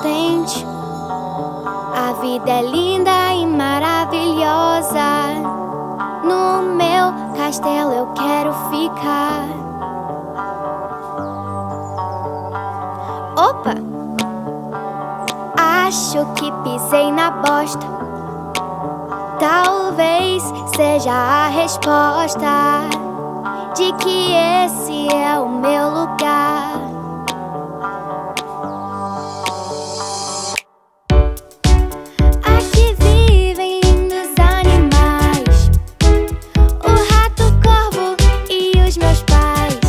contente. A vida é linda e maravilhosa. No meu castelo eu quero ficar. Opa! Acho que pisei na bosta. Talvez seja a resposta de que esse é o meu lugar. Aqui vivem lindos animais, o rato, o corvo e os meus pais.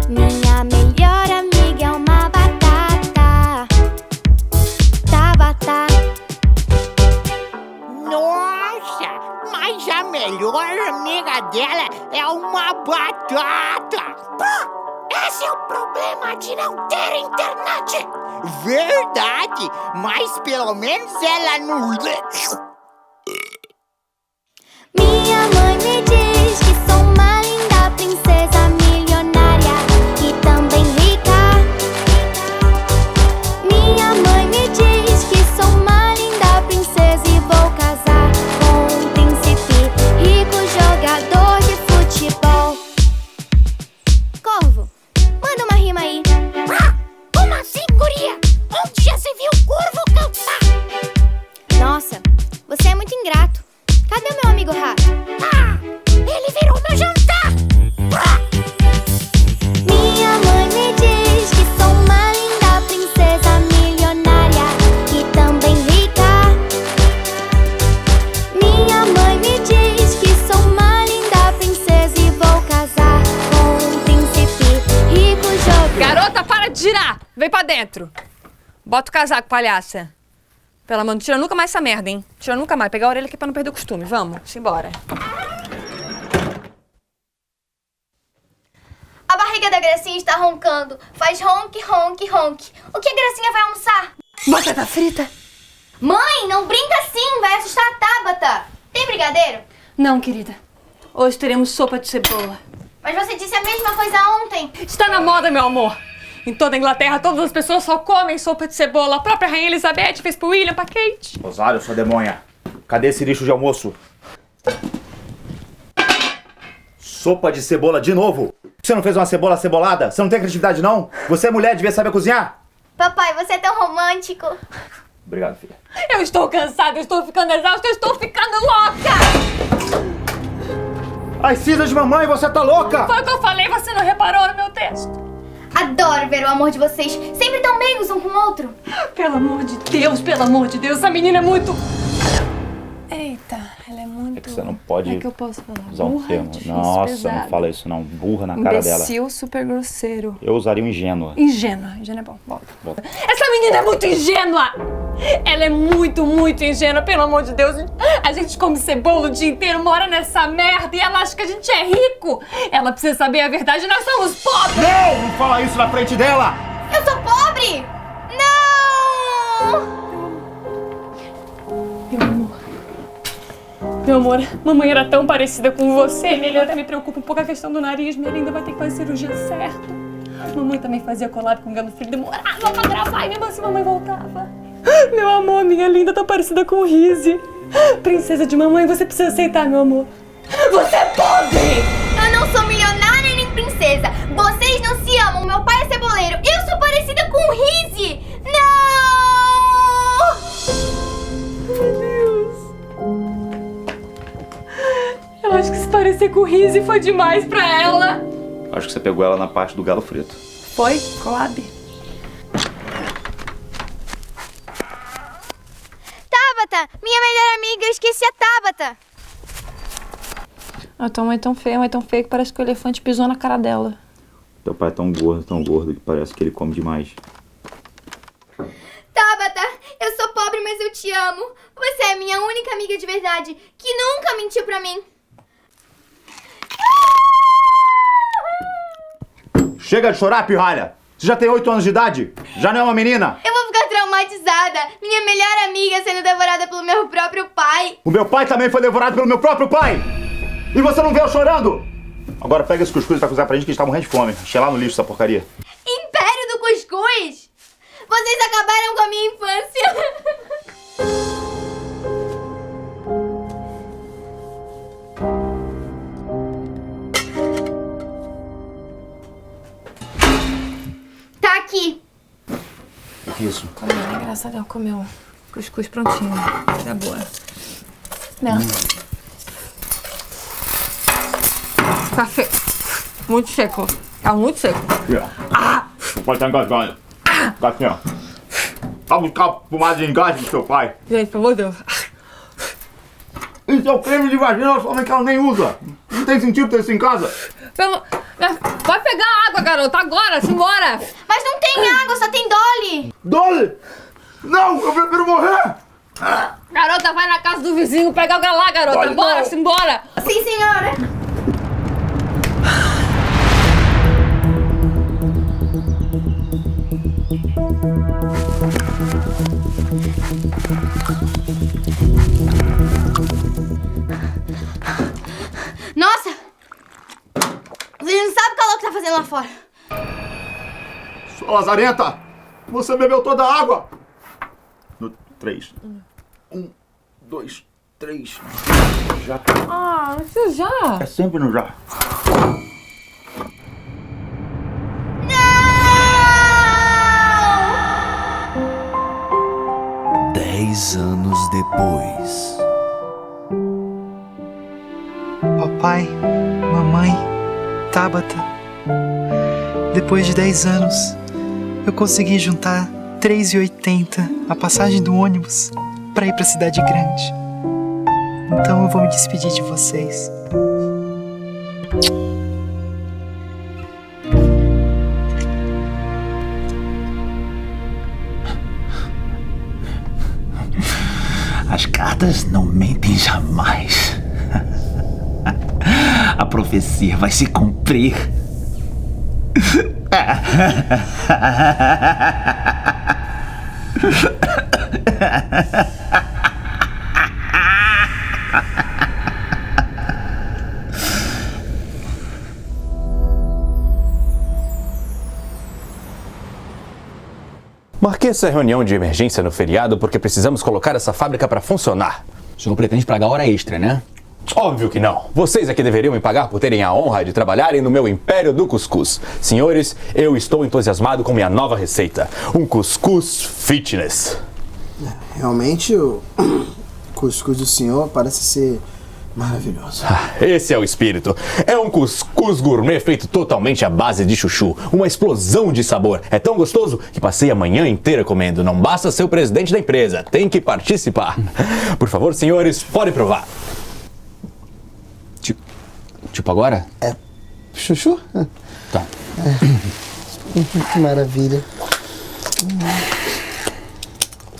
Minha melhor amiga é uma batata. Tabata. Nossa, mas a melhor amiga dela é uma batata. Esse é o problema de não ter internet. Verdade, mas pelo menos ela não... Minha mãe me diz que sou uma linda princesa milionária e também rica. Minha mãe me diz que sou uma linda princesa e vou casar com um príncipe rico, jogador de futebol. Corvo, manda uma rima aí. Ah, como assim, guria? Onde já se viu corvo cantar? Nossa, você é muito ingrato. Cadê o meu amigo rato? Ah, ele virou meu jantar. Ah. Minha mãe me diz que sou uma linda princesa milionária e também rica. Minha mãe me diz que sou uma linda princesa e vou casar com um príncipe rico, jogador. Garota, para de girar! Vem pra dentro! Bota o casaco, palhaça. Pelo amor, não tira nunca mais essa merda, hein? Tira nunca mais. Pegar a orelha aqui pra não perder o costume. Vamos, simbora. A barriga da Gracinha está roncando. Faz ronque, ronque, ronque. O que a Gracinha vai almoçar? Batata frita? Mãe, não brinca assim, vai assustar a Tabata. Tem brigadeiro? Não, querida. Hoje teremos sopa de cebola. Mas você disse a mesma coisa ontem. Está na moda, meu amor. Em toda a Inglaterra, todas as pessoas só comem sopa de cebola. A própria Rainha Elizabeth fez pro William, pra Kate. Rosário, sua demônia. Cadê esse lixo de almoço? Sopa de cebola de novo? Você não fez uma cebola cebolada? Você não tem criatividade, não? Você é mulher, devia saber cozinhar? Papai, você é tão romântico. Obrigado, filha. Eu estou cansada, eu estou ficando exausta, eu estou ficando louca! As cinzas de mamãe, você tá louca! Foi o que eu falei, você não reparou no meu texto. Adoro ver o amor de vocês, sempre tão meigos um com o outro. Pelo amor de Deus, essa menina é muito... Eita, ela é muito... É que você não pode Como é que eu posso falar? usar um Burra, termo. difícil, Nossa, pesada. não fala isso não. Burra na cara dela. Imbecil, super grosseiro. Eu usaria um ingênua. Ingênua é bom. Volta. Essa menina é muito ingênua! Ela é muito, muito ingênua, pelo amor de Deus. A gente come cebola o dia inteiro, mora nessa merda e ela acha que a gente é rico. Ela precisa saber a verdade, nós somos pobres! Não! Não fala isso na frente dela! Eu sou pobre? Não! Meu amor, mamãe era tão parecida com você. Minha até me preocupa um pouco a questão do nariz. Minha linda vai ter que fazer cirurgia certo. Mamãe também fazia collab com o Gano Filho. Demorava pra gravar e mesmo assim mamãe voltava. Meu amor, minha linda tá parecida com o Rizzi. Princesa de mamãe, você precisa aceitar, meu amor. Você é pobre! Eu não sou milionária nem princesa. Vocês não se amam. Meu pai é ceboleiro. Eu sou parecida com o Rizzi. Não! Meu Deus. Eu acho que se parecer com o Rizzi foi demais pra ela. Acho que você pegou ela na parte do galo frito. Foi? Collab? Tabata, minha melhor amiga, eu esqueci a Tabata. A tua mãe é tão feia que parece que o elefante pisou na cara dela. Teu pai é tão gordo que parece que ele come demais. Tabata, eu sou pobre, mas eu te amo. Você é minha única amiga de verdade, que nunca mentiu pra mim. Chega de chorar, pirralha! Você já tem 8 anos de idade? Já não é uma menina? Eu vou ficar traumatizada. Minha melhor amiga sendo devorada pelo meu próprio pai. O meu pai também foi devorado pelo meu próprio pai! E você não vê eu chorando? Agora pega esse cuscuz pra cozinhar pra gente que a gente tá morrendo de fome. Achei lá no lixo essa porcaria. Império do Cuscuz? Vocês acabaram com a minha infância. Tá aqui. O que é isso? É engraçado, ela comeu cuscuz prontinho. Tá boa. Não. Café. Muito seco. É muito seco. Vai estar engasgado. Gatinha. Vai buscar pomada de engasgo do seu pai. Gente, pelo amor de Deus. Isso é o creme de vagina, sua mãe que ela nem usa. Não tem sentido ter isso em casa. Vai pegar água, garota, agora, simbora! Mas não tem água, só tem Dolly. Dolly! Não, eu prefiro morrer! Garota, vai na casa do vizinho pegar água lá, garota. Dolly, Bora, não. simbora! Sim, senhora. Nossa! Você não sabe o calor que tá fazendo lá fora. Sua lazarenta! Você bebeu toda a água! No 3. 1, 2, 3. Já. Ah, você já? É sempre no já. Não! 10 anos depois. Papai, mamãe, Tabata. Depois de 10 anos, eu consegui juntar R$3,80 a passagem do ônibus para ir para a cidade grande. Então eu vou me despedir de vocês. As cartas não mentem jamais. A profecia vai se cumprir. Marquei essa reunião de emergência no feriado porque precisamos colocar essa fábrica para funcionar. O senhor pretende pagar hora extra, né? Óbvio que não. Vocês aqui deveriam me pagar por terem a honra de trabalharem no meu império do cuscuz. Senhores, eu estou entusiasmado com minha nova receita. Um cuscuz fitness. Realmente o cuscuz do senhor parece ser maravilhoso. Esse é o espírito. É um cuscuz gourmet feito totalmente à base de chuchu. Uma explosão de sabor. É tão gostoso que passei a manhã inteira comendo. Não basta ser o presidente da empresa, tem que participar. Por favor, senhores, podem provar. Tipo agora? Chuchu? Tá. Que maravilha.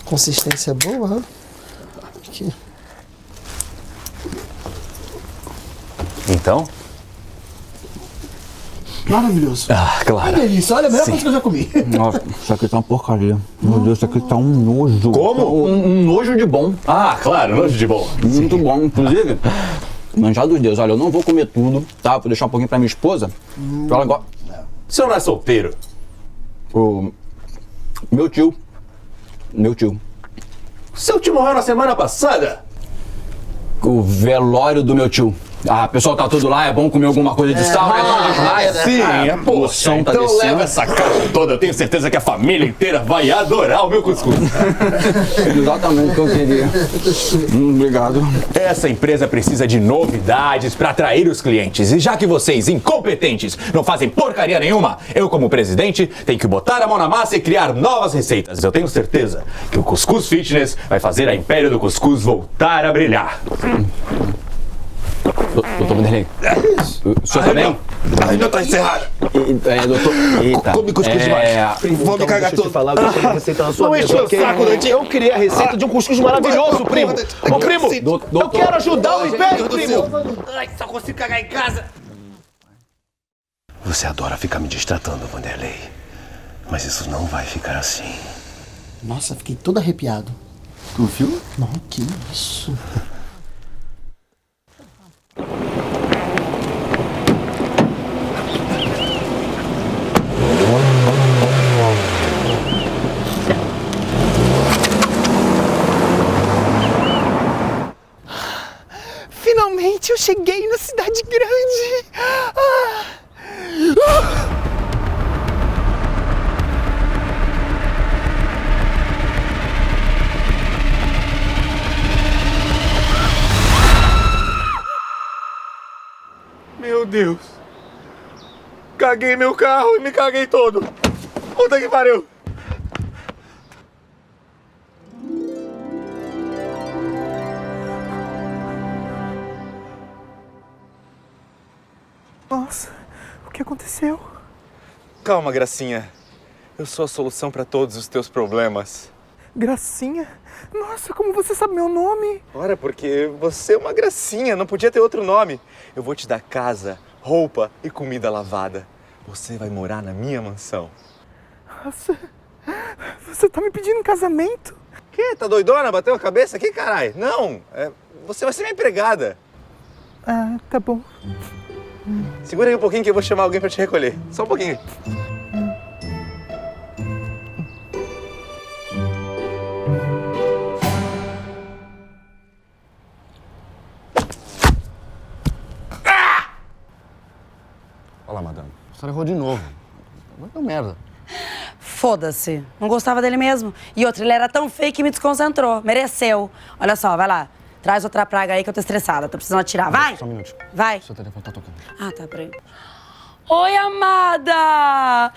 Consistência boa, ó. Aqui. Então? Maravilhoso. Ah, claro. Que delícia, olha a melhor coisa que eu já comi. Nossa, isso aqui tá uma porcaria. Meu Deus, isso aqui tá um nojo. Como? Um nojo de bom. Ah, claro, nojo de bom. Muito bom. Inclusive, manjar dos deuses. Olha, eu não vou comer tudo, tá? Vou deixar um pouquinho pra minha esposa. Pra ela gosta. O senhor não é solteiro? O meu tio. Seu tio morreu na semana passada? O velório do meu tio. Ah, pessoal, tá tudo lá, é bom comer alguma coisa de sal, né? Vamos lá, Sim, é O poxa. som tá Então descendo. leva essa caixa toda. Eu tenho certeza que a família inteira vai adorar o meu cuscuz. Exatamente o que eu queria. Obrigado. Essa empresa precisa de novidades para atrair os clientes. E já que vocês, incompetentes, não fazem porcaria nenhuma, eu, como presidente, tenho que botar a mão na massa e criar novas receitas. Eu tenho certeza que o Cuscuz Fitness vai fazer a Império do Cuscuz voltar a brilhar. Doutor Vanderlei. O senhor tá bem? Ainda tá encerrado. Doutor. Eita. Come cuscuz demais. Vou me cagar todo. Não enche o saco, Dante. Eu criei a receita de um cuscuz maravilhoso, primo. Ô, primo, eu quero ajudar o império, primo. Ai, só consigo cagar em casa. Você adora ficar me distratando, Vanderlei. Mas isso não vai ficar assim. Nossa, fiquei todo arrepiado. Tu viu? Não, que isso? Deus. Caguei meu carro e me caguei todo. Puta que pariu. Nossa, o que aconteceu? Calma, Gracinha. Eu sou a solução para todos os teus problemas. Gracinha? Nossa, como você sabe meu nome? Ora, porque você é uma gracinha, não podia ter outro nome. Eu vou te dar casa, roupa e comida lavada. Você vai morar na minha mansão. Nossa, você tá me pedindo em casamento? Que? Tá doidona? Bateu a cabeça aqui, caralho? Não, você vai ser minha empregada. Ah, tá bom. Segura aí um pouquinho que eu vou chamar alguém pra te recolher. Só um pouquinho. Olha lá, madame. A senhora errou de novo. Agora deu merda. Foda-se. Não gostava dele mesmo. E outra, ele era tão feio que me desconcentrou. Mereceu. Olha só, vai lá. Traz outra praga aí que eu tô estressada. Tô precisando atirar. Vai! Só um minuto. Vai. Seu telefone tá tocando. Ah, tá, peraí. Oi, amada!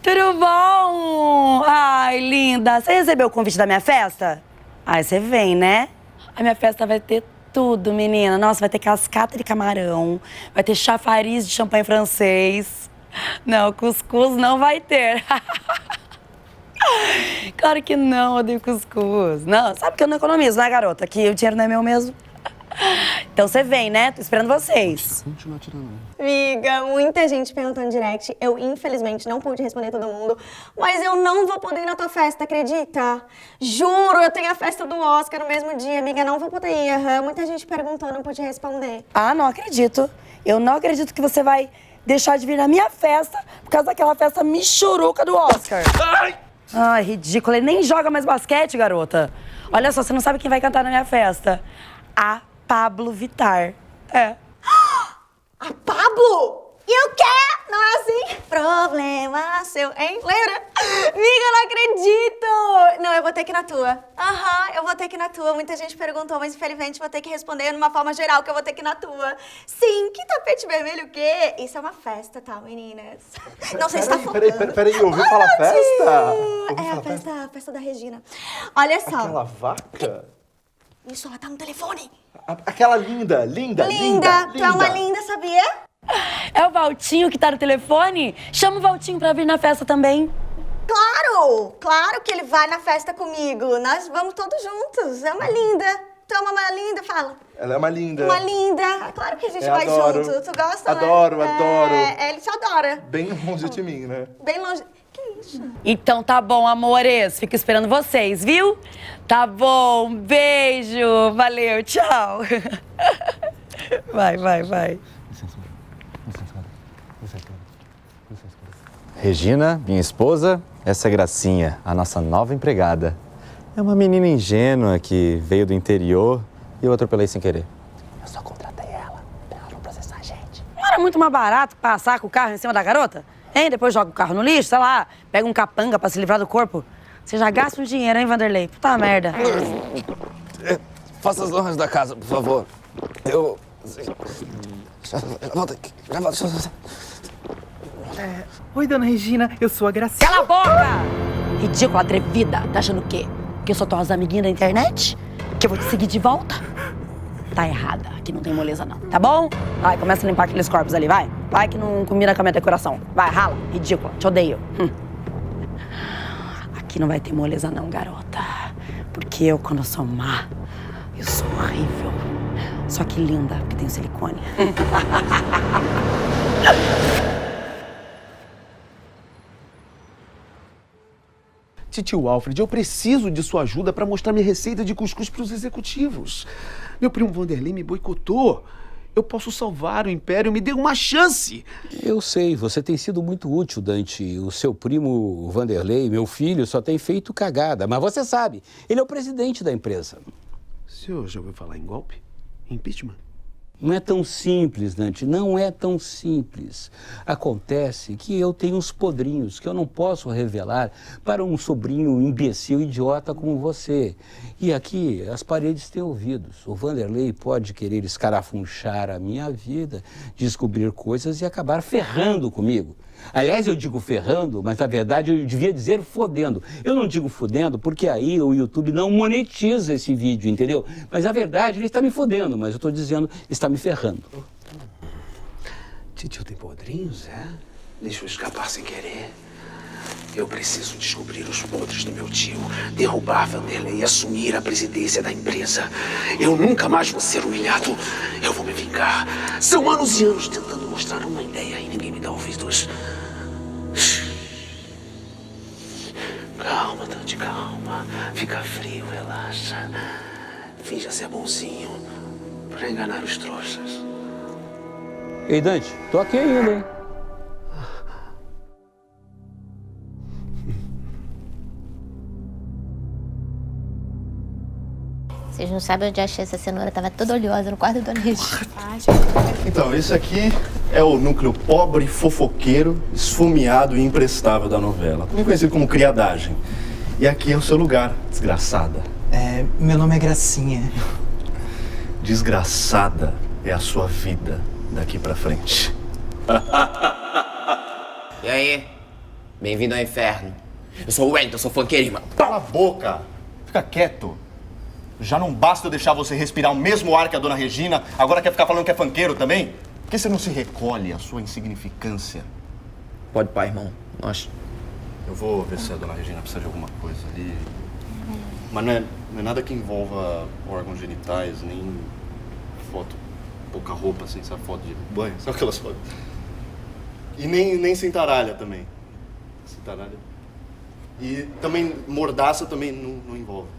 Tudo bom? Ai, linda. Você recebeu o convite da minha festa? Ai, você vem, né? A minha festa vai ter tudo, menina. Nossa, vai ter cascata de camarão. Vai ter chafariz de champanhe francês. Não, cuscuz não vai ter. Claro que não, eu odeio cuscuz. Não, sabe que eu não economizo, né, garota? Que o dinheiro não é meu mesmo. Então você vem, né? Tô esperando vocês. Continua tirando. Amiga, muita gente perguntando direct. Eu, infelizmente, não pude responder todo mundo. Mas eu não vou poder ir na tua festa, acredita? Juro, eu tenho a festa do Oscar no mesmo dia, amiga. Não vou poder ir. Muita gente perguntou, não pude responder. Ah, não acredito. Eu não acredito que você vai deixar de vir na minha festa por causa daquela festa michuruca do Oscar. Ai, ridículo. Ele nem joga mais basquete, garota. Olha só, você não sabe quem vai cantar na minha festa. A Pablo Vittar. É. A Pablo? E o quê? Não é assim? Problema seu, hein? Lembra? Amiga, eu não acredito! Não, eu vou ter que ir na tua. Eu vou ter que ir na tua. Muita gente perguntou, mas infelizmente vou ter que responder de uma forma geral que eu vou ter que ir na tua. Sim, que tapete vermelho o quê? Isso é uma festa, tá, meninas? Não sei se tá focando. Peraí, ouviu falar festa? É a festa da Regina. Olha só. Aquela vaca? Isso, ela tá no telefone. Aquela linda. Tu é uma linda, sabia? É o Valtinho que tá no telefone? Chama o Valtinho pra vir na festa também. Claro que ele vai na festa comigo. Nós vamos todos juntos. É uma linda. Tu é uma linda, fala. Ela é uma linda. Uma linda. Claro que a gente vai adoro. junto. Tu gosta, Adoro, né? adoro. Ele te adora. Bem longe de mim, né? Bem longe. Que isso? Então tá bom, amores. Fico esperando vocês, viu? Tá bom. Um beijo. Valeu. Tchau. Vai. Regina, minha esposa, essa é Gracinha, a nossa nova empregada. É uma menina ingênua que veio do interior e eu atropelei sem querer. Eu só contratei ela pra ela não processar a gente. Não era muito mais barato passar com o carro em cima da garota? Hein? Depois joga o carro no lixo, sei lá, pega um capanga pra se livrar do corpo. Você já gasta um dinheiro, hein, Vanderlei? Puta merda. Faça as honras da casa, por favor. Eu... Volta aqui. Oi, dona Regina, eu sou a Gracinha. Cala a boca! Ridícula, atrevida. Tá achando o quê? Que eu sou tuas amiguinhas da internet? Que eu vou te seguir de volta? Tá errada. Aqui não tem moleza, não. Tá bom? Vai, começa a limpar aqueles corpos ali, vai. Vai que não combina com a minha decoração. Vai, rala. Ridícula. Te odeio. Aqui não vai ter moleza, não, garota. Porque eu, quando eu sou má, eu sou horrível. Só que linda, porque tenho silicone. Titio Alfred, eu preciso de sua ajuda para mostrar minha receita de cuscuz para os executivos. Meu primo Vanderlei me boicotou. Eu posso salvar o Império, me dê uma chance. Eu sei, você tem sido muito útil, Dante. O seu primo Vanderlei, meu filho, só tem feito cagada. Mas você sabe, ele é o presidente da empresa. O senhor já ouviu falar em golpe? Impeachment? Não é tão simples, Dante, não é tão simples. Acontece que eu tenho uns podrinhos que eu não posso revelar para um sobrinho imbecil, idiota como você. E aqui as paredes têm ouvidos. O Vanderlei pode querer escarafunchar a minha vida, descobrir coisas e acabar ferrando comigo. Aliás, eu digo ferrando, mas na verdade eu devia dizer fodendo. Eu não digo fodendo porque aí o YouTube não monetiza esse vídeo, entendeu? Mas na verdade ele está me fodendo, mas eu estou dizendo está me ferrando. Titio tem podrinhos, é? Deixa eu escapar sem querer. Eu preciso descobrir os podres do meu tio, derrubar Vanderlei e assumir a presidência da empresa. Eu nunca mais vou ser humilhado. Eu vou me vingar. São anos e anos tentando mostrar uma ideia e ninguém me dá ouvidos. Calma, Dante, calma. Fica frio, relaxa. Finja ser bonzinho pra enganar os trouxas. Ei, Dante, tô aqui ainda, hein? Vocês não sabem onde achei essa cenoura, tava toda oleosa no quarto do Dona Regina. Então, esse aqui é o núcleo pobre, fofoqueiro, esfomeado e imprestável da novela. Também conhecido como criadagem. E aqui é o seu lugar, desgraçada. Meu nome é Gracinha. Desgraçada é a sua vida daqui pra frente. E aí? Bem-vindo ao inferno. Eu sou o Wellington, eu sou funkeiro, irmão. Cala a boca! Fica quieto. Já não basta eu deixar você respirar o mesmo ar que a Dona Regina, agora quer ficar falando que é funkeiro também? Por que você não se recolhe à sua insignificância? Pode pá, irmão. Nossa. Eu vou ver se a Dona Regina precisa de alguma coisa ali. Mas não é nada que envolva órgãos genitais, nem foto, pouca roupa, assim, sabe? Foto de banho, sabe aquelas fotos? E nem cintaralha também. Cintaralha. E também mordaça também não envolve.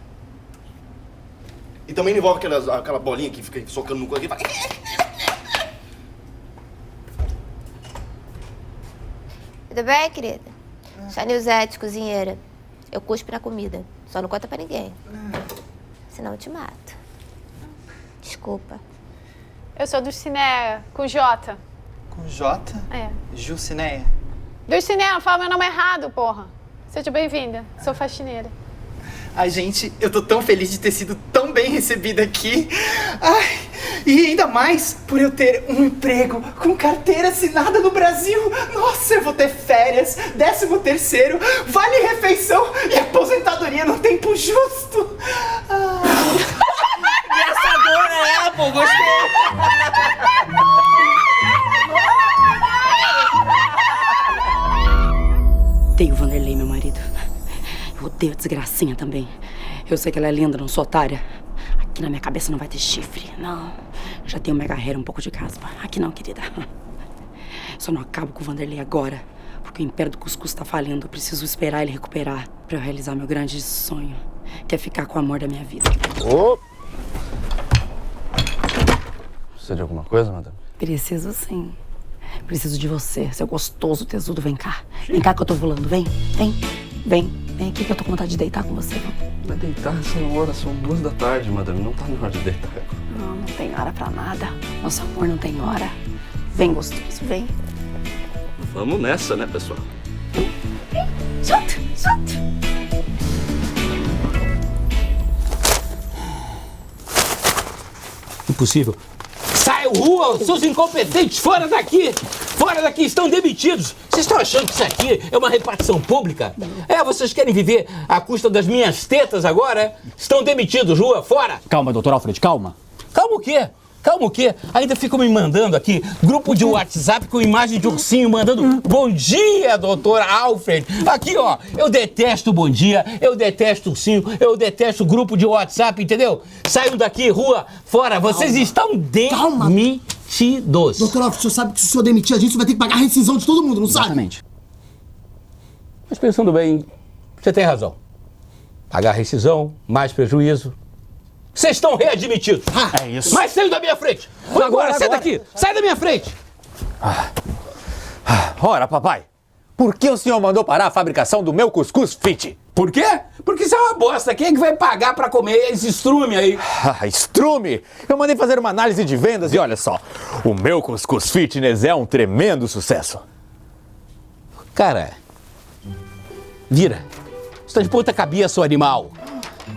E também não envolve aquela bolinha que fica socando no cu aqui e fala... Tudo bem, querida? Sou Nilzete, cozinheira. Eu cuspo na comida. Só não conta pra ninguém. Senão eu te mato. Desculpa. Eu sou Dulcineia, com J. Com J? É. Jucineia. Dulcineia, fala meu nome errado, porra. Seja bem-vinda. Sou faxineira. Ai, gente, eu tô tão feliz de ter sido tão bem recebida aqui. Ai, e ainda mais por eu ter um emprego com carteira assinada no Brasil. Nossa, eu vou ter férias, 13º, vale refeição e aposentadoria no tempo justo. Engraçadora é, pô, gostei. Odeio o Vanderlei, meu marido. Eu odeio a desgracinha também. Eu sei que ela é linda, não sou otária. Aqui na minha cabeça não vai ter chifre, não. Eu já tenho mega hair, um pouco de caspa. Aqui não, querida. Só não acabo com o Vanderlei agora, porque o Império do Cuscuz tá falindo. Eu preciso esperar ele recuperar pra eu realizar meu grande sonho, que é ficar com o amor da minha vida. Ô! Precisa de alguma coisa, madame? Preciso sim. Preciso de você, seu gostoso tesudo. Vem cá. Vem cá que eu tô voando. Vem, vem, vem. Vem aqui que eu tô com vontade de deitar com você. Vai deitar essa hora, são 2 da tarde, madame. Não tá na hora de deitar. Não, não tem hora pra nada. Nosso amor não tem hora. Vem, gostoso, vem. Vamos nessa, né, pessoal? Solta, solta. Impossível. Saiam, rua, seus incompetentes, fora daqui! Fora daqui, estão demitidos! Vocês estão achando que isso aqui é uma repartição pública? Vocês querem viver à custa das minhas tetas agora? Estão demitidos, rua, fora! Calma, doutor Alfred, calma. Calma o quê? Calma o quê? Ainda ficam me mandando aqui, grupo de WhatsApp com imagem de ursinho, mandando bom dia, doutor Alfred. Aqui, ó, eu detesto bom dia, eu detesto ursinho, eu detesto grupo de WhatsApp, entendeu? Saiam daqui, rua, fora, vocês estão demitidos. Doutor Alfred, o senhor sabe que se o senhor demitir a gente vai ter que pagar a rescisão de todo mundo, não sabe? Exatamente. Mas pensando bem, você tem razão. Pagar rescisão, mais prejuízo. Vocês estão readmitidos. É isso. Mas saiam da minha frente. Vai agora, sai daqui. Sai da minha frente. Ora, papai. Por que o senhor mandou parar a fabricação do meu cuscuz fit? Por quê? Porque isso é uma bosta. Quem é que vai pagar pra comer esse estrume aí? Ah, estrume? Eu mandei fazer uma análise de vendas e olha só, o meu cuscuz fitness é um tremendo sucesso. Cara, vira. Você tá de ponta cabeça, seu animal.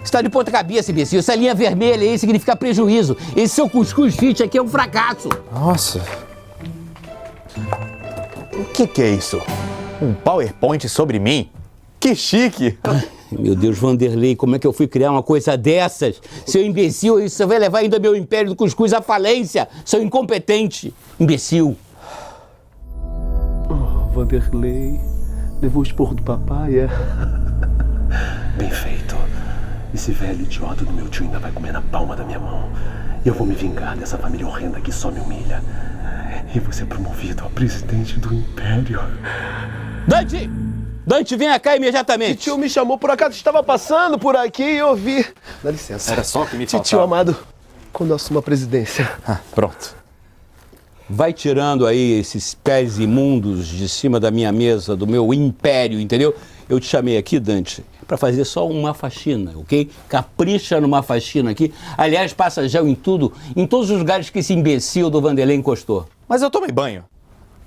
Você tá de ponta cabeça, imbecil. Essa linha vermelha aí significa prejuízo. Esse seu cuscuz fit aqui é um fracasso. Nossa. O que é isso? Um PowerPoint sobre mim? Que chique! Ai, meu Deus, Vanderlei, como é que eu fui criar uma coisa dessas? Seu imbecil, isso vai levar ainda meu império do cuscuz à falência. Seu incompetente. Imbecil. Oh, Vanderlei, levou o esporro do papai, é? Bem feito. Esse velho idiota do meu tio ainda vai comer na palma da minha mão. E eu vou me vingar dessa família horrenda que só me humilha. E vou ser promovido a presidente do império. Dante! Dante, venha cá imediatamente. Titio me chamou, por acaso estava passando por aqui e eu vi. Dá licença. Era só o que me faltava. Titio amado, quando assumo a presidência. Ah, pronto. Vai tirando aí esses pés imundos de cima da minha mesa, do meu império, entendeu? Eu te chamei aqui, Dante, para fazer só uma faxina, ok? Capricha numa faxina aqui. Aliás, passa gel em tudo, em todos os lugares que esse imbecil do Vanderlei encostou. Mas eu tomei banho.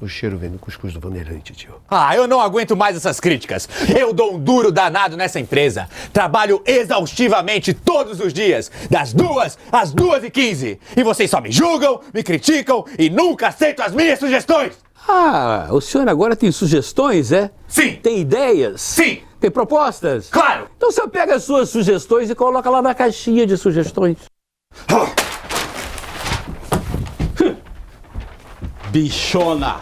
O cheiro vem do cuscuz do Vanderlei, tio. Ah, eu não aguento mais essas críticas. Eu dou um duro danado nessa empresa. Trabalho exaustivamente todos os dias, das 2 às 2h15. E vocês só me julgam, me criticam e nunca aceitam as minhas sugestões. Ah, o senhor agora tem sugestões, é? Sim. Tem ideias? Sim. Tem propostas? Claro. Então o senhor pega as suas sugestões e coloca lá na caixinha de sugestões. Bichona!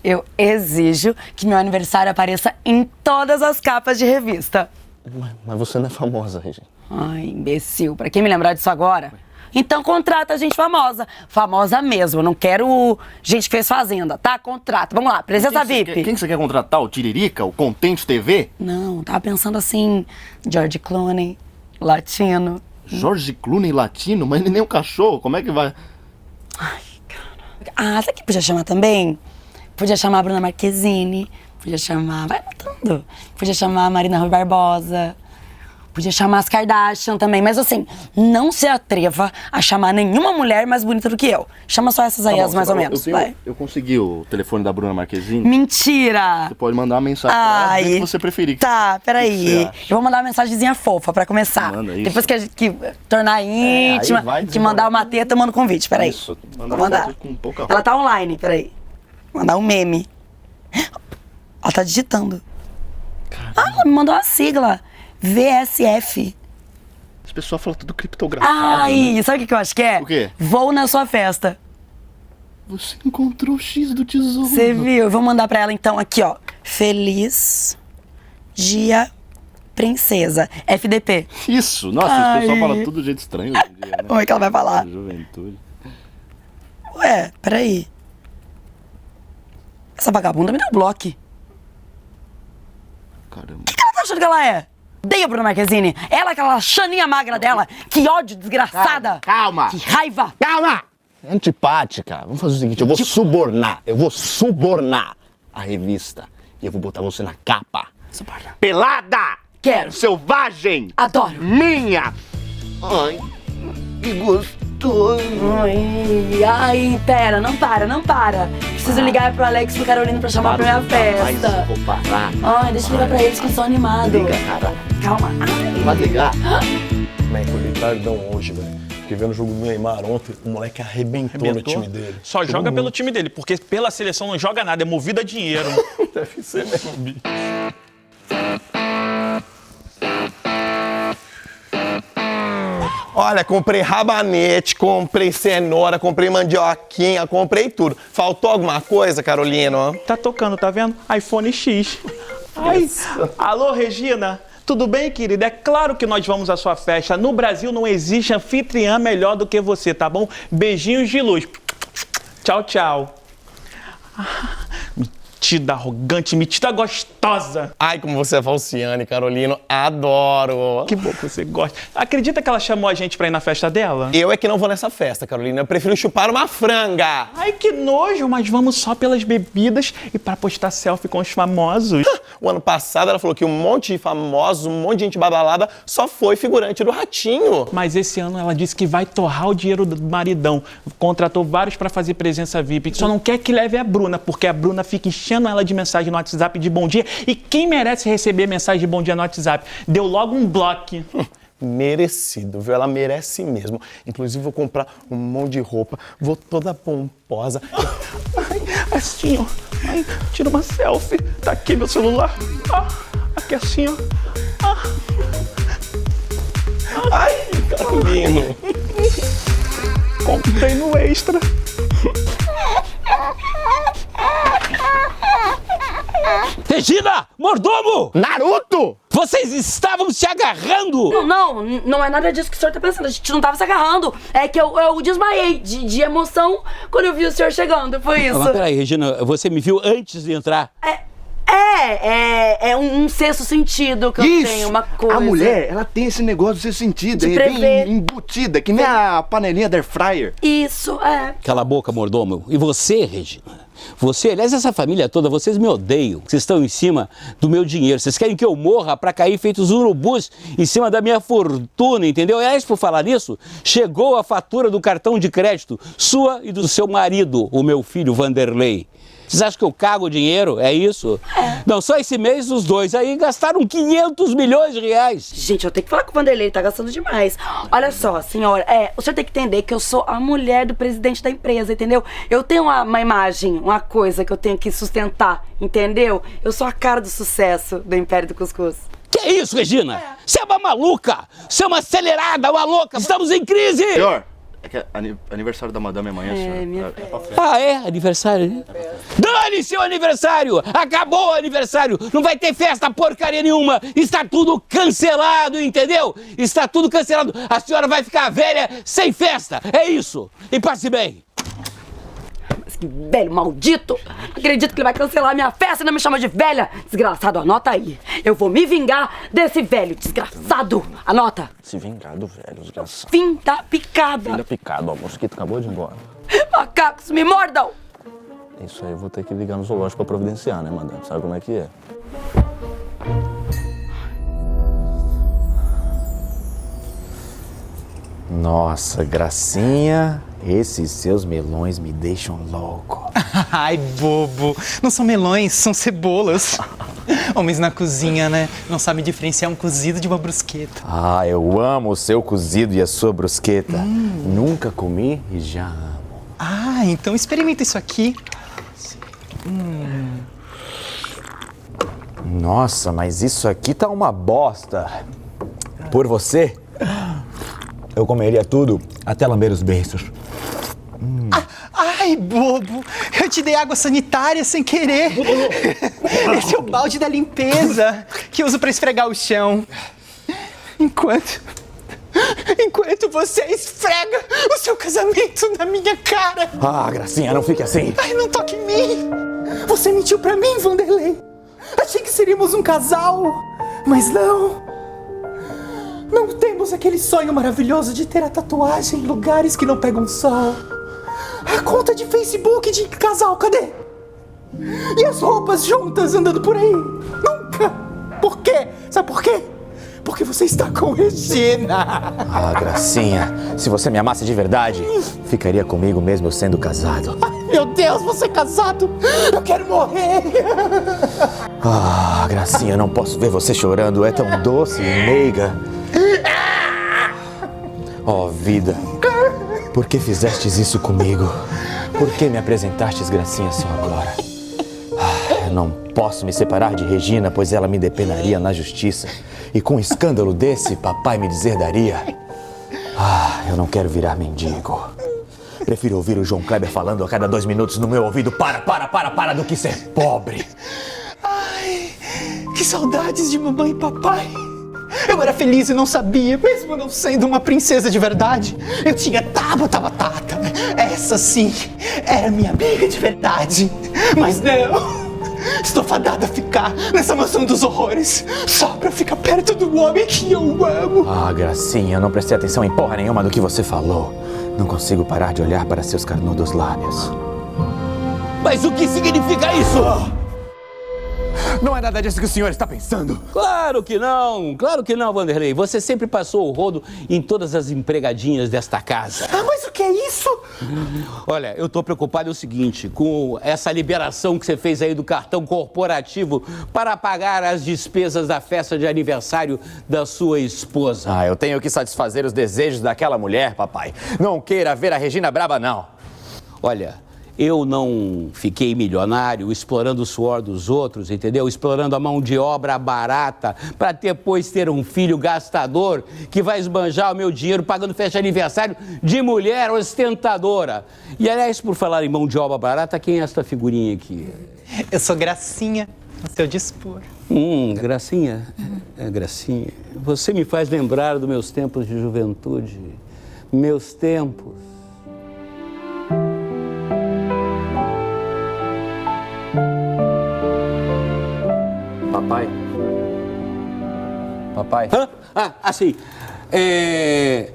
Eu exijo que meu aniversário apareça em todas as capas de revista. Mas você não é famosa, Regina. Ai, imbecil, pra quem me lembrar disso agora? Então contrata gente famosa. Famosa mesmo, não quero gente que fez Fazenda, tá? Contrata. Vamos lá, presença VIP. Quem que você quer contratar? O Tiririca? O Contente TV? Não, tava pensando assim, George Clooney, latino. George Clooney latino? Mas nem um cachorro, como é que vai? Ai, cara. Ah, sabe que podia chamar também? Podia chamar a Bruna Marquezine, podia chamar... Vai anotando. Podia chamar a Marina Rui Barbosa, podia chamar as Kardashian também. Mas assim, não se atreva a chamar nenhuma mulher mais bonita do que eu. Chama só essas aí, Tá bom, as mais ou menos, vai. Eu consegui o telefone da Bruna Marquezine. Mentira! Você pode mandar uma mensagem pra ela, do que você preferir. Tá, peraí. O que você Eu vou mandar uma mensagenzinha fofa pra começar. Manda isso. Depois que tornar íntima, aí vai te mandar uma teta, eu mando convite, peraí. Isso, Vou mandar. com pouca Ela tá online, peraí. Vou mandar um meme. Ela tá digitando. Ah, ela me mandou uma sigla. VSF. As pessoas falam tudo criptografado. Ai, né? sabe o que eu acho que é? O quê? Vou na sua festa. Você encontrou o X do tesouro. Você viu? Eu vou mandar pra ela então aqui, ó. Feliz Dia Princesa. FDP. Isso. Nossa, Ai. as pessoas falam tudo de jeito estranho hoje em dia, né? Como é que ela vai falar? Juventude. Ué, peraí. Essa vagabunda me deu bloco. Caramba. O que ela tá achando que ela é? Odeia a Bruna Marquezine. Ela, aquela chaninha magra dela. Que ódio, desgraçada. Calma. Que raiva. Calma. Antipática. Vamos fazer o seguinte, eu vou subornar a revista. E eu vou botar você na capa. Suborna. Pelada. Quero. Selvagem. Adoro. Minha. Ai, que gostoso. Ai, pera, não para. Preciso ligar pro Alex e pro Carolina pra chamar pra minha festa. Vou parar. Ai, deixa eu ligar pra eles que são animados. Liga, cara. Calma. Ai. Vai ligar. Man, acordei tardão hoje, velho. Fiquei vendo o jogo do Neymar ontem, o moleque arrebentou no time dele. Só joga pelo time dele, porque pela seleção não joga nada, é movido a dinheiro. Deve ser mesmo, bicho. Olha, comprei rabanete, comprei cenoura, comprei mandioquinha, comprei tudo. Faltou alguma coisa, Carolina? Tá tocando, tá vendo? iPhone X. Ai, alô, Regina. Tudo bem, querida? É claro que nós vamos à sua festa. No Brasil não existe anfitriã melhor do que você, tá bom? Beijinhos de luz. Tchau, tchau. Metida, arrogante, metida gostosa. Ai, como você é falciane, Carolino. Adoro. Que bom que você gosta. Acredita que ela chamou a gente pra ir na festa dela? Eu é que não vou nessa festa, Carolina. Eu prefiro chupar uma franga. Ai, que nojo, mas vamos só pelas bebidas e pra postar selfie com os famosos. O ano passado ela falou que um monte de famosos, um monte de gente badalada só foi figurante do Ratinho. Mas esse ano ela disse que vai torrar o dinheiro do maridão. Contratou vários pra fazer presença VIP. Só não quer que leve a Bruna, porque a Bruna fica enchendo ela de mensagem no WhatsApp de bom dia. E quem merece receber mensagem de bom dia no WhatsApp? Deu logo um bloco. Merecido, viu? Ela merece mesmo. Inclusive, vou comprar um monte de roupa, vou toda pomposa. Ai, assim, ó. Ai, tira uma selfie. Tá aqui meu celular. Ah, aqui assim, ó. Ah. Ai, Carolino. Comprei no Extra. Regina! Mordomo! Naruto! Vocês estavam se agarrando! Não é nada disso que o senhor tá pensando. A gente não tava se agarrando. É que eu desmaiei de emoção quando eu vi o senhor chegando. Foi isso. Mas peraí, Regina, você me viu antes de entrar? É um sexto sentido que eu tenho, uma coisa. A mulher, ela tem esse negócio de sexto sentido, De é prever. bem embutida, que nem a panelinha da air fryer. Isso, é. Cala a boca, mordomo. E você, Regina? Você, aliás, essa família toda, vocês me odeiam. Vocês estão em cima do meu dinheiro. Vocês querem que eu morra pra cair feitos urubus em cima da minha fortuna, entendeu? Aliás, por falar nisso, chegou a fatura do cartão de crédito sua e do seu marido, o meu filho Vanderlei. Vocês acham que eu cago o dinheiro? É isso? Não, só esse mês os dois aí gastaram 500 milhões de reais. Gente, eu tenho que falar com o Vanderlei, ele tá gastando demais. Olha só, senhora, o senhor tem que entender que eu sou a mulher do presidente da empresa, entendeu? Eu tenho uma imagem, uma coisa que eu tenho que sustentar, entendeu? Eu sou a cara do sucesso do Império do Cuscuz. Que é isso, Regina? Você é uma maluca! Você é uma acelerada, uma louca! Estamos em crise! Senhor, é que é aniversário da madame amanhã, senhor. Pra festa. Ah, é? Aniversário, né? Dane-se o aniversário! Acabou o aniversário! Não vai ter festa porcaria nenhuma! Está tudo cancelado, entendeu? Está tudo cancelado! A senhora vai ficar velha sem festa! É isso! E passe bem! Mas que velho maldito! Acredito que ele vai cancelar a minha festa e não me chama de velha! Desgraçado, anota aí! Eu vou me vingar desse velho desgraçado! Anota! Se vingar do velho, desgraçado. Fim da picada! Fim da picada, ó. O mosquito acabou de ir embora. Macacos, me mordam! Isso aí eu vou ter que ligar no zoológico pra providenciar, né, madame? Sabe como é que é? Nossa, Gracinha, esses seus melões me deixam louco. Ai, bobo. Não são melões, são cebolas. Homens na cozinha, né? Não sabem diferenciar um cozido de uma brusqueta. Ah, eu amo o seu cozido e a sua brusqueta. Nunca comi e já amo. Ah, então experimenta isso aqui. Nossa, mas isso aqui tá uma bosta. Por você, eu comeria tudo até lamber os beiços. Ai, bobo. Eu te dei água sanitária sem querer. Esse é o balde da limpeza que eu uso pra esfregar o chão. Enquanto você esfrega o seu casamento na minha cara. Ah, Gracinha, não fique assim. Ai, não toque em mim. Você mentiu pra mim, Vanderlei. Achei que seríamos um casal, mas não. Não temos aquele sonho maravilhoso de ter a tatuagem em lugares que não pegam sol. A conta de Facebook de casal, cadê? E as roupas juntas andando por aí? Nunca! Por quê? Sabe por quê? Porque você está com Regina. Ah, Gracinha, se você me amasse de verdade, ficaria comigo mesmo eu sendo casado. Ai, meu Deus, você é casado? Eu quero morrer. Ah, Gracinha, eu não posso ver você chorando. É tão doce e meiga. Oh, vida, por que fizestes isso comigo? Por que me apresentastes, Gracinha, só agora? Ah, eu não posso me separar de Regina, pois ela me depenaria na justiça. E com um escândalo desse, papai me deserdaria. Ah, eu não quero virar mendigo. Prefiro ouvir o João Kleber falando a cada 2 minutos no meu ouvido para do que ser pobre. Ai, que saudades de mamãe e papai. Eu era feliz e não sabia, mesmo não sendo uma princesa de verdade. Eu tinha Tabata Batata. Essa sim era minha amiga de verdade. Mas não, Estou fadada a ficar nessa mansão dos horrores, só pra ficar perto do homem que eu amo. Ah, Gracinha, eu não prestei atenção em porra nenhuma do que você falou. Não consigo parar de olhar para seus carnudos lábios. Mas o que significa isso? Não é nada disso que o senhor está pensando. Claro que não, Vanderlei. Você sempre passou o rodo em todas as empregadinhas desta casa. Ah, mas o que é isso? Olha, eu tô preocupado é o seguinte, com essa liberação que você fez aí do cartão corporativo para pagar as despesas da festa de aniversário da sua esposa. Ah, eu tenho que satisfazer os desejos daquela mulher, papai. Não queira ver a Regina braba, não. Olha, eu não fiquei milionário explorando o suor dos outros, entendeu? Explorando a mão de obra barata para depois ter um filho gastador que vai esbanjar o meu dinheiro pagando festa de aniversário de mulher ostentadora. E, aliás, por falar em mão de obra barata, quem é esta figurinha aqui? Eu sou Gracinha, ao seu dispor. Gracinha? Gracinha, você me faz lembrar dos meus tempos de juventude. Meus tempos. Papai? Assim.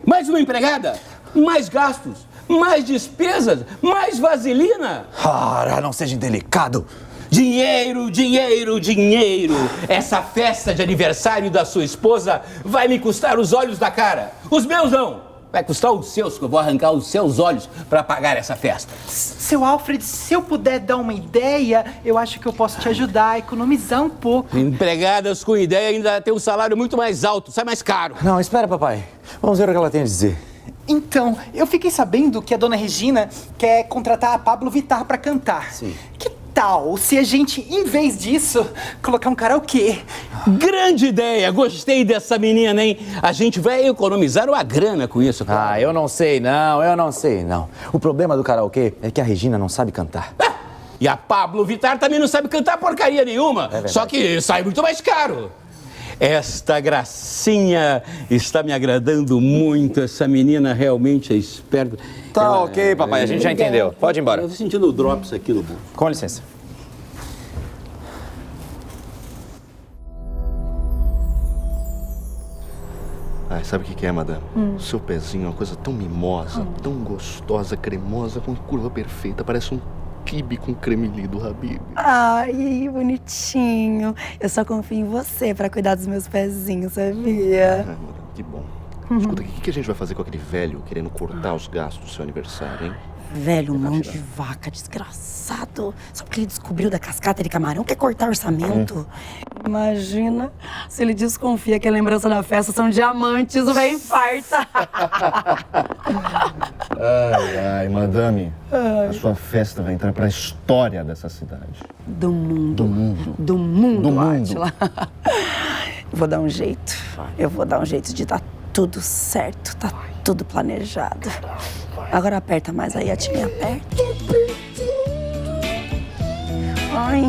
Mais uma empregada? Mais gastos? Mais despesas? Mais vaselina? Ora, não seja indelicado. Dinheiro, dinheiro, dinheiro. Essa festa de aniversário da sua esposa vai me custar os olhos da cara. Os meus não. Vai custar os seus, que eu vou arrancar os seus olhos para pagar essa festa. Seu Alfred, se eu puder dar uma ideia, eu acho que eu posso te ajudar a economizar um pouco. Empregadas com ideia ainda tem um salário muito mais alto, sai mais caro. Não, espera, papai. Vamos ver o que ela tem a dizer. Então, eu fiquei sabendo que a dona Regina quer contratar a Pablo Vittar para cantar. Sim. Que tal se a gente, em vez disso, colocar um karaokê? Grande ideia! Gostei dessa menina, hein? A gente vai economizar uma grana com isso, cara. Ah, eu não sei não. O problema do karaokê é que a Regina não sabe cantar. E a Pablo Vittar também não sabe cantar porcaria nenhuma. Só que sai muito mais caro. Esta Gracinha está me agradando muito. Essa menina realmente é esperta. Tá ok, papai, a gente já entendeu. Pode ir embora. Eu tô sentindo drops aqui no bolso. Com licença. Ai, sabe o que é, madame? O seu pezinho é uma coisa tão mimosa, tão gostosa, cremosa, com curva perfeita. Parece um quibe com creme do Habib. Ai, bonitinho. Eu só confio em você pra cuidar dos meus pezinhos, sabia? Madame, que bom. Escuta, o que a gente vai fazer com aquele velho querendo cortar os gastos do seu aniversário, hein? Velho, mão de vaca, desgraçado. Só porque ele descobriu da cascata de camarão, quer cortar orçamento. Imagina se ele desconfia que a lembrança da festa são diamantes, o velho infarta. Ai, madame, a sua festa vai entrar pra história dessa cidade. Do mundo. Do mundo, Átila. Vou dar um jeito. Eu vou dar um jeito de dar tudo certo. Tá tudo planejado. Agora aperta mais aí, a Timinha, aperta. Ai.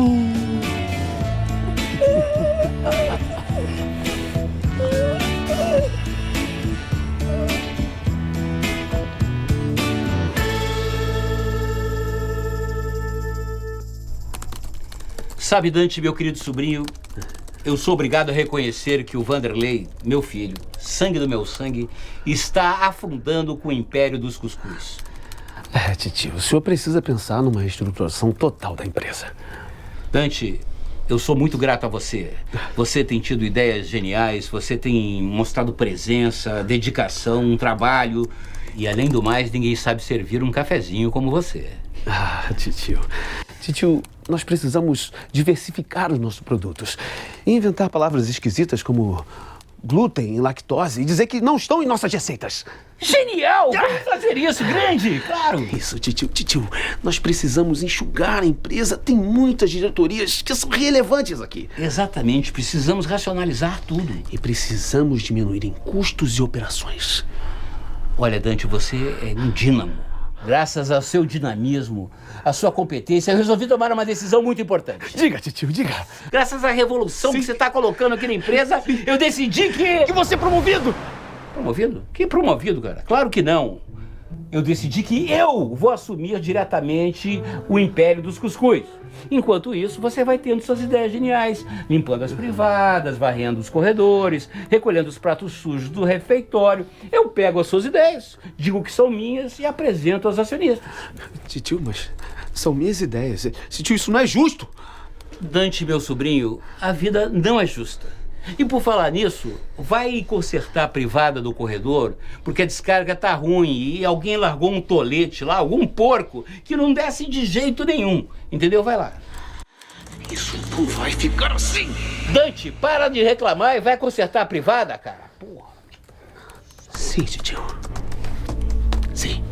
Sabe, Dante, meu querido sobrinho, eu sou obrigado a reconhecer que o Vanderlei, meu filho, sangue do meu sangue, está afundando com o império dos cuscuz. Titio, o senhor precisa pensar numa reestruturação total da empresa. Dante, eu sou muito grato a você. Você tem tido ideias geniais, você tem mostrado presença, dedicação, um trabalho. E, além do mais, ninguém sabe servir um cafezinho como você. Titio. Titio, nós precisamos diversificar os nossos produtos. E inventar palavras esquisitas como glúten e lactose e dizer que não estão em nossas receitas. Genial! Vamos fazer isso, grande, claro! Isso, titio, nós precisamos enxugar a empresa. Tem muitas diretorias que são relevantes aqui. Exatamente, precisamos racionalizar tudo. E precisamos diminuir em custos e operações. Olha, Dante, você é um dínamo. Graças ao seu dinamismo, à sua competência, eu resolvi tomar uma decisão muito importante. Diga, titio, diga. Graças à revolução que você está colocando aqui na empresa, eu decidi que... Que você é promovido! Promovido? Que promovido, cara? Claro que não. eu decidi que eu vou assumir diretamente o império dos cuscuz. Enquanto isso, você vai tendo suas ideias geniais, limpando as privadas, varrendo os corredores, recolhendo os pratos sujos do refeitório. Eu pego as suas ideias, digo que são minhas e apresento aos acionistas. Titio, mas são minhas ideias. Titio, isso não é justo. Dante, meu sobrinho, a vida não é justa. E por falar nisso, vai consertar a privada do corredor, porque a descarga tá ruim e alguém largou um tolete lá, algum porco, que não desce de jeito nenhum. Entendeu? Vai lá. Isso não vai ficar assim. Dante, para de reclamar e vai consertar a privada, cara. Porra. Sim, titio. Sim.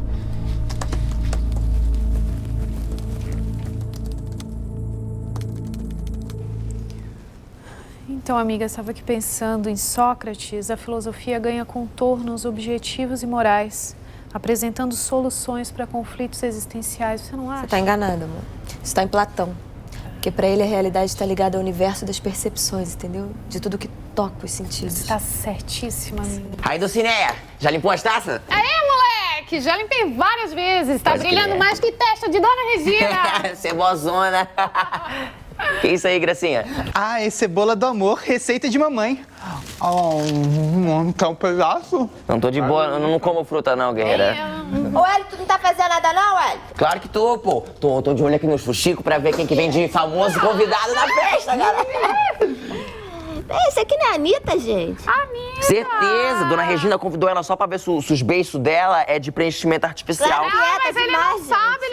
Então, amiga, estava aqui pensando em Sócrates, a filosofia ganha contornos objetivos e morais, apresentando soluções para conflitos existenciais. Você não acha? Você tá enganado, amor. Isso tá em Platão. Porque pra ele a realidade está ligada ao universo das percepções, entendeu? De tudo que toca os sentidos. Você tá certíssima, amiga. Aí, Dulcineia, já limpou as taças? Aê, moleque! Já limpei várias vezes. Tá brilhando mais que testa de Dona Regina. Cebozona. Que isso aí, Gracinha? Ah, é cebola do amor, receita de mamãe. Quer um pedaço? Não tô de boa, eu não como fruta não, guerreira. Ô, Hélio, tu não tá fazendo nada não, Hélio? Claro que tô, pô. Tô de olho aqui nos fuxicos pra ver quem que vem de famoso convidado na festa, cara. Esse aqui não é a Anitta, gente? Anitta! Certeza, Dona Regina convidou ela só pra ver se os beiços dela é de preenchimento artificial. Ah, mas ele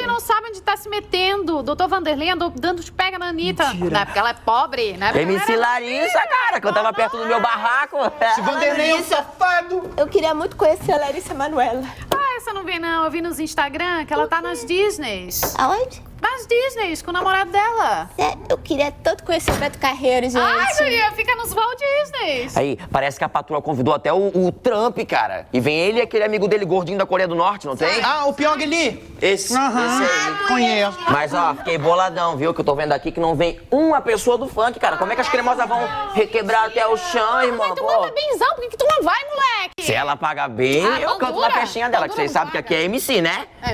não sabe onde tá se metendo. O doutor Vanderlei andou dando os pega na Anitta. Não é porque ela é pobre, né? MC Larissa, cara, que eu tava perto do meu barraco. Esse Vanderlei é um safado. Eu queria muito conhecer a Larissa Manoela. Ah, essa não vê não. Eu vi nos Instagram que ela tá nas Disneys. Aonde? Nas Disneys, com o namorado dela. Eu queria tanto conhecer o Beto Carreiro, gente. Ai, guria, fica nos Walt Disneys. Aí, parece que a patroa convidou até o Trump, cara. E vem ele e aquele amigo dele gordinho da Coreia do Norte, não tem? Ah, o Pyong Lee. Esse aí. Conheço. Mas, ó, fiquei boladão, viu? Que eu tô vendo aqui que não vem uma pessoa do funk, cara. Como é que as cremosas vão requebrar até o chão, irmão? Mas tu manda benzão, por que tu não vai, moleque? Se ela paga bem, eu canto na festinha dela, que vocês sabem que aqui é MC, né? É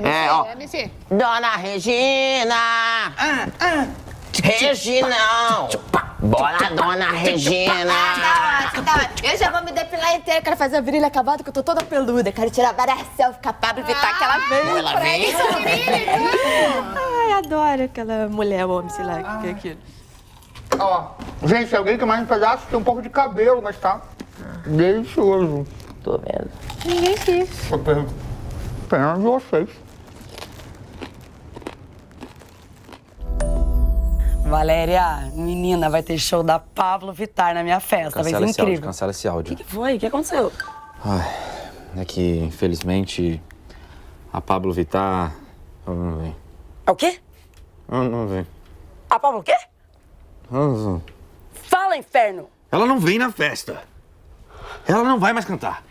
MC. Dona Regina! Reginão! Bora, Dona Regina! Tá. Eu já vou me depilar inteira, quero fazer a virilha acabada, que eu tô toda peluda. Quero tirar várias selfies com a Pablo Vittar, que ela veio. Ela vem? Ai, adoro aquela mulher, homem, sei lá, o que é aquilo. Ó, gente, alguém quer mais um pedaço? Tem um pouco de cabelo, mas tá delicioso. Tô vendo. Ninguém quis. Apenas vocês. Valéria, menina, vai ter show da Pablo Vittar na minha festa. Vai ser incrível. Cancela esse áudio. O que foi? O que aconteceu? Ai, é que, infelizmente, a Pablo Vittar não vem. É o quê? Não vem. A Pablo o quê? Não. Fala, inferno! Ela não vem na festa. Ela não vai mais cantar.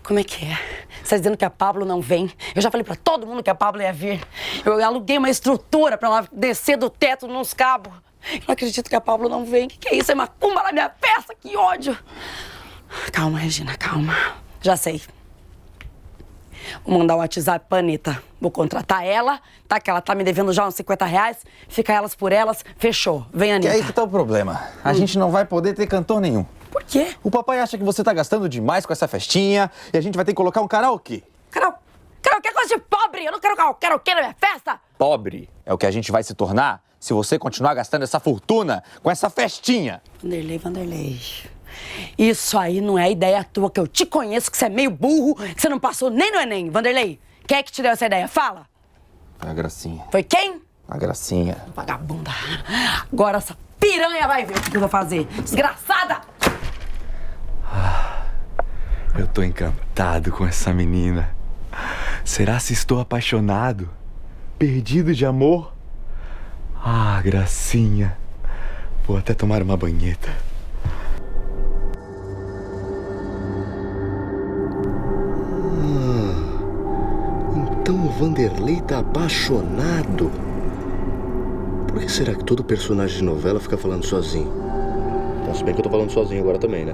Como é que é? Você tá dizendo que a Pablo não vem? Eu já falei pra todo mundo que a Pablo ia vir. Eu aluguei uma estrutura pra ela descer do teto nos cabos. Eu não acredito que a Pablo não vem. Que é isso? É macumba na minha festa? Que ódio! Calma, Regina, calma. Já sei. Vou mandar um WhatsApp pra Anitta. Vou contratar ela, tá? Que ela tá me devendo já uns R$50. Fica elas por elas. Fechou. Vem, Anitta. E aí que tá o problema. A gente não vai poder ter cantor nenhum. Por quê? O papai acha que você tá gastando demais com essa festinha e a gente vai ter que colocar um karaokê. Karaokê é coisa de pobre! Eu não quero karaokê na minha festa! Pobre é o que a gente vai se tornar se você continuar gastando essa fortuna com essa festinha. Vanderlei. Isso aí não é ideia tua, que eu te conheço, que você é meio burro, que você não passou nem no Enem. Vanderlei, quem é que te deu essa ideia? Fala! Foi a Gracinha. Foi quem? A Gracinha. Vagabunda. Agora essa piranha vai ver o que eu vou fazer. Desgraçada! Eu tô encantado com essa menina. Será se estou apaixonado? Perdido de amor? Ah, Gracinha. Vou até tomar uma banheta. Então o Vanderlei tá apaixonado. Por que será que todo personagem de novela fica falando sozinho? Bom, se bem que eu tô falando sozinho agora também, né?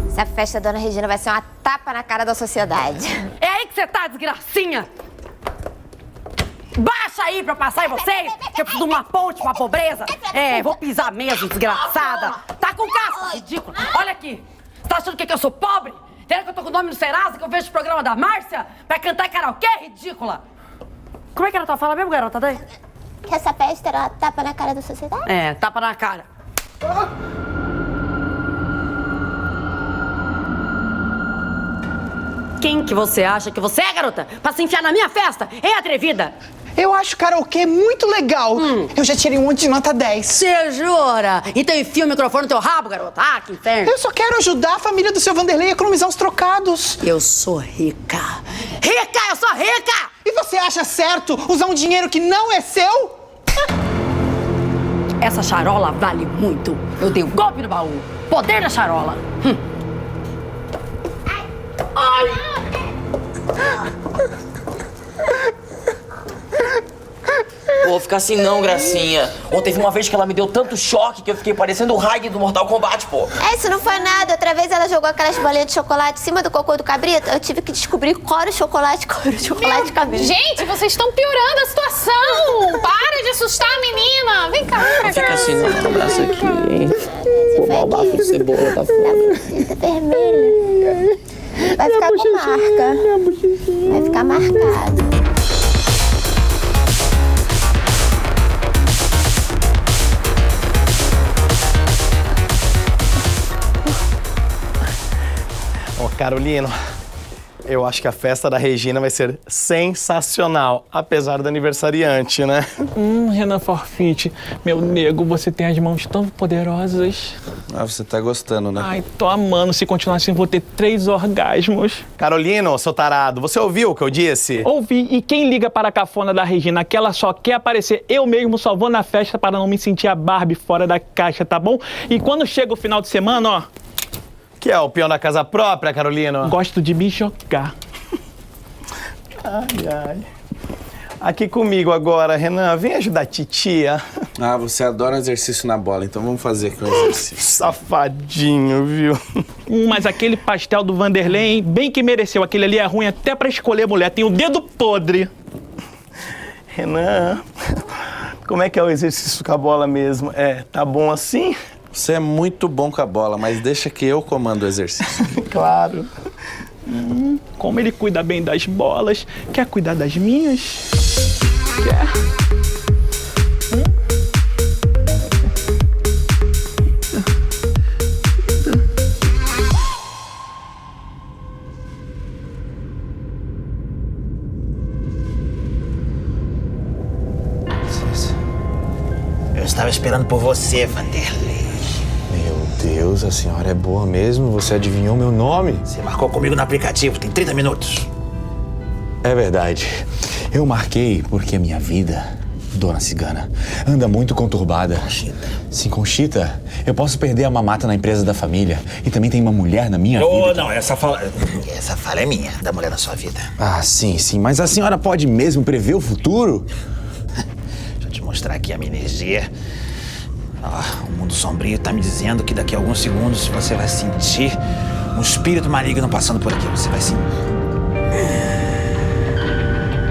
Essa festa da Dona Regina vai ser uma tapa na cara da sociedade. É aí que você tá, desgracinha? Baixa aí pra eu passar em vocês, que eu preciso de uma ponte pra pobreza. É, vou pisar mesmo, desgraçada. Tá com casca, ridícula. Olha aqui, você tá achando que eu sou pobre? Será que eu tô com o nome no Serasa, que eu vejo o programa da Márcia pra cantar karaokê, ridícula? Como é que era a tua fala mesmo, garota? Daí? Que essa festa era tapa na cara da sociedade? É, tapa na cara. Quem que você acha que você é, garota? Pra se enfiar na minha festa? Hein, atrevida? Eu acho karaokê muito legal. Eu já tirei um monte de nota 10. Você jura? Então enfia o microfone no teu rabo, garota. Ah, que inferno. Eu só quero ajudar a família do seu Vanderlei a economizar os trocados. Eu sou rica. Rica, eu sou rica! E você acha certo usar um dinheiro que não é seu? Essa charola vale muito. Eu dei um golpe no baú. Poder da charola. Ai! Pô, fica assim não, Gracinha. Ontem teve uma vez que ela me deu tanto choque que eu fiquei parecendo o Raiden do Mortal Kombat, pô. Isso não foi nada. Outra vez ela jogou aquelas bolinhas de chocolate em cima do cocô do cabrito. Eu tive que descobrir qual era o chocolate cabrito. Gente, vocês estão piorando a situação. Para de assustar a menina. Vem cá, vem pra cá. Fica assim não, abraça aqui, hein. Pô, mal bafo de cebola, tá foda. Tá vermelha. Vai ficar com marca. Vai ficar marcado. Ô, Carolino, eu acho que a festa da Regina vai ser sensacional, apesar do aniversariante, né? Renan Forfite, meu nego, você tem as mãos tão poderosas. Ah, você tá gostando, né? Ai, tô amando. Se continuar assim, vou ter 3 orgasmos. Carolino, seu tarado, você ouviu o que eu disse? Ouvi. E quem liga para a cafona da Regina, que ela só quer aparecer, eu mesmo só vou na festa para não me sentir a Barbie fora da caixa, tá bom? E quando chega o final de semana, ó... Que é o peão da casa própria, Carolino? Gosto de me jogar. Ai, ai. Aqui comigo agora, Renan. Vem ajudar a titia. Ah, você adora exercício na bola, então vamos fazer aqui um exercício. Safadinho, viu? Mas aquele pastel do Vanderlei, hein? Bem que mereceu. Aquele ali é ruim até pra escolher mulher. Tem o dedo podre. Renan, como é que é o exercício com a bola mesmo? Tá bom assim? Você é muito bom com a bola, mas deixa que eu comando o exercício. Claro. Como ele cuida bem das bolas. Quer cuidar das minhas? Quer? Eu estava esperando por você, Vanderlei. Meu Deus, a senhora é boa mesmo? Você adivinhou meu nome? Você marcou comigo no aplicativo, tem 30 minutos. É verdade. Eu marquei porque a minha vida, dona Cigana, anda muito conturbada. Conchita. Sim, Conchita. Eu posso perder a mamata na empresa da família. E também tem uma mulher na minha vida. Não, essa fala é minha, da mulher na sua vida. Ah, sim, mas a senhora pode mesmo prever o futuro? Deixa eu te mostrar aqui a minha energia. O mundo sombrio tá me dizendo que daqui a alguns segundos você vai sentir um espírito maligno passando por aqui. Você vai sentir.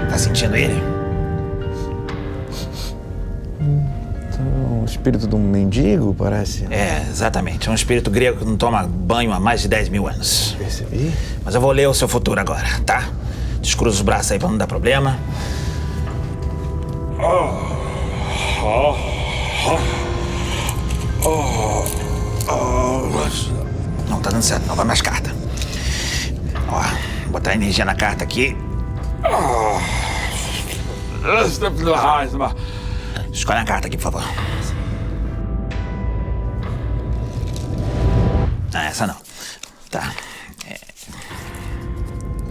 Tá sentindo ele? Um espírito de um mendigo, parece. Exatamente. É um espírito grego que não toma banho há mais de 10 mil anos. Percebi. Mas eu vou ler o seu futuro agora, tá? Descruza os braços aí pra não dar problema. Não tá dando certo, não. Vai mais carta. Ó, vou botar energia na carta aqui. Escolhe a carta aqui, por favor. Essa não. Tá.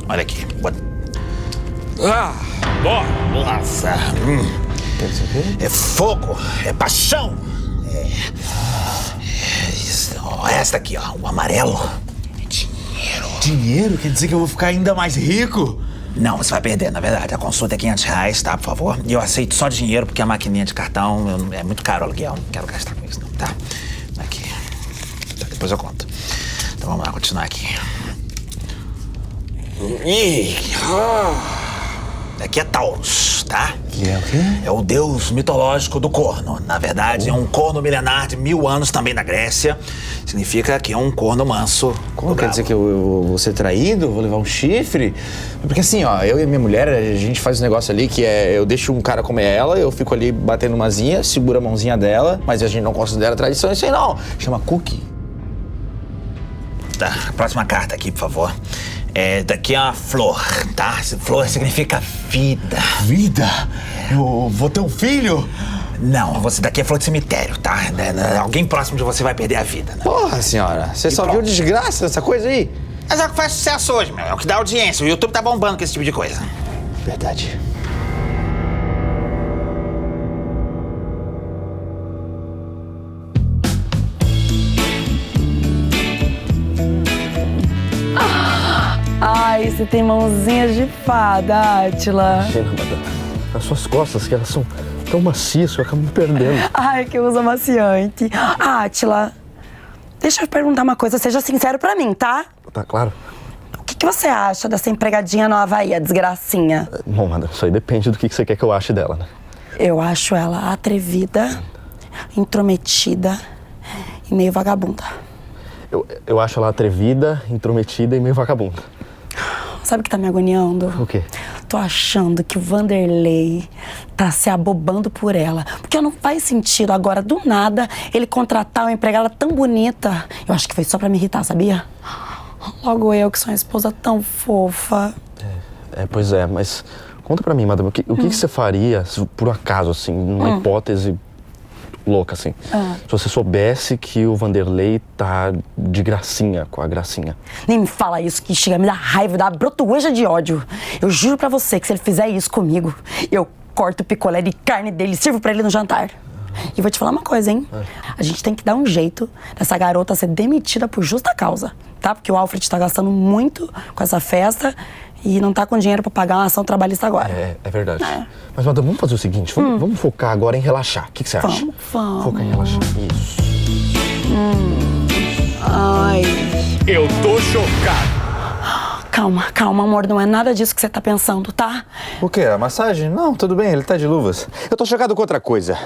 Olha aqui. Nossa. É fogo. É paixão. Essa aqui, ó. O amarelo. É dinheiro. Dinheiro? Quer dizer que eu vou ficar ainda mais rico? Não, você vai perder, na verdade. A consulta é R$500, tá, por favor? E eu aceito só dinheiro porque a maquininha de cartão é muito caro o aluguel. Não quero gastar com isso, não, tá? Aqui. Tá, depois eu conto. Então vamos lá, continuar aqui. Aqui é Taurus, tá? Que é o quê? É o deus mitológico do corno. Na verdade, é um corno milenar de 1000 anos também na Grécia. Significa que é um corno manso. Como quer dizer que eu vou ser traído? Vou levar um chifre? Porque assim, ó, eu e minha mulher, a gente faz um negócio ali que é... Eu deixo um cara comer ela, eu fico ali batendo umazinha, seguro a mãozinha dela, mas a gente não considera tradição isso aí não. Chama cookie. Tá, próxima carta aqui, por favor. Daqui é uma flor, tá? Flor significa vida. Vida? Eu vou ter um filho? Não, você daqui é flor de cemitério, tá? Alguém próximo de você vai perder a vida, né? Porra, senhora, você só viu desgraça nessa coisa aí? Mas é o que faz sucesso hoje, meu. É o que dá audiência. O YouTube tá bombando com esse tipo de coisa. Verdade. Ai, você tem mãozinhas de fada, Átila. Chega, madame. As suas costas, que elas são tão macias que eu acabo me perdendo. Ai, que usa amaciante. Átila, deixa eu perguntar uma coisa, seja sincero pra mim, tá? Tá claro. O que você acha dessa empregadinha nova aí, a desgracinha? Bom, madame, isso aí depende do que você quer que eu ache dela, né? Eu acho ela atrevida, intrometida e meio vagabunda. Eu acho ela atrevida, intrometida e meio vagabunda. Sabe o que tá me agoniando? O quê? Tô achando que o Vanderlei tá se abobando por ela. Porque não faz sentido agora, do nada, ele contratar uma empregada tão bonita. Eu acho que foi só pra me irritar, sabia? Logo eu, que sou uma esposa tão fofa. Pois é, mas conta pra mim, madame, o que você faria, se, por acaso, assim, numa hipótese louca, assim, se você soubesse que o Vanderlei tá de gracinha com a Gracinha? Nem me fala isso, que chega a me dar raiva, dá brotueja de ódio. Eu juro pra você que se ele fizer isso comigo, eu corto o picolé de carne dele e sirvo pra ele no jantar. E vou te falar uma coisa, hein? A gente tem que dar um jeito dessa garota ser demitida por justa causa, tá? Porque o Alfred tá gastando muito com essa festa e não tá com dinheiro pra pagar uma ação trabalhista agora. É verdade. Mas, madame, vamos fazer o seguinte, vamos focar agora em relaxar. O que você acha? Vamos. Focar em relaxar. Isso. Ai. Eu tô chocado. Calma, amor, não é nada disso que você tá pensando, tá? O quê? A massagem? Não, tudo bem, ele tá de luvas. Eu tô chocado com outra coisa.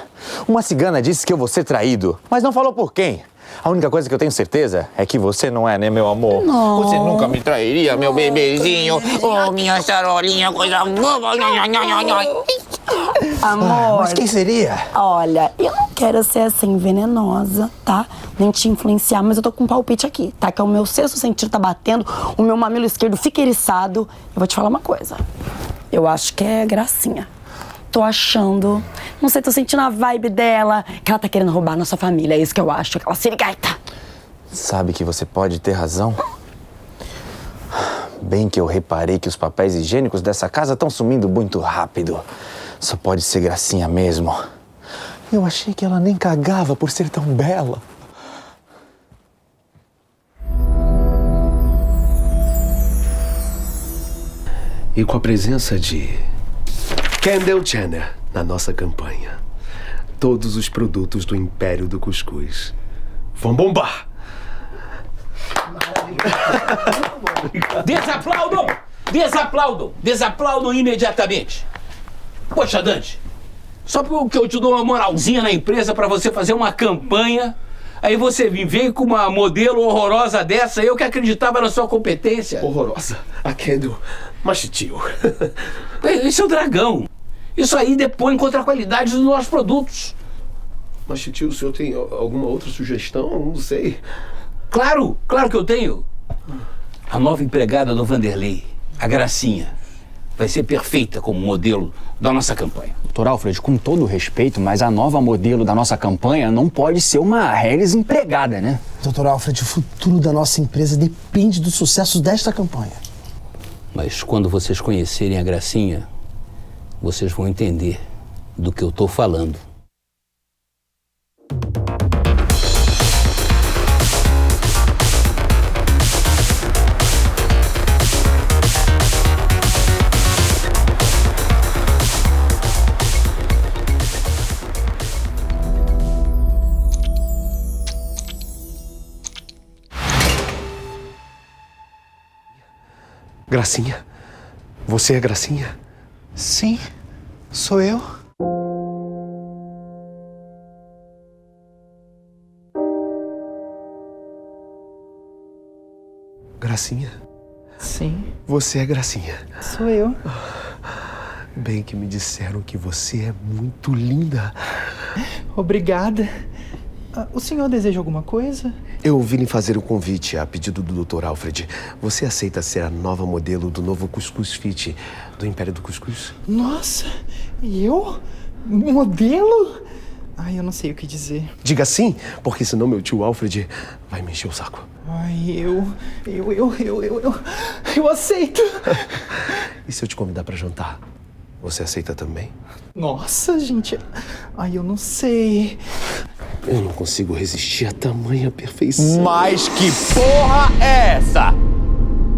Uma cigana disse que eu vou ser traído, mas não falou por quem. A única coisa que eu tenho certeza é que você não é, né, meu amor? Não. Você nunca me trairia, meu bebezinho. Oh, minha charolinha, coisa boba. Amor. Mas quem seria? Olha, eu não quero ser assim venenosa, tá? Nem te influenciar, mas eu tô com um palpite aqui, tá? Que é o meu sexto sentido tá batendo, o meu mamilo esquerdo fica eriçado. Eu vou te falar uma coisa. Eu acho que é Gracinha. Tô achando, não sei, tô sentindo a vibe dela, que ela tá querendo roubar a nossa família, é isso que eu acho, aquela sirigaita. Sabe que você pode ter razão? Bem que eu reparei que os papéis higiênicos dessa casa estão sumindo muito rápido. Só pode ser Gracinha mesmo. Eu achei que ela nem cagava por ser tão bela. E com a presença de Kendall Jenner na nossa campanha, todos os produtos do Império do Cuscuz vão bombar. Desaplaudam imediatamente. Poxa, Dante, só porque eu te dou uma moralzinha na empresa pra você fazer uma campanha, aí você vem com uma modelo horrorosa dessa, eu que acreditava na sua competência. Horrorosa? A Kendall, mas tio. Esse é o dragão. Isso aí depõe contra a qualidade dos nossos produtos. Mas tio, o senhor tem alguma outra sugestão? Não sei. Claro que eu tenho. A nova empregada do Vanderlei, a Gracinha, vai ser perfeita como modelo da nossa campanha. Doutor Alfred, com todo respeito, mas a nova modelo da nossa campanha não pode ser uma Harris empregada, né? Doutor Alfred, o futuro da nossa empresa depende do sucesso desta campanha. Mas quando vocês conhecerem a Gracinha, vocês vão entender do que eu tô falando. Gracinha? Você é Gracinha? Sim, sou eu. Gracinha? Sim. Você é Gracinha? Sou eu. Bem que me disseram que você é muito linda. Obrigada. O senhor deseja alguma coisa? Eu vim lhe fazer um convite a pedido do Dr. Alfred. Você aceita ser a nova modelo do novo Cuscuz Fit do Império do Cuscuz? Nossa, eu? Modelo? Ai, eu não sei o que dizer. Diga sim, porque senão meu tio Alfred vai me encher o saco. Ai, eu aceito. E se eu te convidar pra jantar, você aceita também? Nossa, gente. Ai, eu não sei. Eu não consigo resistir a tamanha perfeição. Mas que porra é essa?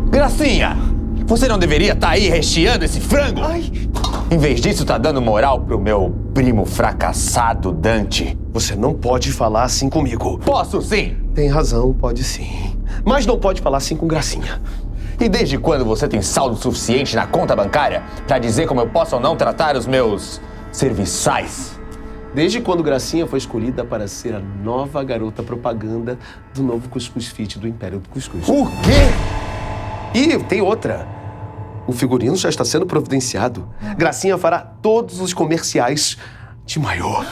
Gracinha, você não deveria estar aí recheando esse frango? Ai. Em vez disso, tá dando moral pro meu primo fracassado Dante. Você não pode falar assim comigo. Posso sim. Tem razão, pode sim. Mas não pode falar assim com Gracinha. E desde quando você tem saldo suficiente na conta bancária pra dizer como eu posso ou não tratar os meus serviçais? Desde quando Gracinha foi escolhida para ser a nova garota propaganda do novo Cuscuz Fit do Império do Cuscuz. O quê? E tem outra. O figurino já está sendo providenciado. Gracinha fará todos os comerciais de maiô.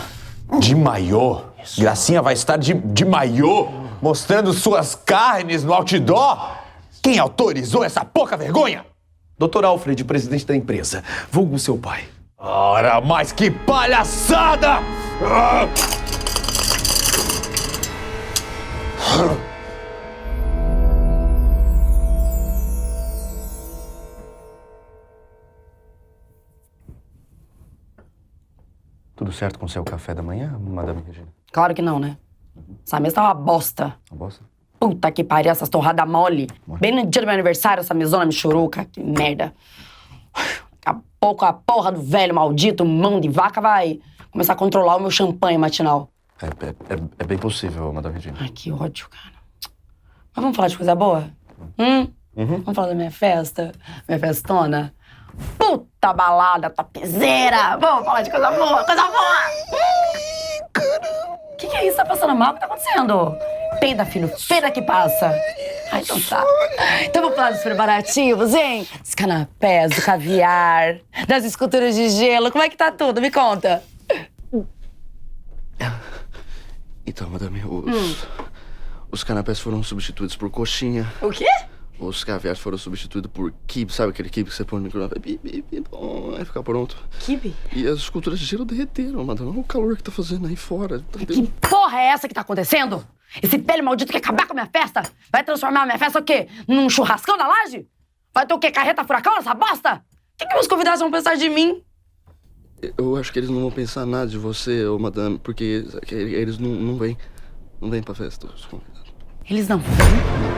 De maiô? Gracinha vai estar de maiô, mostrando suas carnes no outdoor? Quem autorizou essa pouca vergonha? Dr. Alfred, presidente da empresa. Vulgo seu pai. Ora, mas que palhaçada! Tudo certo com o seu café da manhã, Madame Regina? Claro que não, né? Essa mesa tá uma bosta. Uma bosta? Puta que pariu, essas torradas mole. Bem no dia do meu aniversário, essa mesona me churuca. Que merda. Daqui a pouco a porra do velho maldito, mão de vaca, vai começar a controlar o meu champanhe matinal. É bem possível, Madame Regina. Ai, que ódio, cara. Mas vamos falar de coisa boa? Vamos falar da minha festa? Minha festona? Puta balada, topzeira! Vamos falar de coisa boa, coisa boa! Que é isso? Tá passando mal? O que tá acontecendo? Peida, filho, peida que passa. Ai, então tá. Então vamos falar dos preparativos, hein? Dos canapés, do caviar, das esculturas de gelo. Como é que tá tudo? Me conta. Então, madame, os canapés foram substituídos por coxinha. O quê? Os caviares foram substituídos por quibe, sabe aquele quibe que você põe no micro-ondas? Vai ficar pronto. Quibe? E as esculturas de gelo derreteram, madame. Olha o calor que tá fazendo aí fora. Que porra é essa que tá acontecendo? Esse velho maldito quer acabar com a minha festa? Vai transformar a minha festa o quê? Num churrascão na laje? Vai ter o quê? Carreta furacão nessa bosta? O que meus convidados vão pensar de mim? Eu acho que eles não vão pensar nada de você, ô madame, porque eles não vêm. Não vêm pra festa, os convidados. Eles não vêm?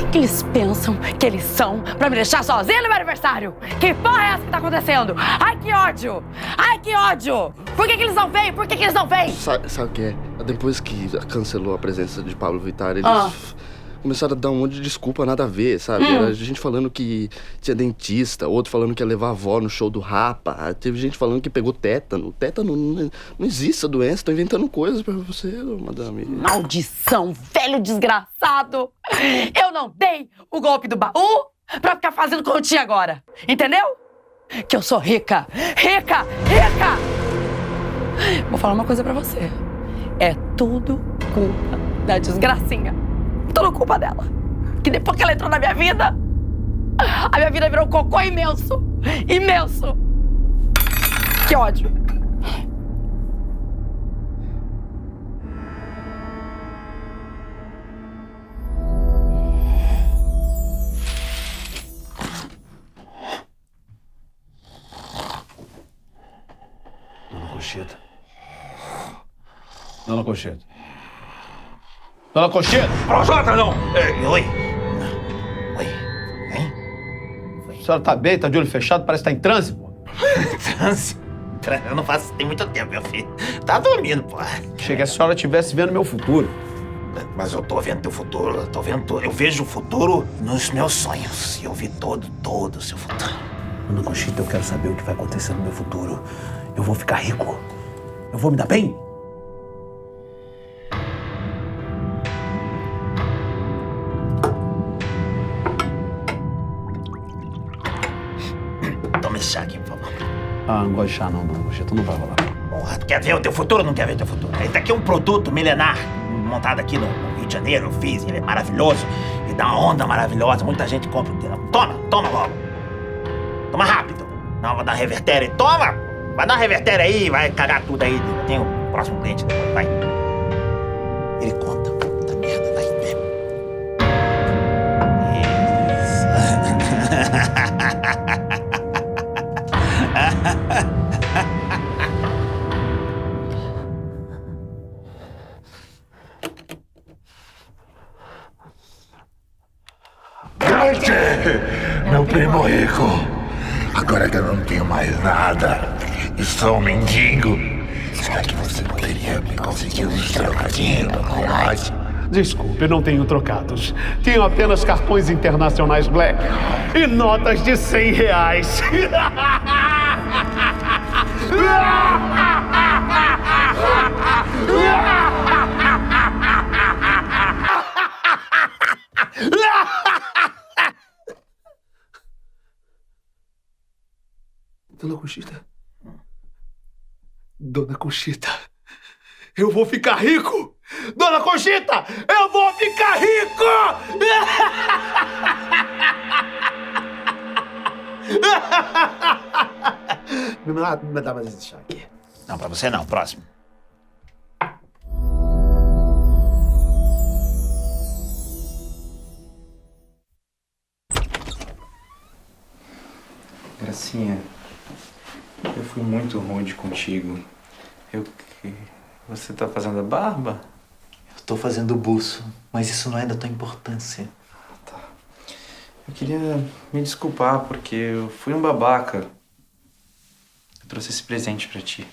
O que eles pensam que eles são pra me deixar sozinha no meu aniversário? Que porra é essa que tá acontecendo? Ai, que ódio! Ai, que ódio! Por que eles não vêm? Por que eles não vêm? Sabe o que é? Depois que cancelou a presença de Pablo Vittar, eles começaram a dar um monte de desculpa, nada a ver, sabe? Era gente falando que tinha dentista, outro falando que ia levar a avó no show do Rapa, teve gente falando que pegou tétano. Tétano não existe essa doença, estão inventando coisas pra você, madame. Maldição, velho desgraçado! Eu não dei o golpe do baú pra ficar fazendo continha agora, entendeu? Que eu sou rica! Rica! Rica! Vou falar uma coisa pra você. É tudo culpa da desgracinha. Tudo culpa dela. Que depois que ela entrou na minha vida, a minha vida virou um cocô imenso. Imenso. Que ódio. Dona Conchita. Dona Conchita. Dona Conchita! Projota, não! Oi. A senhora tá bem? Tá de olho fechado? Parece que tá em transe, pô. Transe? Eu não faço tem muito tempo, meu filho. Tá dormindo, pô. Achei que a senhora estivesse vendo meu futuro. Mas eu tô vendo teu futuro, eu vejo o futuro nos meus sonhos. E eu vi todo o seu futuro. Dona Conchita, eu quero saber o que vai acontecer no meu futuro. Eu vou ficar rico. Eu vou me dar bem. Toma esse chá aqui, por favor. Ah, não gosto de chá não, Dona Conchita. Não vai rolar. Porra, tu quer ver o teu futuro ou não quer ver o teu futuro? Esse daqui é um produto milenar, montado aqui no Rio de Janeiro. Eu fiz, ele é maravilhoso. E dá uma onda maravilhosa. Muita gente compra. Toma logo. Toma rápido. Não, vai dar revertério. Toma! Vai dar revertério aí, vai cagar tudo aí. Tem o próximo cliente depois, vai. Ele conta. Puta merda, vai. Meu primo rico, agora que eu não tenho mais nada e sou um mendigo, será que você poderia me conseguir uns trocadinhos com nós? Desculpe, não tenho trocados. Tenho apenas cartões internacionais Black e notas de R$100. Dona Conchita? Dona Conchita, eu vou ficar rico! Dona Conchita, eu vou ficar rico! Me dá mais esse chá aqui. Não, pra você não. Próximo. Gracinha, eu fui muito rude contigo. Você tá fazendo a barba? Eu tô fazendo o buço, mas isso não é da tua importância. Tá. Eu queria me desculpar porque eu fui um babaca. Eu trouxe esse presente pra ti.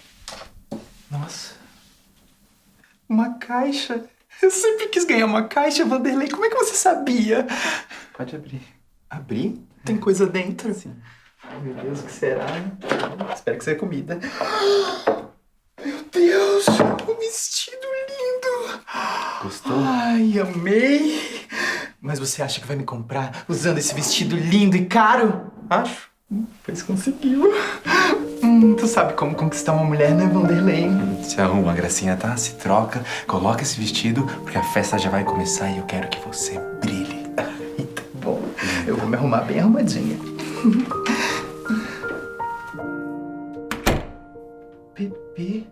Nossa. Uma caixa? Eu sempre quis ganhar uma caixa, Vanderlei. Como é que você sabia? Pode abrir. Abrir? Tem coisa dentro? Sim. Ai, meu Deus, o que será? Espero que seja comida. Meu Deus, um vestido lindo! Gostou? Ai, amei! Mas você acha que vai me comprar usando esse vestido lindo e caro? Acho. Pois conseguiu. Tu sabe como conquistar uma mulher, né, Vanderlei? Se arruma, Gracinha, tá? Se troca, coloca esse vestido, porque a festa já vai começar e eu quero que você brilhe. Tá bom, eu vou me arrumar bem arrumadinha. Pepe.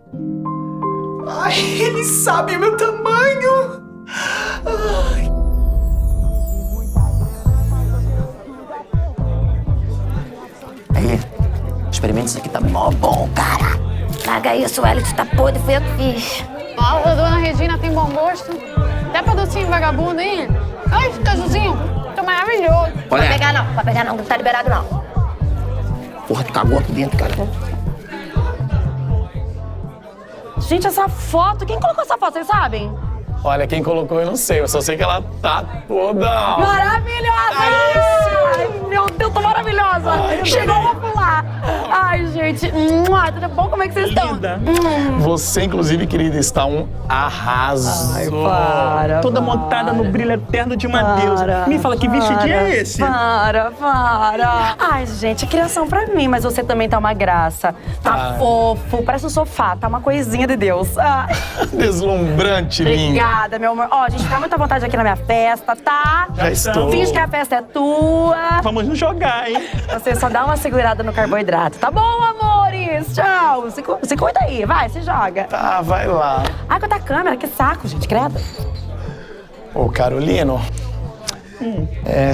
Ai, ele sabe o meu tamanho! Ai. Aí, experimenta isso aqui, tá mó bom, cara. Larga isso, o Elliot tá podre, foi eu que fiz. Ó, a dona Regina tem bom gosto. Até pra docinho vagabundo, hein? Ai, esse cajuzinho, tá maravilhoso. Pode pegar não, não tá liberado não. Porra, tu cagou aqui dentro, cara. Gente, essa foto, quem colocou essa foto, vocês sabem? Olha, quem colocou eu não sei, eu só sei que ela tá toda... Maravilhosa! Ai, meu Deus, tô maravilhosa! Chegou a pular! Ai, gente, tudo bom? Como é que vocês estão? Você, inclusive, querida, está um arraso. Ai, para, Toda montada no brilho eterno de uma deusa. Me fala, que vestidinho é esse? Para. Ai, gente, é criação pra mim, mas você também tá uma graça. Tá fofo, parece um sofá, tá uma coisinha de Deus. Ai. Deslumbrante, lindo. Obrigada, meu amor. Ó, a gente tá muito à vontade aqui na minha festa, tá? Já estou. Finge que a festa é tua. Vamos nos jogar, hein? Você só dá uma segurada no carboidrato. Tá bom, amores? Tchau. Se cuida aí. Vai, se joga. Tá, vai lá. Ai, quanta câmera. Que saco, gente. Credo. Ô, Carolino.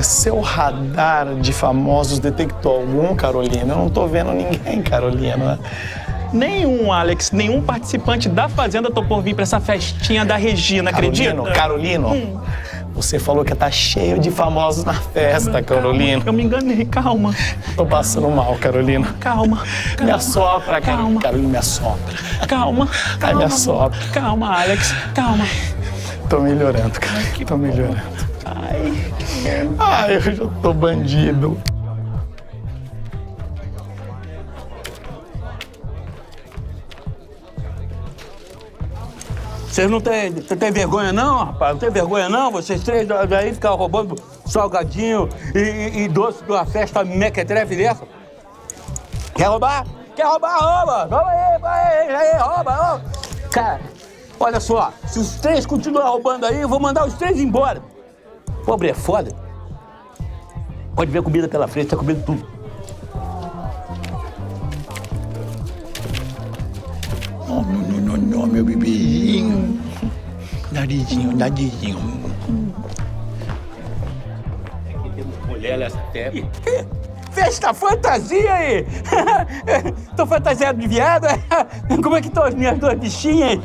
Seu radar de famosos detectou algum, Carolina? Eu não tô vendo ninguém, Carolina. Nenhum, Alex, nenhum participante da Fazenda topou vir pra essa festinha da Regina, acredita? Carolino, você falou que tá cheio de famosos na festa, Carolina. Eu me enganei, calma. Tô passando mal, Carolina. Calma. Me assopra, Carolina, me assopra. Calma. Ai, me assopra. Calma, Alex, calma. Tô melhorando, cara. Tô melhorando. Ai, eu já tô bandido. Vocês não tem vergonha não, rapaz? Não tem vergonha não? Vocês três daí ficam roubando salgadinho e doce de uma festa mequetrefe dessa? Quer roubar? Quer roubar? Rouba! Rouba aí, rouba! Cara, olha só, se os três continuarem roubando aí, eu vou mandar os três embora. Pobre é foda. Pode ver comida pela frente, tá comendo tudo. Não, meu bebezinho. Narizinho. Mulher nessa terra. Festa fantasia aí! Tô fantasiado de viado? Como é que estão as minhas duas bichinhas?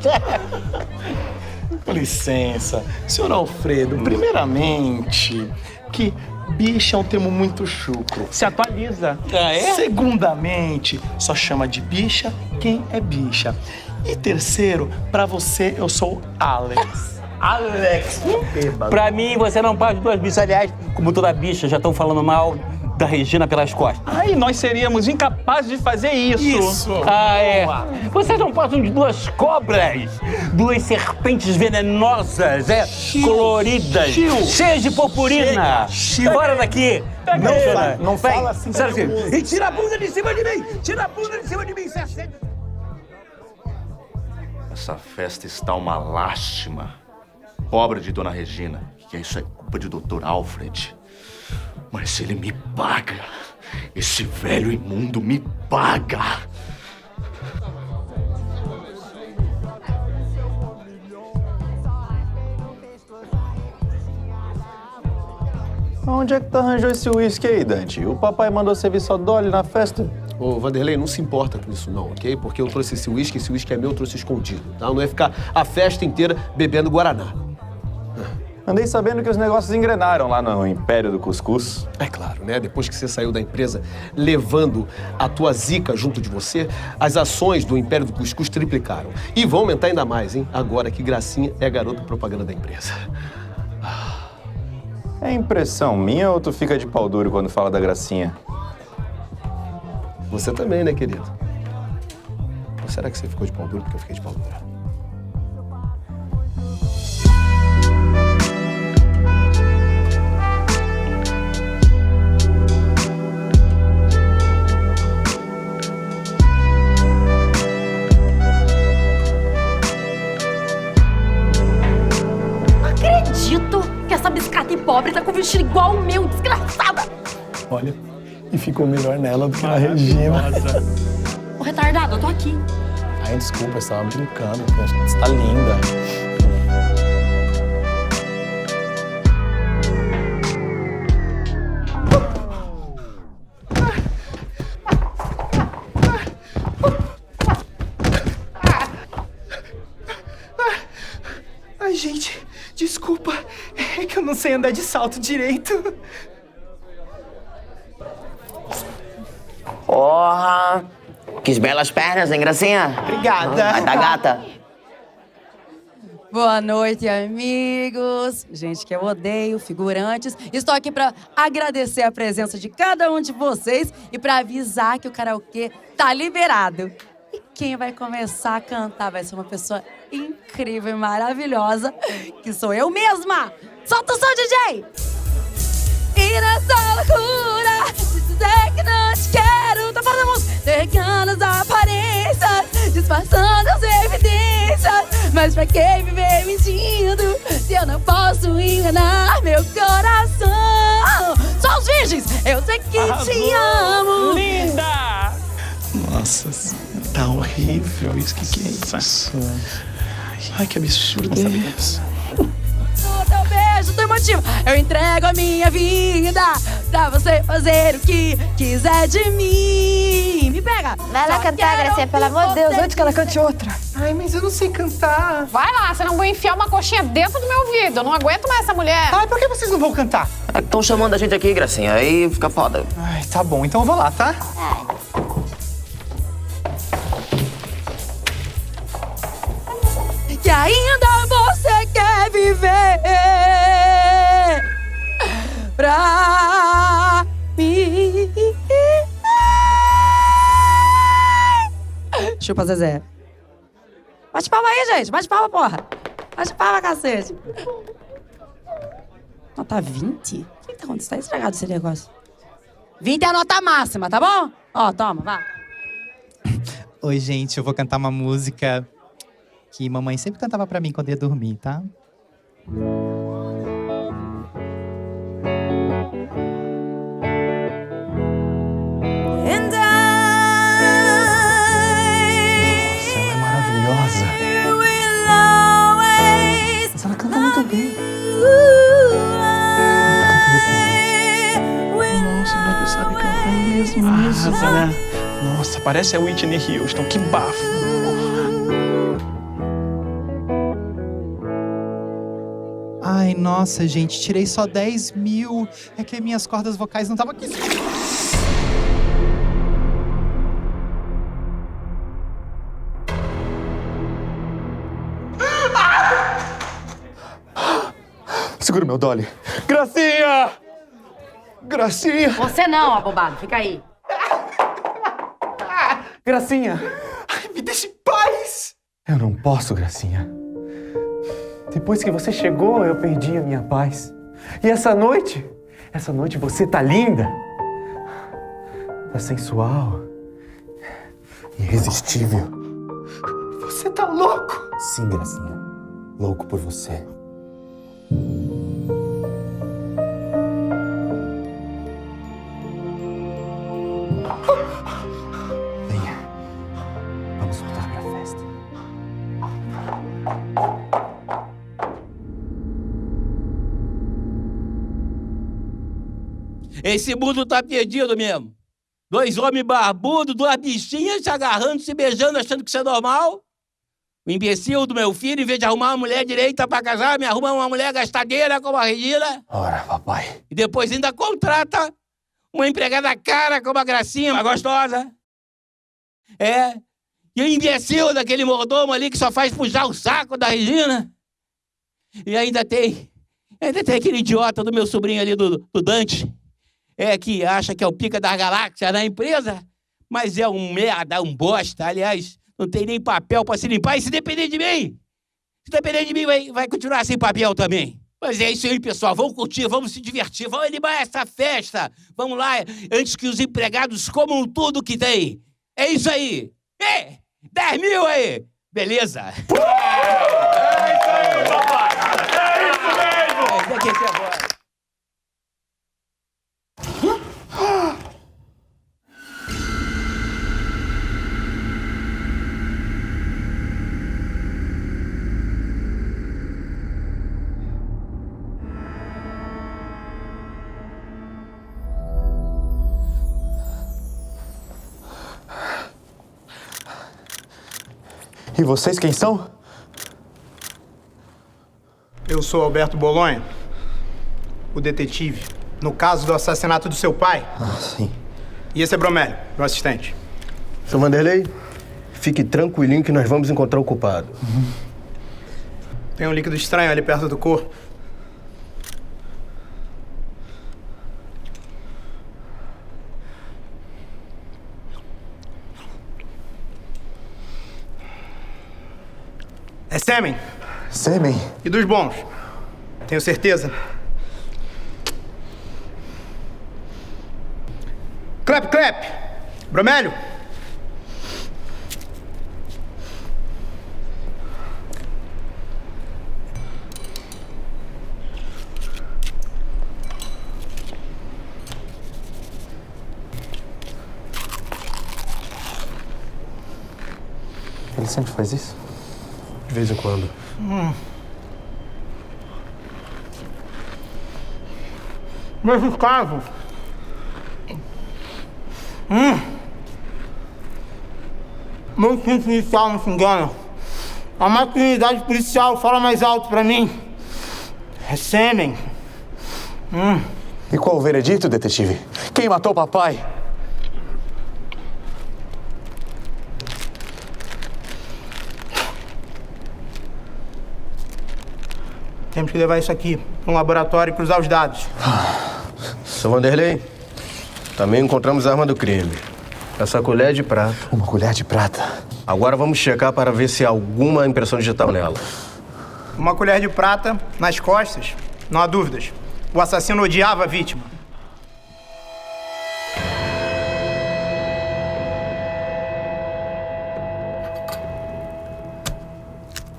Com licença, senhor Alfredo, primeiramente, que bicha é um termo muito chucro. Se atualiza. Ah, é? Segundamente, só chama de bicha quem é bicha. E terceiro, pra você, eu sou Alex. Alex, bêbado. Pra mim, você não passa duas bichas. Aliás, como toda bicha, já estão falando mal da Regina pelas costas. Aí nós seríamos incapazes de fazer isso. Ah, é. Vocês não passam de duas cobras, duas serpentes venenosas, coloridas, cheias de purpurina. Bora daqui. Não fala assim. E tira a bunda de cima de mim. Tira a bunda de cima de mim, serpente. Essa festa está uma lástima. Pobre de Dona Regina, que isso é culpa de Dr. Alfred. Mas ele me paga. Esse velho imundo me paga. Onde é que tu arranjou esse uísque aí, Dante? O papai mandou servir só Dolly na festa? Ô, Vanderlei, não se importa com isso não, ok? Porque eu trouxe esse uísque é meu, eu trouxe escondido, tá? Não é ficar a festa inteira bebendo Guaraná. Andei sabendo que os negócios engrenaram lá no Império do Cuscuz. É claro, né? Depois que você saiu da empresa levando a tua zica junto de você, as ações do Império do Cuscuz triplicaram. E vão aumentar ainda mais, hein? Agora que Gracinha é a garota propaganda da empresa. É impressão minha ou tu fica de pau duro quando fala da Gracinha? Você também, né, querido? Ou será que você ficou de pau duro porque eu fiquei de pau duro? Acredito que essa biscata pobre tá com um vestido igual o meu, desgraçada! Olha, e ficou melhor nela do que na Regina. Ô, retardado, eu tô aqui. Ai, desculpa, eu estava brincando, você tá linda. Ai, gente, desculpa. É que eu não sei andar de salto direito. Porra! Que belas pernas, hein, Gracinha? Obrigada. Vai tá gata. Boa noite, amigos. Gente que eu odeio, figurantes. Estou aqui para agradecer a presença de cada um de vocês e para avisar que o karaokê tá liberado. E quem vai começar a cantar vai ser uma pessoa incrível e maravilhosa, que sou eu mesma. Solta o som, DJ! E nessa loucura de dizer que não te quero, tá falando música, negando as aparências, disfarçando as evidências. Mas pra que viver mentindo se eu não posso enganar meu coração? Só os virgens, eu sei que te amo. Linda! Nossa, tá horrível isso. Que é isso? Ai, que absurdo isso. No teu beijo, teu motivo, eu entrego a minha vida pra você fazer o que quiser de mim. Me pega! Vai lá cantar, Gracinha, pelo amor de Deus, antes que ela cante outra. Ai, mas eu não sei cantar. Vai lá, senão eu vou enfiar uma coxinha dentro do meu ouvido. Eu não aguento mais essa mulher. Ai, por que vocês não vão cantar? Estão chamando a gente aqui, Gracinha, aí fica foda. Ai, tá bom, então eu vou lá, tá? Que ainda você quer viver pra mim. Chupa, Zezé. Bate palma aí, gente. Bate palma, porra. Bate palma, cacete. Nota 20? O que tá acontecendo? Tá estragado esse negócio. 20 é a nota máxima, tá bom? Ó, toma, vá. Oi, gente, eu vou cantar uma música que mamãe sempre cantava pra mim quando ia dormir, tá? Nossa, ela é maravilhosa. Mas ela canta muito bem. Nossa, ela sabe cantar mesmo. Arrasa, né? Nossa, parece a Whitney Houston. Que bafo. Ai, nossa, gente, tirei só 10 mil. É que minhas cordas vocais não estavam aqui. Segura meu Dolly. Gracinha! Gracinha! Você não, abobado. Fica aí. Gracinha! Ai, me deixe em paz! Eu não posso, Gracinha. Depois que você chegou, eu perdi a minha paz. E essa noite você tá linda. Tá sensual. Irresistível. Você tá louco? Sim, Gracinha. Louco por você. Venha. Vamos voltar pra festa. Esse mundo tá perdido mesmo. 2 homens barbudos, 2 bichinhas se agarrando, se beijando, achando que isso é normal. O imbecil do meu filho, em vez de arrumar uma mulher direita pra casar, me arruma uma mulher gastadeira como a Regina. Ora, papai. E depois ainda contrata uma empregada cara como a Gracinha, uma gostosa. É. E o imbecil daquele mordomo ali que só faz puxar o saco da Regina. E ainda tem aquele idiota do meu sobrinho ali, do Dante. Que acha que é o pica da galáxia na empresa, mas é um merda, um bosta. Aliás, não tem nem papel pra se limpar. E se depender de mim, vai continuar sem papel também. Mas é isso aí, pessoal. Vamos curtir, vamos se divertir, vamos animar essa festa. Vamos lá, antes que os empregados comam tudo que tem. É isso aí. 10 mil aí. Beleza? É isso aí, papai. É isso mesmo. Daqui até agora. E vocês quem são? Eu sou Alberto Bolonha, o detetive, no caso do assassinato do seu pai. Ah, sim. E esse é Bromélio, meu assistente. Seu Vanderlei, fique tranquilinho que nós vamos encontrar o culpado. Tem um líquido estranho ali perto do corpo. É sêmen. Sêmen? E dos bons. Tenho certeza. Clap, clap. Bromélio. Ele sempre faz isso? De vez em quando. Nesses casos. Meu instinto inicial não se engana. A masculinidade policial fala mais alto pra mim. É sêmen. E qual o veredito, detetive? Quem matou o papai? Temos que levar isso aqui para um laboratório e cruzar os dados. Seu Vanderlei, também encontramos a arma do crime. Essa colher de prata. Uma colher de prata? Agora vamos checar para ver se há alguma impressão digital nela. Uma colher de prata nas costas, não há dúvidas. O assassino odiava a vítima.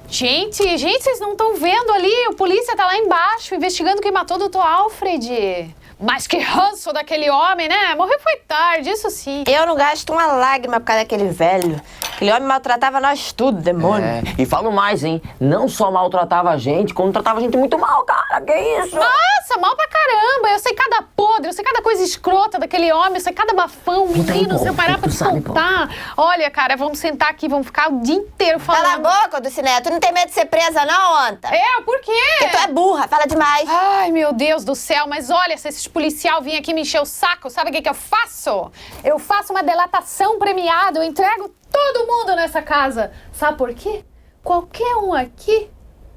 Gente, vocês não estão vendo ali? O polícia tá lá embaixo, investigando quem matou o Dr. Alfred. Mas que ranço daquele homem, né? Morreu foi tarde, isso sim. Eu não gasto uma lágrima por causa daquele velho. Aquele homem maltratava nós tudo, demônio. E falo mais, hein? Não só maltratava a gente, como tratava a gente muito mal, cara. Que isso? Nossa, mal pra caramba. Eu sei cada podre, eu sei cada coisa escrota daquele homem, eu sei cada bafão, menino, se eu parar pra te contar. Olha, cara, vamos sentar aqui, vamos ficar o dia inteiro falando. Cala a boca, Dulcinea. Tu não tem medo de ser presa, não, Anta? Por quê? Porque tu é burra, fala demais. Ai, meu Deus do céu, mas olha, se esses policial vir aqui me encher o saco, sabe o que eu faço? Eu faço uma delatação premiada, eu entrego todo mundo nessa casa. Sabe por quê? Qualquer um aqui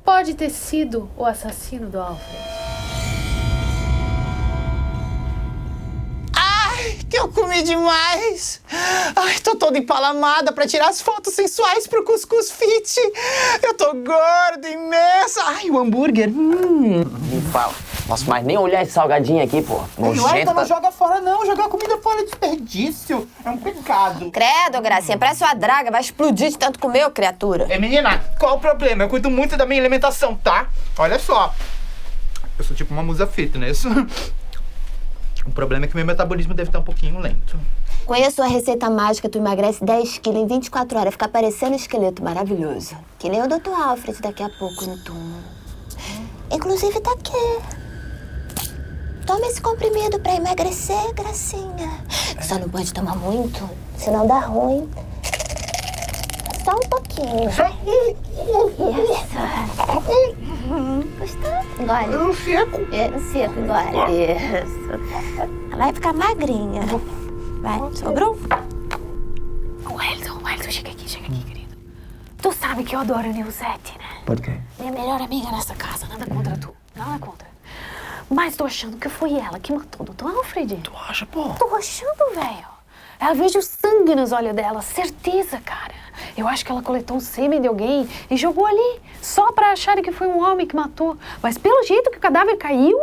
pode ter sido o assassino do Alfred. Ai, que eu comi demais! Ai, tô toda empalamada pra tirar as fotos sensuais pro Cuscuz Fit. Eu tô gorda, imensa. Ai, o hambúrguer. Me fala. Posso mais nem olhar esse salgadinho aqui, pô. Nojento. Não joga fora, não. Jogar comida fora é desperdício. É um pecado. Credo, Gracinha. Parece uma draga. Vai explodir de tanto comer, criatura. Menina, qual o problema? Eu cuido muito da minha alimentação, tá? Olha só. Eu sou tipo uma musa fitness. O problema é que meu metabolismo deve estar um pouquinho lento. Conheço a receita mágica, tu emagrece 10 quilos em 24 horas. Fica parecendo um esqueleto maravilhoso. Que nem o Dr. Alfred daqui a pouco no túmulo. Inclusive tá aqui. Toma esse comprimido pra emagrecer, Gracinha. Só não pode tomar muito, senão dá ruim. Só um pouquinho. Isso. Gostou? Engole. Eu seco. Seco, engole. Isso. Ela vai ficar magrinha. Vai, sobrou? Wellington, chega aqui, querido. Tu sabe que eu adoro a Nilzete, né? Por quê? Minha melhor amiga nessa casa, nada contra tu. Nada contra. Mas tô achando que foi ela que matou o Dr. Alfred. Tu acha, pô? Tô achando, velho. Eu vejo sangue nos olhos dela, certeza, cara. Eu acho que ela coletou o sêmen de alguém e jogou ali, só pra acharem que foi um homem que matou. Mas pelo jeito que o cadáver caiu,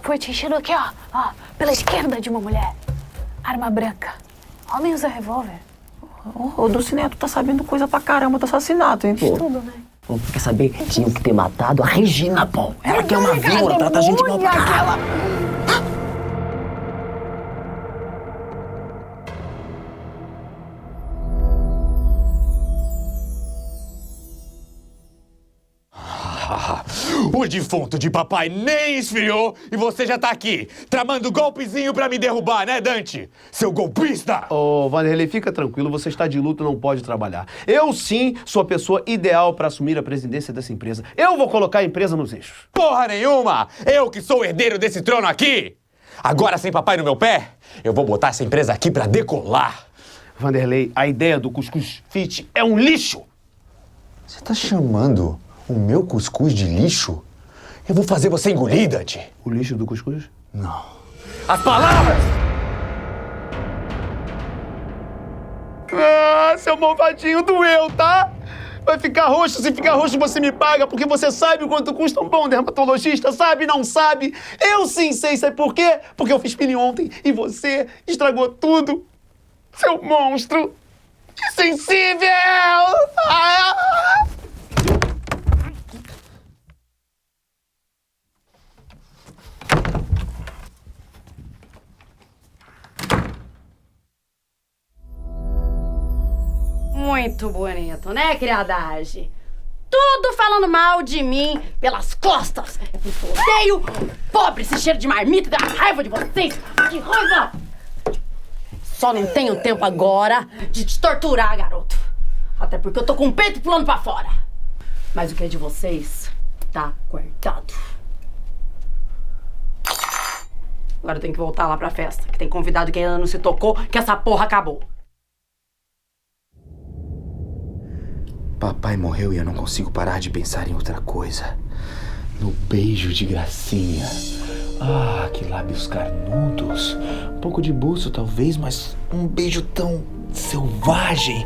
foi atingido aqui, ó, pela esquerda de uma mulher. Arma branca. Homem usa revólver. Ô, Dulcinea, tu tá sabendo coisa pra caramba do assassinato, hein, pô? Tudo, né? Pô, quer saber? Tinham que ter matado a Regina, pô. Ela que é uma víbora, trata a gente mal pra caramba. O defunto de papai nem esfriou e você já tá aqui, tramando golpezinho pra me derrubar, né, Dante? Seu golpista! Ô, Vanderlei, fica tranquilo, você está de luto e não pode trabalhar. Eu, sim, sou a pessoa ideal para assumir a presidência dessa empresa. Eu vou colocar a empresa nos eixos. Porra nenhuma! Eu que sou o herdeiro desse trono aqui! Agora, sem papai no meu pé, eu vou botar essa empresa aqui pra decolar. Vanderlei, a ideia do Cuscuz Fit é um lixo! Você tá chamando o meu cuscuz de lixo? Eu vou fazer você engolir, Dante. O lixo do cuscuz? Não. As palavras! Ah, seu malvadinho, doeu, tá? Vai ficar roxo, se ficar roxo você me paga, porque você sabe o quanto custa um bom dermatologista, sabe? Não sabe? Eu sim sei, sabe por quê? Porque eu fiz peeling ontem e você estragou tudo. Seu monstro insensível! Ah! Muito bonito, né, criadagem? Tudo falando mal de mim pelas costas. É porque eu odeio pobre, esse cheiro de marmita, dá raiva de vocês. Que raiva! Só não tenho tempo agora de te torturar, garoto. Até porque eu tô com o peito pulando pra fora. Mas o que é de vocês tá guardado. Agora eu tenho que voltar lá pra festa, que tem convidado que ainda não se tocou, que essa porra acabou. Papai morreu e eu não consigo parar de pensar em outra coisa. No beijo de Gracinha. Ah, que lábios carnudos. Um pouco de buço, talvez, mas um beijo tão selvagem.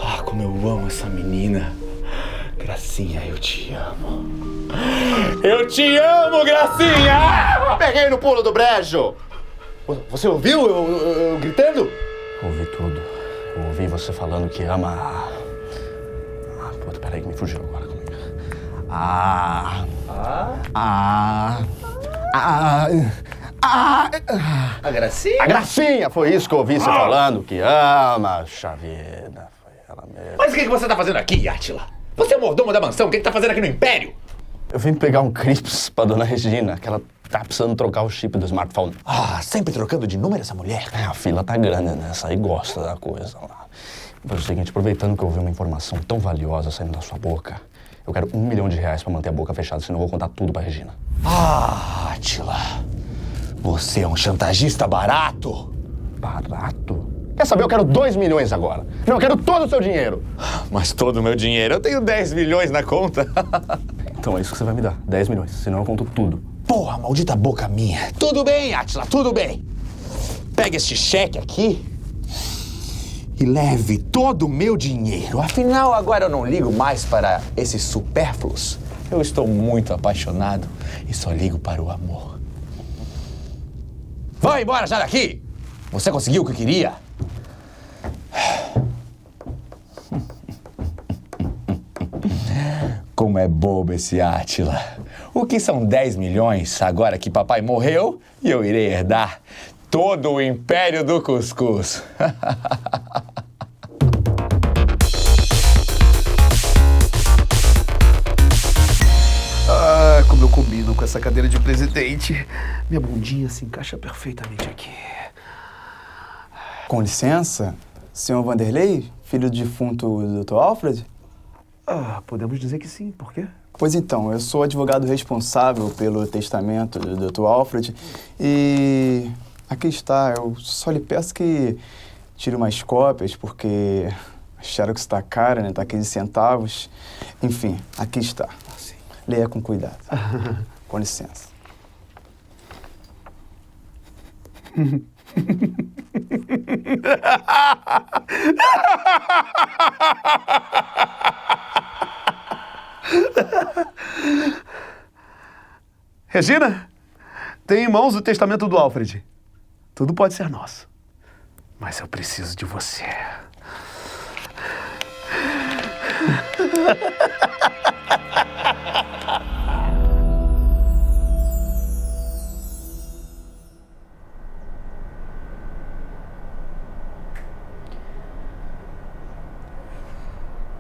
Ah, como eu amo essa menina. Gracinha, eu te amo. Eu te amo, Gracinha! Peguei no pulo do brejo! Você ouviu eu gritando? Ouvi tudo. Eu ouvi você falando que ama... Puta, peraí que me fugiu agora comigo. A Gracinha? A Gracinha, foi isso que eu ouvi você falando, que ama, Xaviera, foi ela mesma. Mas o que você tá fazendo aqui, Átila? Você é o mordomo da mansão, o que tá fazendo aqui no Império? Eu vim pegar um Crips pra dona Regina, que ela tá precisando trocar o chip do smartphone. Ah, sempre trocando de número essa mulher? A fila tá grande, né? Essa aí gosta da coisa lá. Mas é o seguinte, aproveitando que eu ouvi uma informação tão valiosa saindo da sua boca, eu quero R$1 milhão pra manter a boca fechada, senão eu vou contar tudo pra Regina. Ah, Átila, você é um chantagista barato. Barato? Quer saber? Eu quero 2 milhões agora. Não, eu quero todo o seu dinheiro. Mas todo o meu dinheiro? Eu tenho 10 milhões na conta. Então é isso que você vai me dar, 10 milhões, senão eu conto tudo. Porra, maldita boca minha. Tudo bem, Átila, tudo bem. Pega este cheque aqui e leve todo o meu dinheiro. Afinal, agora eu não ligo mais para esses supérfluos. Eu estou muito apaixonado e só ligo para o amor. Vai embora já daqui! Você conseguiu o que queria? Como é bobo esse Átila. O que são 10 milhões agora que papai morreu e eu irei herdar todo o Império do Cuscuz? Ah, como eu combino com essa cadeira de presidente. Minha bundinha se encaixa perfeitamente aqui. Com licença, senhor Vanderlei, filho do defunto Dr. Alfred? Ah, podemos dizer que sim, por quê? Pois então, eu sou advogado responsável pelo testamento do Dr. Alfred e aqui está, eu só lhe peço que tire umas cópias porque a xerox está cara, né? Tá 15 centavos. Enfim, aqui está. Leia com cuidado. Com licença. Regina, tem em mãos o testamento do Alfred. Tudo pode ser nosso. Mas eu preciso de você.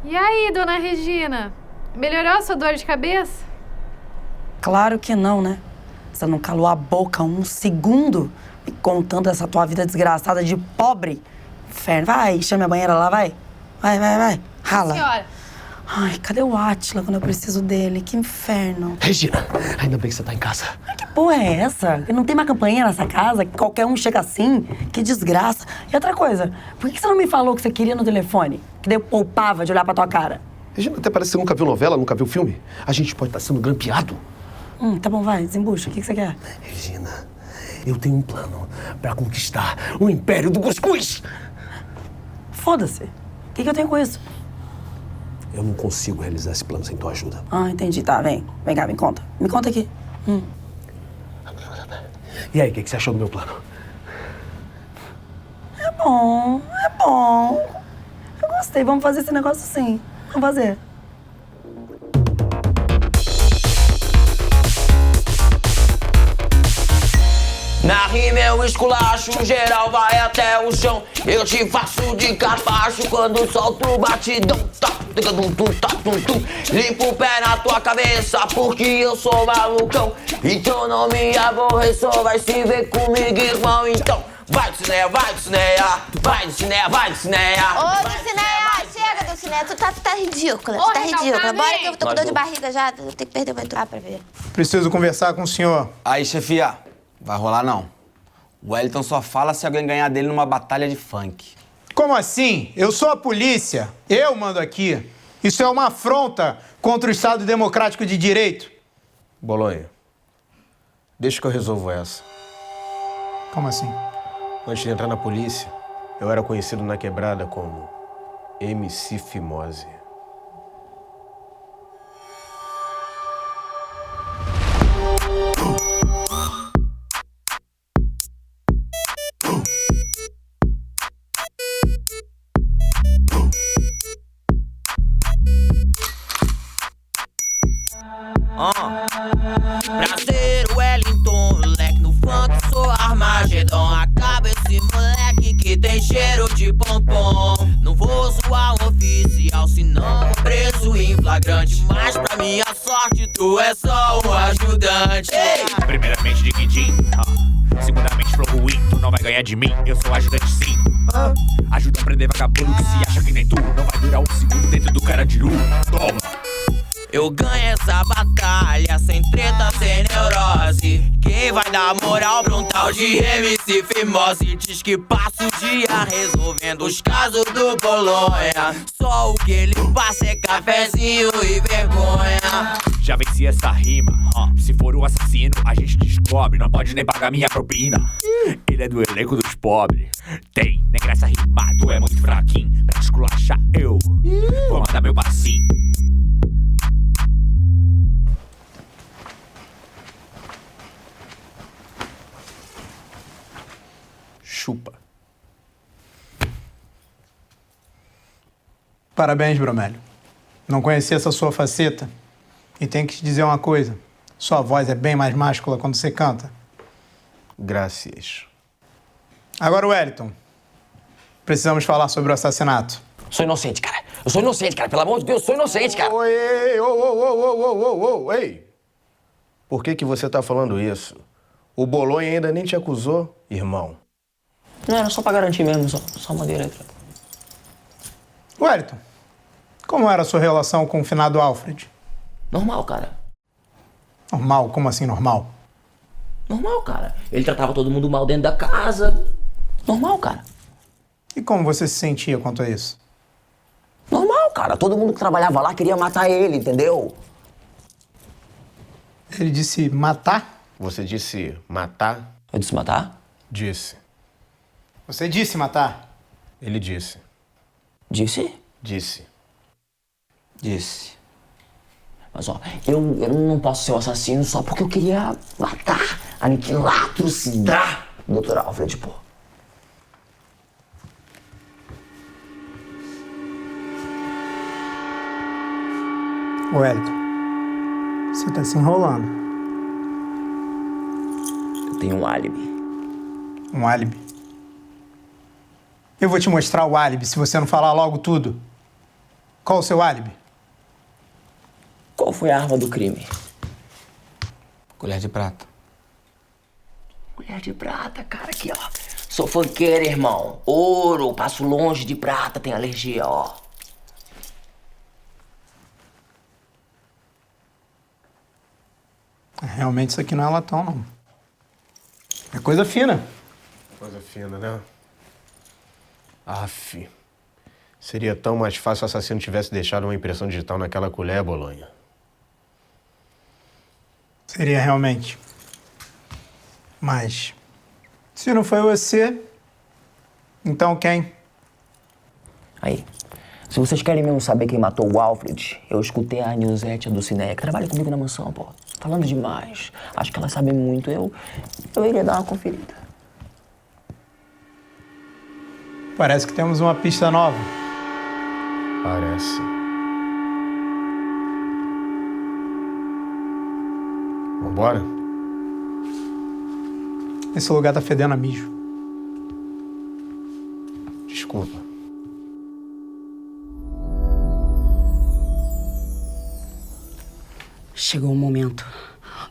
E aí, dona Regina? Melhorou a sua dor de cabeça? Claro que não, né? Você não calou a boca um segundo me contando essa tua vida desgraçada de pobre. Inferno. Vai, chame a banheira lá, vai. Vai. Rala. Senhora. Ai, cadê o Átila quando eu preciso dele? Que inferno. Regina, ainda bem que você tá em casa. Ai, que porra é essa? Não tem uma campainha nessa casa? Que qualquer um chega assim? Que desgraça. E outra coisa, por que você não me falou que você queria no telefone? Que daí eu poupava de olhar pra tua cara. Regina, até parece que você nunca viu novela, nunca viu filme. A gente pode estar sendo grampeado. Tá bom, vai, desembucha. O que você quer? Regina, eu tenho um plano pra conquistar o Império do Cuscuz. Foda-se. O que eu tenho com isso? Eu não consigo realizar esse plano sem tua ajuda. Ah, entendi. Tá, vem. Vem cá, me conta. Me conta aqui. E aí, o que você achou do meu plano? É bom. Eu gostei. Vamos fazer esse negócio sim. Vamos fazer. Na rima eu esculacho, geral vai até o chão. Eu te faço de capacho quando solto o batidão. Limpo o pé na tua cabeça porque eu sou malucão. Então não me aborreça, vai se ver comigo, irmão. Então vai do cineia, vai do cineia. Vai do cineia, vai do cineia. Ô, Dulcinea, chega, Dulcinea. Tu tá ridícula, tu tá ridícula. Bora que eu tô com dor de barriga já. Eu tenho que perder o metrô pra ver. Preciso conversar com o senhor. Aí, chefia, vai rolar não. O Wellington só fala se alguém ganhar dele numa batalha de funk. Como assim? Eu sou a polícia. Eu mando aqui. Isso é uma afronta contra o Estado Democrático de Direito. Bolonha, Deixa que eu resolvo essa. Como assim? Antes de entrar na polícia, eu era conhecido na quebrada como MC Fimose. Pra ser o Wellington, moleque no funk, sou Armagedon. Acaba esse moleque que tem cheiro de pompom. Não vou zoar um oficial, senão vou preso em flagrante. Mas pra minha sorte, tu é só um ajudante. Ei! Primeiramente de Quindim, segundamente flow ruim, tu não vai ganhar de mim, eu sou ajudante sim. Ajuda a prender vagabundo que se acha que nem tu, não vai durar um segundo dentro do Carandiru. Toma! Eu ganho essa batalha sem treta, sem neurose. Quem vai dar moral pra um tal de MC Fimose? Diz que passa o dia resolvendo os casos do Bolonha. Só o que ele passa é cafezinho e vergonha. Já venci essa rima, se for o assassino a gente descobre. Não pode nem pagar minha propina. Ele é do elenco dos pobres. Tem, nem graça rimar, tu é muito fraquinho. Pra te esculachar eu vou mandar meu passinho. Chupa. Parabéns, Bromelho. Não conhecia essa sua faceta. E tenho que te dizer uma coisa. Sua voz é bem mais máscula quando você canta. Graças. Agora, Wellington. Precisamos falar sobre o assassinato. Sou inocente, cara. Eu sou inocente, cara. Pelo amor de Deus, eu sou inocente, cara. Ei! Por que você tá falando isso? O Bolonha ainda nem te acusou, irmão. Não, era só pra garantir mesmo, só uma direita. Wellington, como era a sua relação com o finado Alfred? Normal, cara. Normal? Como assim normal? Normal, cara. Ele tratava todo mundo mal dentro da casa. Normal, cara. E como você se sentia quanto a isso? Normal, cara. Todo mundo que trabalhava lá queria matar ele, entendeu? Ele disse matar? Você disse matar? Eu disse matar? Disse. Você disse matar? Ele disse. Disse? Disse. Disse. Mas ó, eu não posso ser o assassino só porque eu queria matar, aniquilar, trucidar o Dr. Alfred, pô. Wellington, você tá se enrolando. Eu tenho um álibi. Um álibi? Eu vou te mostrar o álibi se você não falar logo tudo. Qual o seu álibi? Qual foi a arma do crime? Colher de prata. Colher de prata, cara, aqui, ó. Sou funkeiro, irmão. Ouro, passo longe de prata, tenho alergia, ó. Realmente isso aqui não é latão, não. É coisa fina. Coisa fina, né? Aff. Seria tão mais fácil se o assassino tivesse deixado uma impressão digital naquela colher, Bolonha. Seria realmente. Mas, se não foi você, então quem? Aí, se vocês querem mesmo saber quem matou o Alfred, eu escutei a Nilzete do Cineia, que trabalha comigo na mansão, pô. Falando demais. Acho que ela sabe muito. Eu iria dar uma conferida. Parece que temos uma pista nova. Parece. Vambora? Esse lugar tá fedendo a mijo. Desculpa. Chegou o momento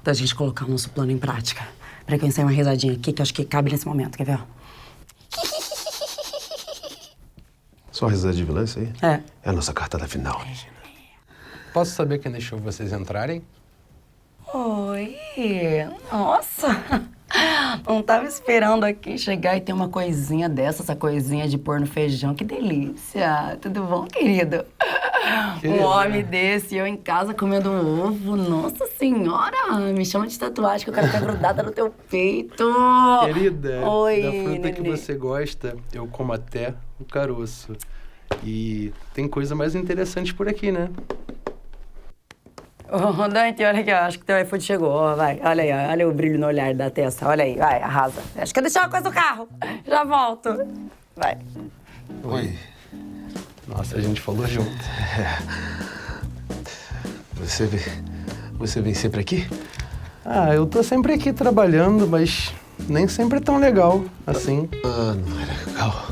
da gente colocar o nosso plano em prática. Peraí que eu ensaio uma risadinha aqui que eu acho que cabe nesse momento, quer ver? Só risada de vilã, isso aí? É. É a nossa carta da final. Posso saber quem deixou vocês entrarem? Oi! Nossa! Não tava esperando aqui chegar e ter uma coisinha dessa, essa coisinha de pôr no feijão. Que delícia! Tudo bom, querido? Um homem desse, eu em casa comendo um ovo. Nossa senhora, me chama de tatuagem que eu quero ficar grudada no teu peito. Querida, Oi, da fruta nenê. que você gosta, eu como até o caroço. E tem coisa mais interessante por aqui, né? Ô, Dante, olha aqui, ó. Acho que teu iFood chegou. Ó, vai, olha aí, ó. Olha o brilho no olhar da testa. Olha aí, vai, arrasa. Acho que eu deixei uma coisa no carro. Já volto. Vai. Oi. Nossa, a gente falou junto. Você vem sempre aqui? Ah, eu tô sempre aqui trabalhando, mas nem sempre é tão legal assim. Ah, não é legal.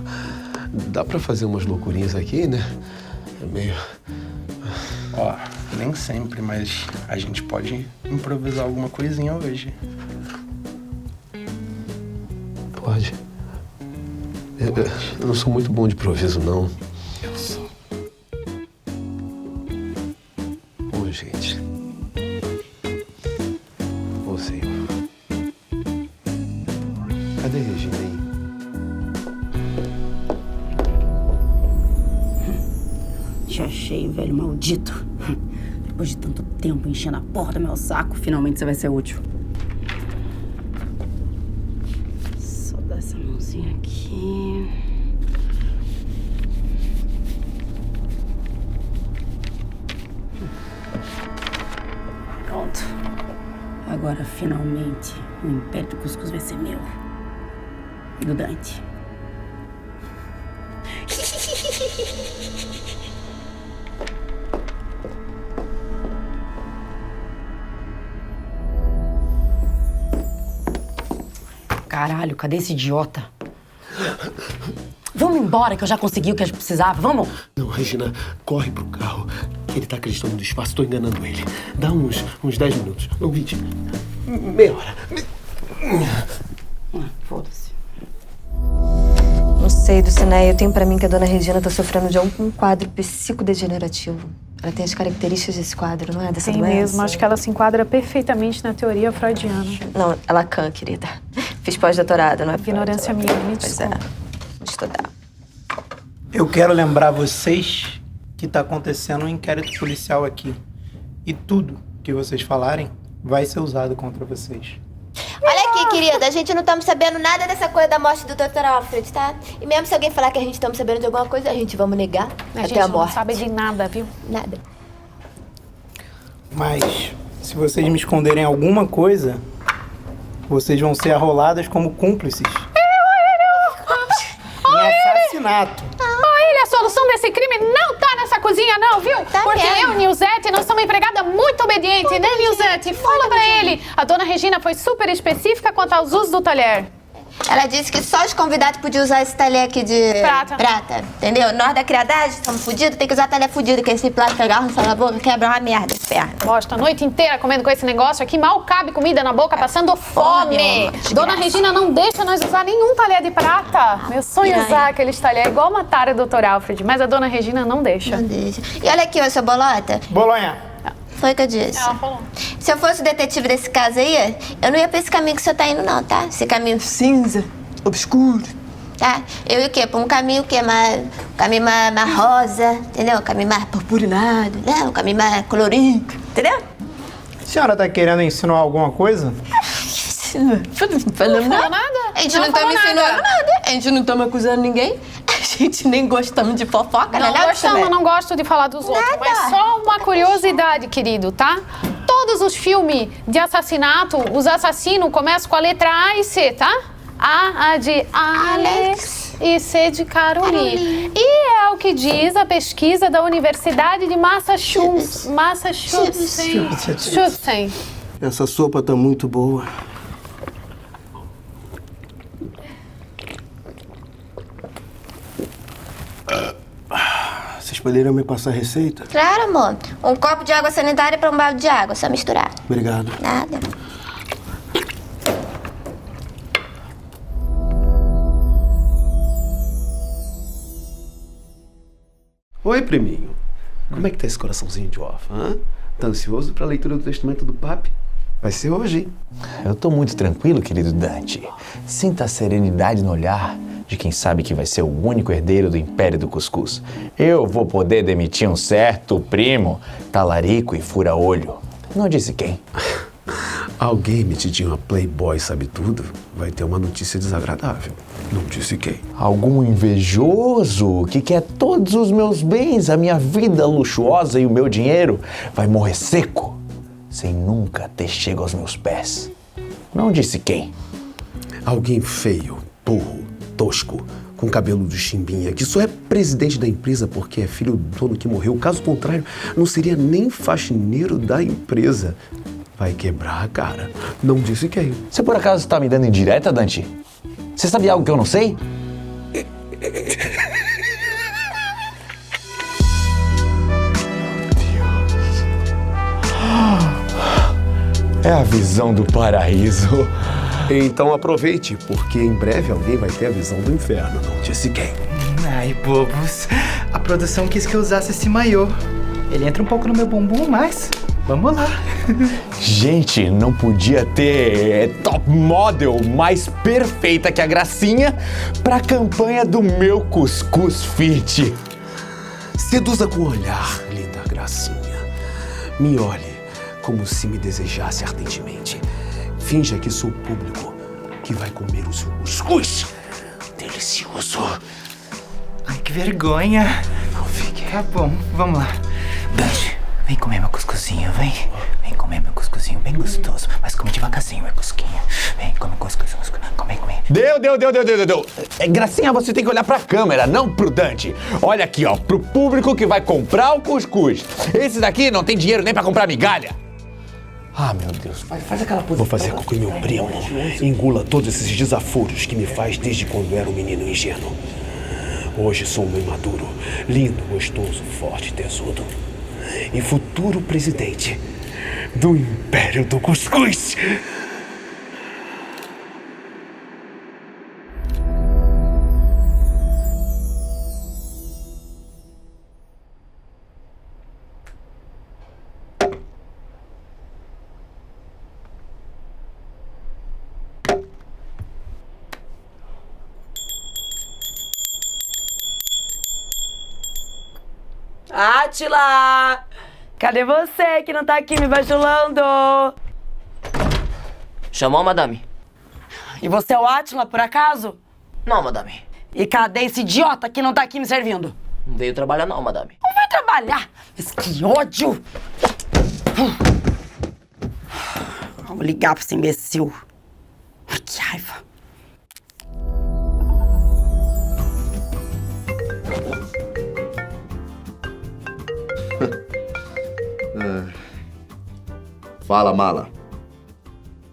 Dá pra fazer umas loucurinhas aqui, né? É meio... Ó, nem sempre, mas a gente pode improvisar alguma coisinha hoje. Pode. Eu não sou muito bom de improviso, não. Eu sou. Ô, gente. Ô, Senhor. Cadê a Regina aí? Te achei, velho maldito. Depois de tanto tempo enchendo a porra do meu saco, finalmente você vai ser útil. Só dar essa mãozinha aqui. Pronto. Agora, finalmente, o Império do Cuscuz vai ser meu. E do Dante. Caralho, cadê esse idiota? Vamos embora, que eu já consegui o que a gente precisava. Vamos? Não, Regina, corre pro carro. Ele tá acreditando no espaço, tô enganando ele. Dá uns 10 minutos. Não, 20. Meia hora. Foda-se. Não sei, Dulcinea, eu tenho pra mim que a dona Regina tá sofrendo de algum quadro psicodegenerativo. Ela tem as características desse quadro, não é? Dessa Tem doença? mesmo, acho que ela se enquadra perfeitamente na teoria freudiana. Não, ela é Lacan, querida. Fiz pós-doutorado, não é? Ignorância minha, me Pois desculpa. é. Vou estudar. Eu quero lembrar vocês que tá acontecendo um inquérito policial aqui. E tudo que vocês falarem vai ser usado contra vocês. Olha aqui, querida, a gente não estamos sabendo nada dessa coisa da morte do Dr. Alfred, tá? E mesmo se alguém falar que a gente estamos sabendo de alguma coisa, a gente vamos negar até a morte. Não sabe de nada, viu? Nada. Mas, se vocês me esconderem alguma coisa, vocês vão ser arroladas como cúmplices. Em assassinato. Olha, a solução desse crime não tá nessa cozinha, não, viu? Porque eu, Nilzete, nós somos uma empregada muito obediente, né, Nilzete? Fala pra ele. A dona Regina foi super específica quanto aos usos do talher. Ela disse que só os convidados podiam usar esse talher aqui de prata, entendeu? Nós da criadagem estamos fudidos, tem que usar talher fudido, que esse plástico pegar na boca quebra uma merda as pernas. Bosta, a noite inteira comendo com esse negócio aqui, mal cabe comida na boca, passando fome. Dona Regina não deixa nós usar nenhum talher de prata. Meu sonho é usar aqueles talher igual mataram o Dr. Alfred, mas a dona Regina não deixa. Não deixa. E olha aqui, ô seu Bolota. Bolonha. Foi o que eu disse. Ela falou. Se eu fosse o detetive desse caso aí, eu não ia pra esse caminho que o senhor tá indo, não, tá? Esse caminho cinza, obscuro, tá? Eu ia o quê? Pra um caminho que é mais... caminho mais rosa, entendeu? Um caminho mais purpurinado, né? Um caminho mais colorido, entendeu? A senhora tá querendo insinuar alguma coisa? Falando nada. A gente não tá me ensinando nada. A gente não estamos acusando ninguém. A gente nem gostamos de fofoca, Não né? gostamos, não gosto de falar dos outros. Mas só uma curiosidade, querido, tá? Todos os filmes de assassinato, os assassinos começam com a letra A e C, tá? A de Alex e C de Caroline. E é o que diz a pesquisa da Universidade de Massachusetts. Essa sopa tá muito boa. Vocês poderiam me passar a receita? Claro, amor. Um copo de água sanitária para um balde de água, só misturar. Obrigado. Nada. Oi, priminho. Como é que tá esse coraçãozinho de órfã, hã? Tá ansioso pra leitura do Testamento do Papi? Vai ser hoje, hein? Eu tô muito tranquilo, querido Dante. Sinta a serenidade no olhar. de quem sabe que vai ser o único herdeiro do Império do Cuscuz. Eu vou poder demitir um certo primo, talarico e fura-olho. Não disse quem. Alguém metidinho uma Playboy sabe tudo, vai ter uma notícia desagradável. Não disse quem. Algum invejoso que quer todos os meus bens, a minha vida luxuosa e o meu dinheiro, vai morrer seco, sem nunca ter chego aos meus pés. Não disse quem. Alguém feio, burro, tosco, com cabelo de chimbinha, que só é presidente da empresa porque é filho do dono que morreu. Caso contrário, não seria nem faxineiro da empresa. Vai quebrar a cara. Não disse quem. Você por acaso está me dando indireta, Dante? Você sabe algo que eu não sei? É a visão do paraíso. Então aproveite, porque em breve alguém vai ter a visão do inferno. Não disse quem. Ai, bobos. A produção quis que eu usasse esse maiô. Ele entra um pouco no meu bumbum, mas vamos lá. Gente, não podia ter top model mais perfeita que a Gracinha pra campanha do meu Cuscuz Fit. Seduza com o olhar, linda Gracinha. Me olhe como se me desejasse ardentemente. Finja que sou o público que vai comer o seu cuscuz. Delicioso. Ai, que vergonha. Não fique. Tá bom, vamos lá. Dante, vem comer meu cuscuzinho, vem. Vem comer meu cuscuzinho bem gostoso. Mas come devagarzinho, meu cusquinha. Vem, come cuscuzinho. Come. Deu. Gracinha, você tem que olhar pra câmera, não pro Dante. Olha aqui, ó, pro público que vai comprar o cuscuz. Esse daqui não tem dinheiro nem pra comprar migalha. Ah, meu Deus. Faz aquela posição. Vou fazer com que meu primo engula todos esses desaforos que me faz desde quando era um menino ingênuo. Hoje sou um homem maduro, lindo, gostoso, forte, tesudo. E futuro presidente do Império do Cuscuz. Átila! Cadê você que não tá aqui me bajulando? Chamou, madame? E você é o Átila, por acaso? Não, madame. E cadê esse idiota que não tá aqui me servindo? Não veio trabalhar não, madame. Não vai trabalhar? Mas que ódio! Vou ligar pra esse imbecil. Ai, que raiva. Fala, mala.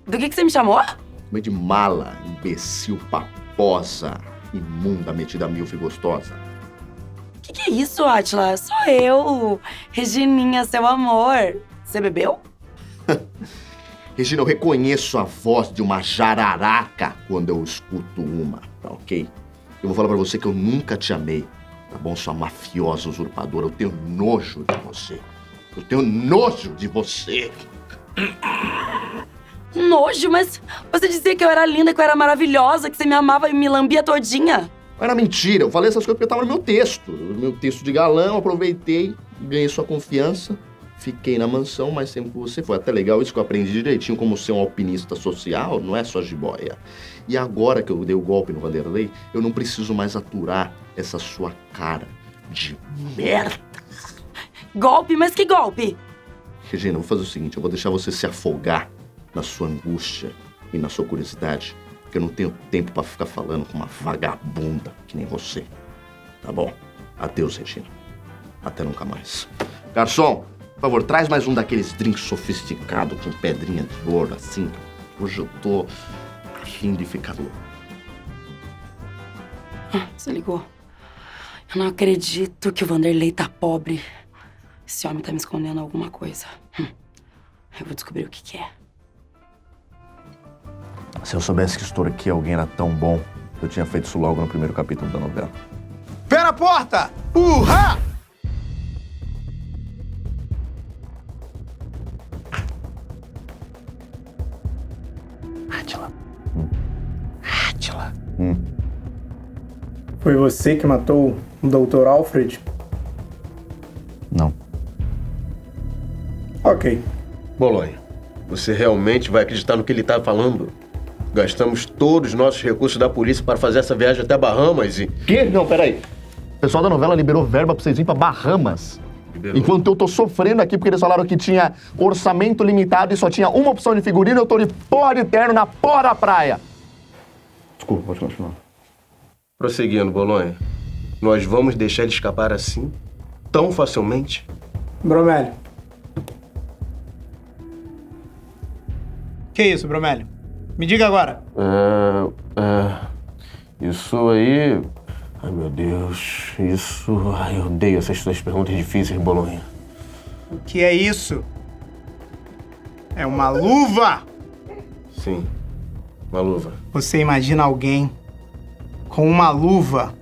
Do que você me chamou? Chamei de mala, imbecil, paposa, imunda, metida milf e gostosa. Que é isso, Átila? Sou eu, Regininha, seu amor. Você bebeu? Regina, eu reconheço a voz de uma jararaca quando eu escuto uma, tá ok? Eu vou falar pra você que eu nunca te amei, tá bom? Sua mafiosa usurpadora, eu tenho nojo de você. Eu tenho nojo de você. Nojo, mas você dizia que eu era linda, que eu era maravilhosa, que você me amava e me lambia todinha. Era mentira, eu falei essas coisas porque tava no meu texto. No meu texto de galã, eu aproveitei, ganhei sua confiança, fiquei na mansão, mas sempre com você. Foi até legal isso que eu aprendi direitinho como ser um alpinista social, não é só jiboia. E agora que eu dei o golpe no Vanderlei, eu não preciso mais aturar essa sua cara de merda. Golpe? Mas que golpe? Regina, eu vou fazer o seguinte, eu vou deixar você se afogar na sua angústia e na sua curiosidade, porque eu não tenho tempo pra ficar falando com uma vagabunda que nem você. Tá bom? Adeus, Regina. Até nunca mais. Garçom, por favor, traz mais um daqueles drinks sofisticados com pedrinha de ouro, assim. Hoje eu tô afim de ficar louco. Você ligou. Eu não acredito que o Vanderlei tá pobre. Esse homem tá me escondendo alguma coisa. Eu vou descobrir o que é. Se eu soubesse que estou aqui alguém era tão bom, eu tinha feito isso logo no primeiro capítulo da novela. Pé na porta! Urra! Átila. Foi você que matou o Dr. Alfred? Não. Ok. Bolonha, você realmente vai acreditar no que ele tá falando? Gastamos todos os nossos recursos da polícia para fazer essa viagem até Bahamas e... Quê? Não, peraí. O pessoal da novela liberou verba pra vocês irem pra Bahamas. Liberou. Enquanto eu tô sofrendo aqui porque eles falaram que tinha orçamento limitado e só tinha uma opção de figurino, eu tô de porra de terno na porra da praia. Desculpa, pode continuar. Prosseguindo, Bolonha, nós vamos deixar ele escapar assim? Tão facilmente? Bromélia. Que isso, Bromélia? Me diga agora. Isso aí... Ai, meu Deus. Isso... Ai, eu odeio essas suas perguntas difíceis, Bolonha. O que é isso? É uma luva! Sim, uma luva. Você imagina alguém com uma luva,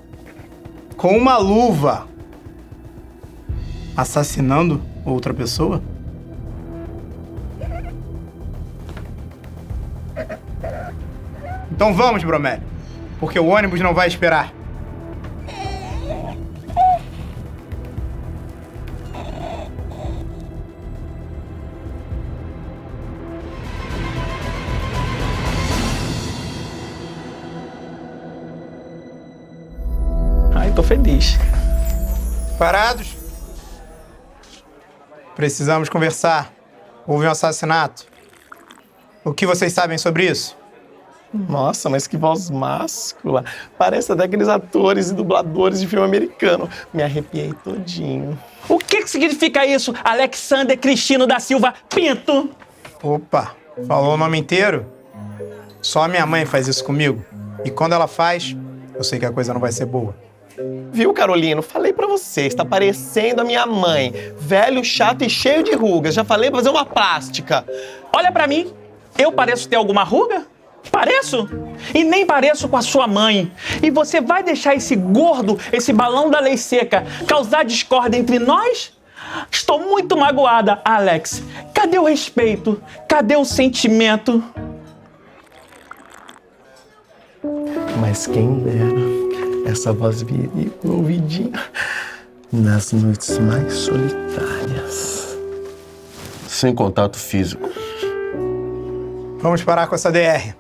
assassinando outra pessoa? Então vamos, Bromélia, porque o ônibus não vai esperar. Ai, tô feliz. Parados? Precisamos conversar. Houve um assassinato. O que vocês sabem sobre isso? Nossa, mas que voz máscula. Parece até aqueles atores e dubladores de filme americano. Me arrepiei todinho. O que significa isso, Alexander Cristino da Silva Pinto? Opa, falou o nome inteiro? Só a minha mãe faz isso comigo. E quando ela faz, eu sei que a coisa não vai ser boa. Viu, Carolino? Falei pra você, está parecendo a minha mãe. Velho, chato e cheio de rugas. Já falei pra fazer uma plástica. Olha pra mim. Eu pareço ter alguma ruga? Pareço? E nem pareço com a sua mãe. E você vai deixar esse gordo, esse balão da lei seca, causar discórdia entre nós? Estou muito magoada, Alex. Cadê o respeito? Cadê o sentimento? Mas quem dera essa voz viria no ouvidinho nas noites mais solitárias. Sem contato físico. Vamos parar com essa DR.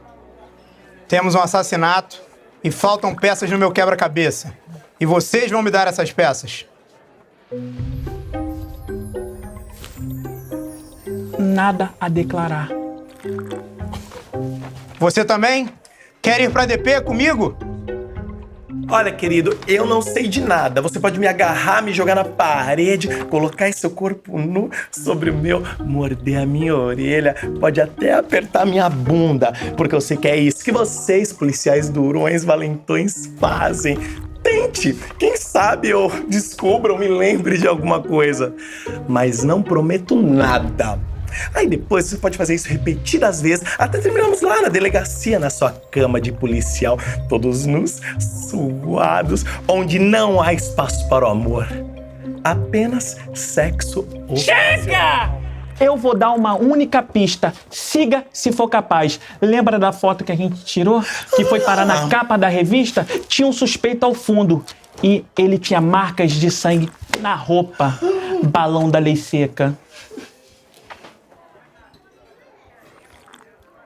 Temos um assassinato e faltam peças no meu quebra-cabeça. E vocês vão me dar essas peças. Nada a declarar. Você também? Quer ir pra DP comigo? Olha, querido, eu não sei de nada. Você pode me agarrar, me jogar na parede, colocar seu corpo nu sobre o meu, morder a minha orelha, pode até apertar minha bunda, porque eu sei que é isso que vocês, policiais durões, valentões, fazem. Tente! Quem sabe eu descubra ou me lembre de alguma coisa. Mas não prometo nada. Aí depois você pode fazer isso repetidas vezes, até terminarmos lá na delegacia, na sua cama de policial, todos nus, suados, onde não há espaço para o amor. Apenas sexo ocasional. Chega! Eu vou dar uma única pista. Siga se for capaz. Lembra da foto que a gente tirou? Que foi parar na capa da revista? Tinha um suspeito ao fundo. E ele tinha marcas de sangue na roupa. Balão da lei seca.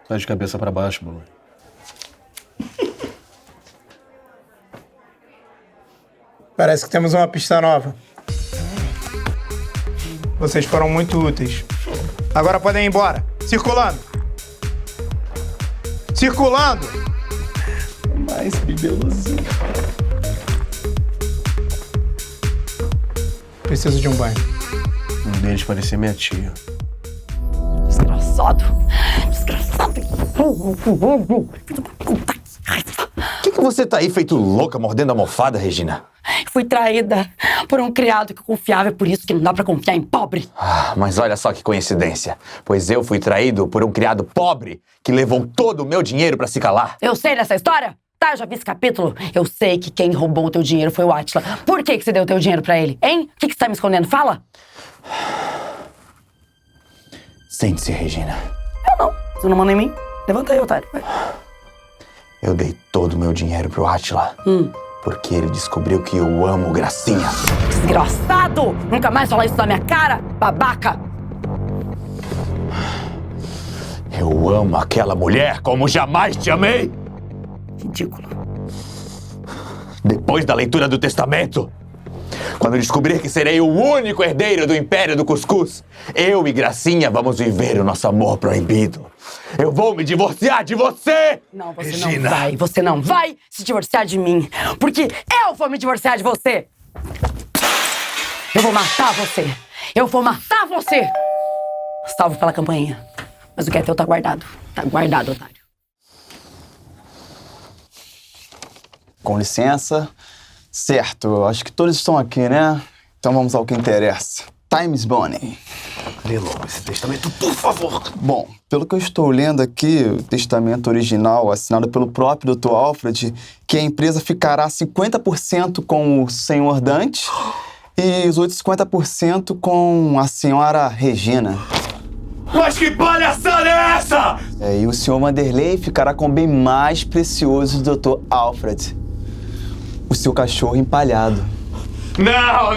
Tá de cabeça pra baixo, Bolonha. Parece que temos uma pista nova. Vocês foram muito úteis. Agora podem ir embora. Circulando. Circulando! Mais bibelozinho. Preciso de um banho. Um deles parecia minha tia. Desgraçado. Desgraçado. O que você tá aí feito louca, mordendo a almofada, Regina? Fui traída por um criado que eu confiava, é por isso que não dá pra confiar em pobre. Ah, mas olha só que coincidência. Pois eu fui traído por um criado pobre que levou todo o meu dinheiro pra se calar. Eu sei dessa história? Tá, eu já vi esse capítulo. Eu sei que quem roubou o teu dinheiro foi o Átila. Por que você deu o teu dinheiro pra ele, hein? O que você tá me escondendo? Fala! Sente-se, Regina. Eu não. Você não manda em mim? Levanta aí, otário. Vai. Eu dei todo o meu dinheiro pro Átila. Porque ele descobriu que eu amo Gracinha. Desgraçado! Nunca mais falar isso na minha cara, babaca! Eu amo aquela mulher como jamais te amei. Ridículo. Depois da leitura do testamento, quando descobrir que serei o único herdeiro do Império do Cuscuz, eu e Gracinha vamos viver o nosso amor proibido. Eu vou me divorciar de você! Não, você Regina. não vai. Você não vai se divorciar de mim. Porque eu vou me divorciar de você. Eu vou matar você. Eu vou matar você. Salvo pela campainha. Mas o que é teu tá guardado. Tá guardado, otário. Com licença. Certo, acho que todos estão aqui, né? Então vamos ao que interessa. Times Bonnie. Lê logo esse testamento, por favor. Bom, pelo que eu estou lendo aqui, o testamento original, assinado pelo próprio Dr. Alfred, que a empresa ficará 50% com o Sr. Dante e os outros 50% com a senhora Regina. Mas que palhaçada é essa? E o Sr. Vanderlei ficará com o bem mais precioso do Dr. Alfred. O seu cachorro empalhado. Não!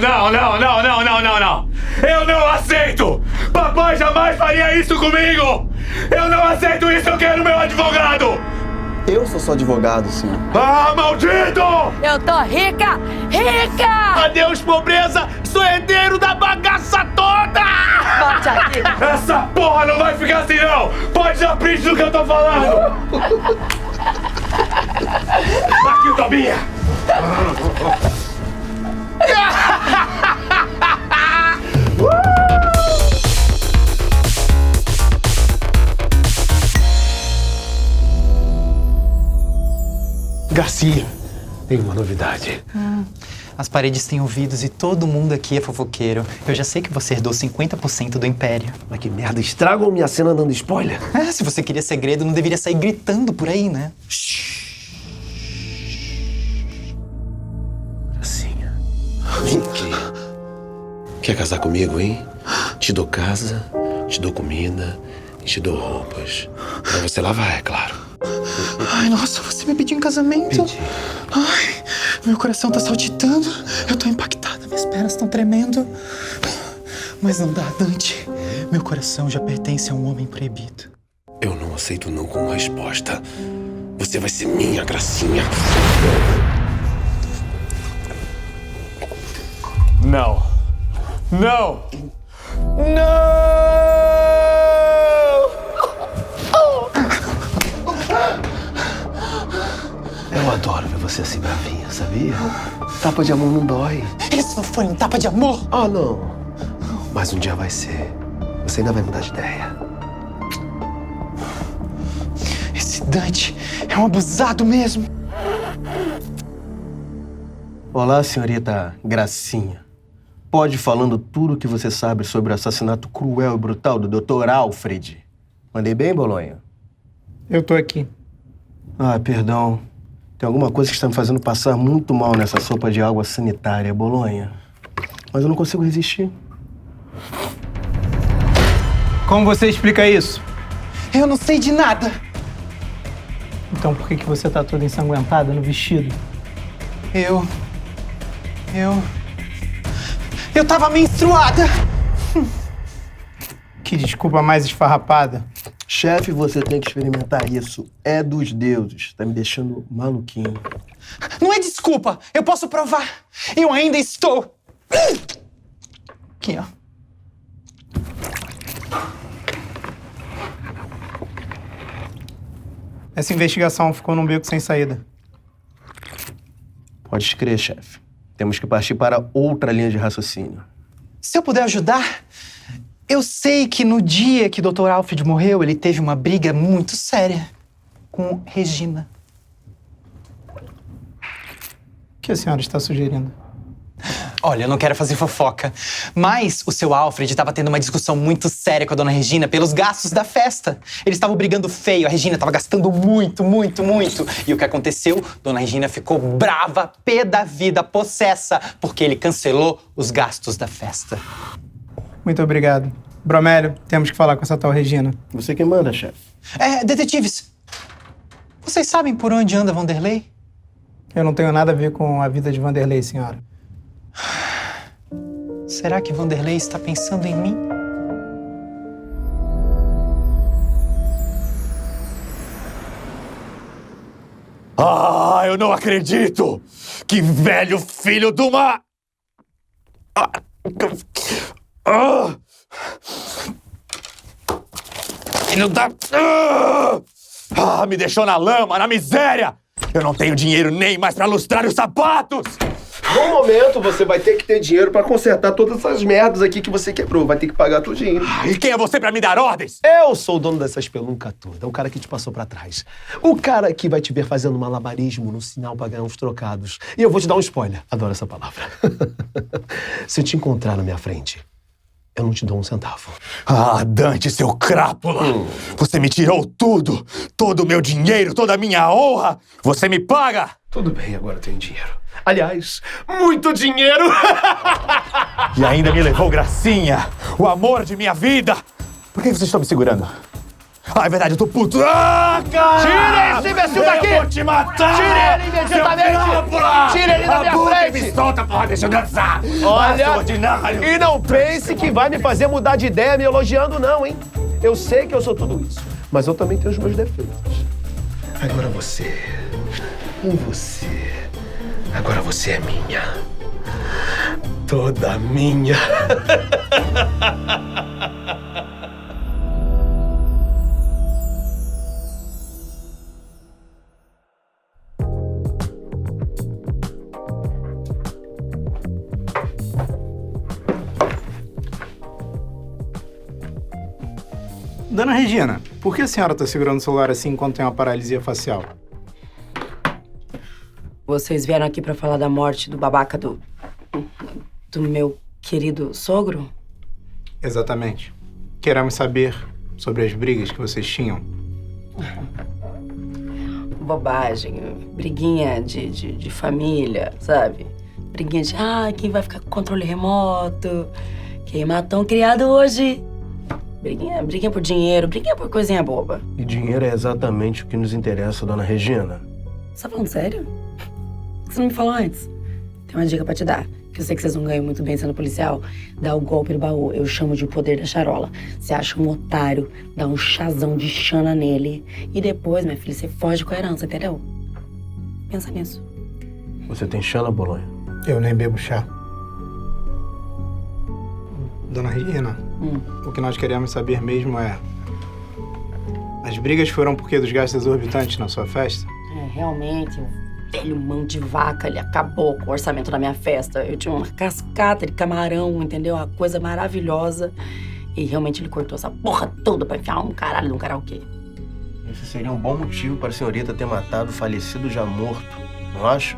Eu não aceito! Papai jamais faria isso comigo! Eu não aceito isso, eu quero meu advogado! Eu sou seu advogado, senhor. Ah, maldito! Eu tô rica! Rica! Adeus, pobreza! Sou herdeiro da bagaça toda! Volte aqui! Essa porra não vai ficar assim, não! Pode dar print do que eu tô falando! Aqui o Tobinha! Garcia, tem uma novidade. As paredes têm ouvidos e todo mundo aqui é fofoqueiro. Eu já sei que você herdou 50% do Império. Mas que merda, estragam minha cena dando spoiler? Se você queria segredo, não deveria sair gritando por aí, né? Gracinha. Vem aqui. Quer casar comigo, hein? Te dou casa, te dou comida e te dou roupas. Pra você lavar, é claro. Ai, nossa, você me pediu em casamento? Pedi. Ai, meu coração tá saltitando. Eu tô impactada, minhas pernas estão tremendo. Mas não dá, Dante. Meu coração já pertence a um homem proibido. Eu não aceito não como resposta. Você vai ser minha, Gracinha. Não! Não! Eu adoro ver você assim bravinha, sabia? Tapa de amor não dói. Isso não foi um tapa de amor? Ah, não. Mas um dia vai ser. Você ainda vai mudar de ideia. Esse Dante é um abusado mesmo. Olá, senhorita Gracinha. Pode ir falando tudo o que você sabe sobre o assassinato cruel e brutal do Dr. Alfred. Mandei bem, Bolonha? Eu tô aqui. Ah, perdão. Tem alguma coisa que está me fazendo passar muito mal nessa sopa de água sanitária, Bolonha. Mas eu não consigo resistir. Como você explica isso? Eu não sei de nada. Então por que você tá toda ensanguentada no vestido? Eu tava menstruada. Que desculpa mais esfarrapada. Chefe, você tem que experimentar isso. É dos deuses. Tá me deixando maluquinho. Não é desculpa. Eu posso provar. Eu ainda estou... Aqui, ó. Essa investigação ficou num beco sem saída. Pode crer, chefe. Temos que partir para outra linha de raciocínio. Se eu puder ajudar, eu sei que no dia que o Dr. Alfred morreu, ele teve uma briga muito séria com Regina. O que a senhora está sugerindo? Olha, eu não quero fazer fofoca, mas o seu Alfred estava tendo uma discussão muito séria com a dona Regina pelos gastos da festa. Eles estavam brigando feio, a Regina estava gastando muito. E o que aconteceu? Dona Regina ficou brava, pé da vida, possessa, porque ele cancelou os gastos da festa. Muito obrigado. Bromélio, temos que falar com essa tal Regina. Você que manda, chefe. Detetives, vocês sabem por onde anda Vanderlei? Eu não tenho nada a ver com a vida de Vanderlei, senhora. Será que Vanderlei está pensando em mim? Ah, eu não acredito! Que velho filho de uma... Filho da... me deixou na lama, na miséria! Eu não tenho dinheiro nem mais pra lustrar os sapatos! No momento, você vai ter que ter dinheiro pra consertar todas essas merdas aqui que você quebrou. Vai ter que pagar tudinho. E quem é você pra me dar ordens? Eu sou o dono dessa espelunca toda. O cara que te passou pra trás. O cara que vai te ver fazendo malabarismo no sinal pra ganhar uns trocados. E eu vou te dar um spoiler. Adoro essa palavra. Se eu te encontrar na minha frente, eu não te dou um centavo. Ah, Dante, seu crápula! Você me tirou tudo! Todo o meu dinheiro, toda a minha honra! Você me paga! Tudo bem, agora eu tenho dinheiro. Aliás, muito dinheiro! E ainda me levou Gracinha, o amor de minha vida! Por que vocês estão me segurando? Ah, é verdade, eu tô puto! Ah, cara! Tira esse imbecil daqui! Eu vou te matar! Tire ele imediatamente! Tire ele da minha frente! Me solta, porra, deixa eu dançar! Olha, ordinário! E não pense que vai me fazer mudar de ideia me elogiando, não, hein? Eu sei que eu sou tudo isso, mas eu também tenho os meus defeitos. Agora você... Agora você é minha. Toda minha. Dona Regina, por que a senhora tá segurando o celular assim enquanto tem uma paralisia facial? Vocês vieram aqui pra falar da morte do babaca do meu querido sogro? Exatamente. Queremos saber sobre as brigas que vocês tinham. Bobagem. Briguinha de família, sabe? Briguinha de, quem vai ficar com controle remoto? Quem matou um criado hoje? Briguinha por dinheiro, briguinha por coisinha boba. E dinheiro é exatamente o que nos interessa, dona Regina. Você tá falando sério? Você não me falou antes? Tem uma dica pra te dar. Que eu sei que vocês não ganham muito bem sendo policial. Dá o golpe no baú. Eu chamo de o poder da charola. Você acha um otário, dá um chazão de chana nele. E depois, minha filha, você foge com a herança, entendeu? Pensa nisso. Você tem chana, Bolonha? Eu nem bebo chá. Dona Regina, o que nós queremos saber mesmo é... As brigas foram por causa dos gastos exorbitantes na sua festa? Realmente, velho mão de vaca, ele acabou com o orçamento da minha festa. Eu tinha uma cascata de camarão, entendeu? Uma coisa maravilhosa. E realmente ele cortou essa porra toda pra enfiar um caralho num karaokê. Esse seria um bom motivo para a senhorita ter matado o falecido já morto, não acha?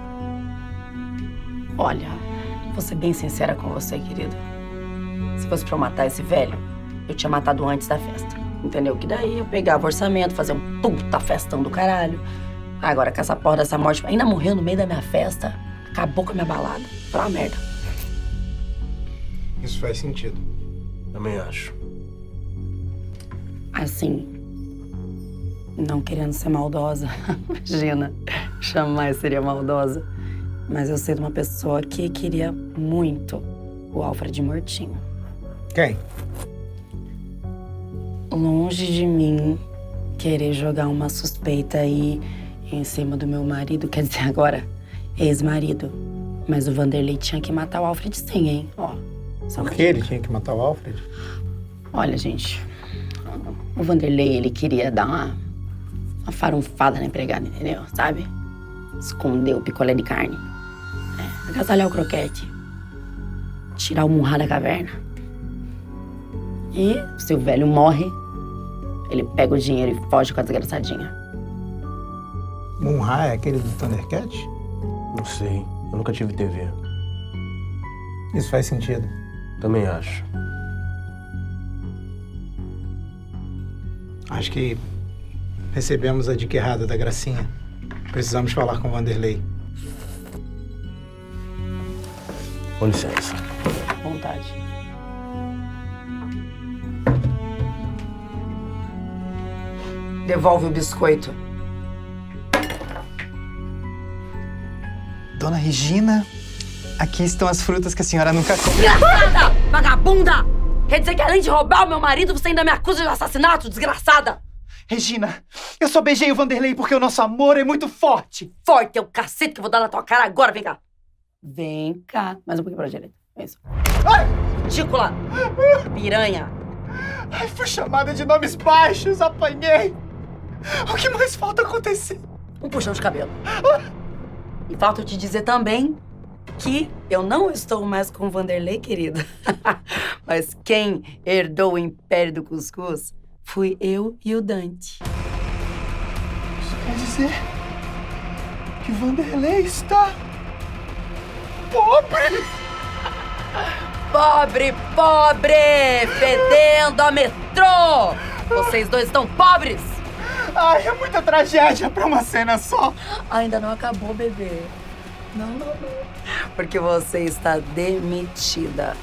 Olha, vou ser bem sincera com você, querido. Se fosse pra eu matar esse velho, eu tinha matado antes da festa. Entendeu? Que daí eu pegava o orçamento, fazia um puta festão do caralho. Agora, com essa porra dessa morte, ainda morreu no meio da minha festa, acabou com a minha balada. Foi uma merda. Isso faz sentido. Também acho. Assim, não querendo ser maldosa, imagina, jamais seria maldosa. Mas eu sei de uma pessoa que queria muito o Alfred mortinho. Quem? Longe de mim querer jogar uma suspeita aí em cima do meu marido, quer dizer, agora, ex-marido. Mas o Vanderlei tinha que matar o Alfred sim, hein? Ó. Por que ele tinha que matar o Alfred? Olha, gente, o Vanderlei, ele queria dar uma farunfada na empregada, entendeu? Sabe? Esconder o picolé de carne. Agasalhar o croquete. Tirar o murrá da caverna. E se o velho morre, ele pega o dinheiro e foge com a desgraçadinha. Munha é aquele do Thundercat? Não sei. Eu nunca tive TV. Isso faz sentido. Também acho. Acho que recebemos a dica errada da Gracinha. Precisamos falar com o Vanderlei. Com licença. Vontade. Devolve o biscoito. Dona Regina, aqui estão as frutas que a senhora nunca come. Desgraçada! Vagabunda! Quer dizer que além de roubar o meu marido, você ainda me acusa de assassinato, desgraçada? Regina, eu só beijei o Vanderlei porque o nosso amor é muito forte. Forte é o cacete que eu vou dar na tua cara agora, vem cá. Vem cá. Mais um pouquinho pra direita. Isso. Ai! Ridícula! Piranha! Ai, fui chamada de nomes baixos, apanhei. O que mais falta acontecer? Um puxão de cabelo. E falta eu te dizer também que eu não estou mais com o Vanderlei, querida. Mas quem herdou o império do cuscuz fui eu e o Dante. Isso quer dizer que Vanderlei está pobre? Pobre, pobre! Fedendo a metrô! Vocês dois estão pobres! Ai, é muita tragédia pra uma cena só. Ainda não acabou, bebê. Não, não, não. Porque você está demitida.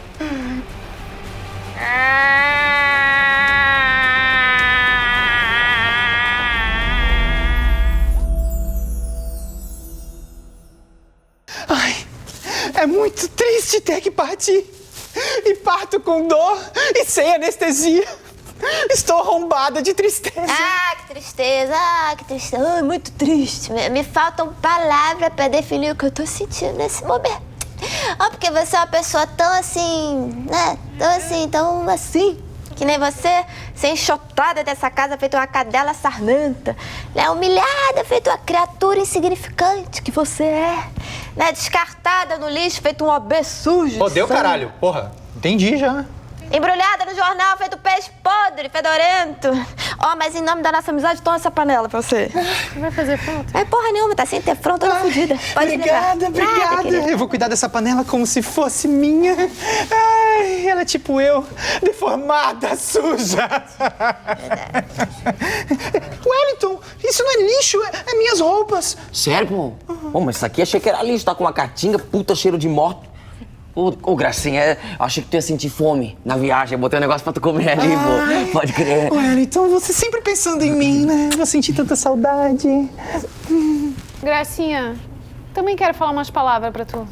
Ai, é muito triste ter que partir. E parto com dor e sem anestesia. Estou arrombada de tristeza. Ah, que tristeza, que tristeza. Ai, muito triste. Me faltam palavras pra definir o que eu tô sentindo nesse momento. Ó, porque você é uma pessoa tão assim, né? Tão assim, que nem você, ser enxotada dessa casa feito uma cadela sarnanta, né? Humilhada feito uma criatura insignificante que você é, né? Descartada no lixo feito um OB sujo. Pô, deu caralho, porra. Entendi já. Embrulhada no jornal, feito peixe podre, fedorento. Ó, mas em nome da nossa amizade, toma essa panela pra você. Não vai fazer falta? É porra nenhuma, tá sem ter front, toda fodida. Pode Obrigada, levar. obrigada. Nada, Eu vou cuidar dessa panela como se fosse minha. Ai, ela é tipo eu, deformada, suja. Wellington, isso não é lixo, é minhas roupas. Sério, pô? Pô, mas isso aqui achei que era lixo, tá com uma caatinga, puta cheiro de morto. Ô, Gracinha, eu achei que tu ia sentir fome na viagem. Eu botei um negócio pra tu comer ali, pô. Pode crer. Wellington, você sempre pensando em mim, né? Vou sentir tanta saudade. Gracinha, também quero falar umas palavras pra tu.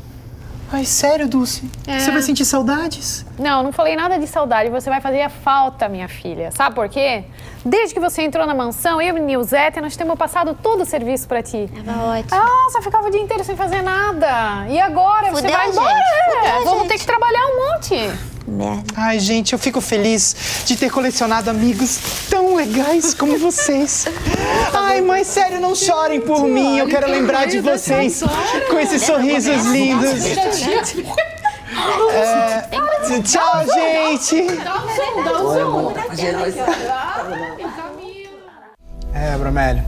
Ai, sério, Dulce? É. Você vai sentir saudades? Não faei nada de saudade. Você vai fazer falta, minha filha. Sabe por quê? Desde que você entrou na mansão, eu e Nilzete, nós temos passado todo o serviço pra ti. Tava ótimo. Nossa, ficava o dia inteiro sem fazer nada. E agora? Você Fudeu vai a embora? gente, fudeu a Vamos gente. ter que trabalhar um monte. Merda. Ai, gente, eu fico feliz de ter colecionado amigos tão legais como vocês. Ai, mas sério, não chorem por mim. Eu quero lembrar de vocês com esses sorrisos lindos. Tchau, gente. É, Bromélio.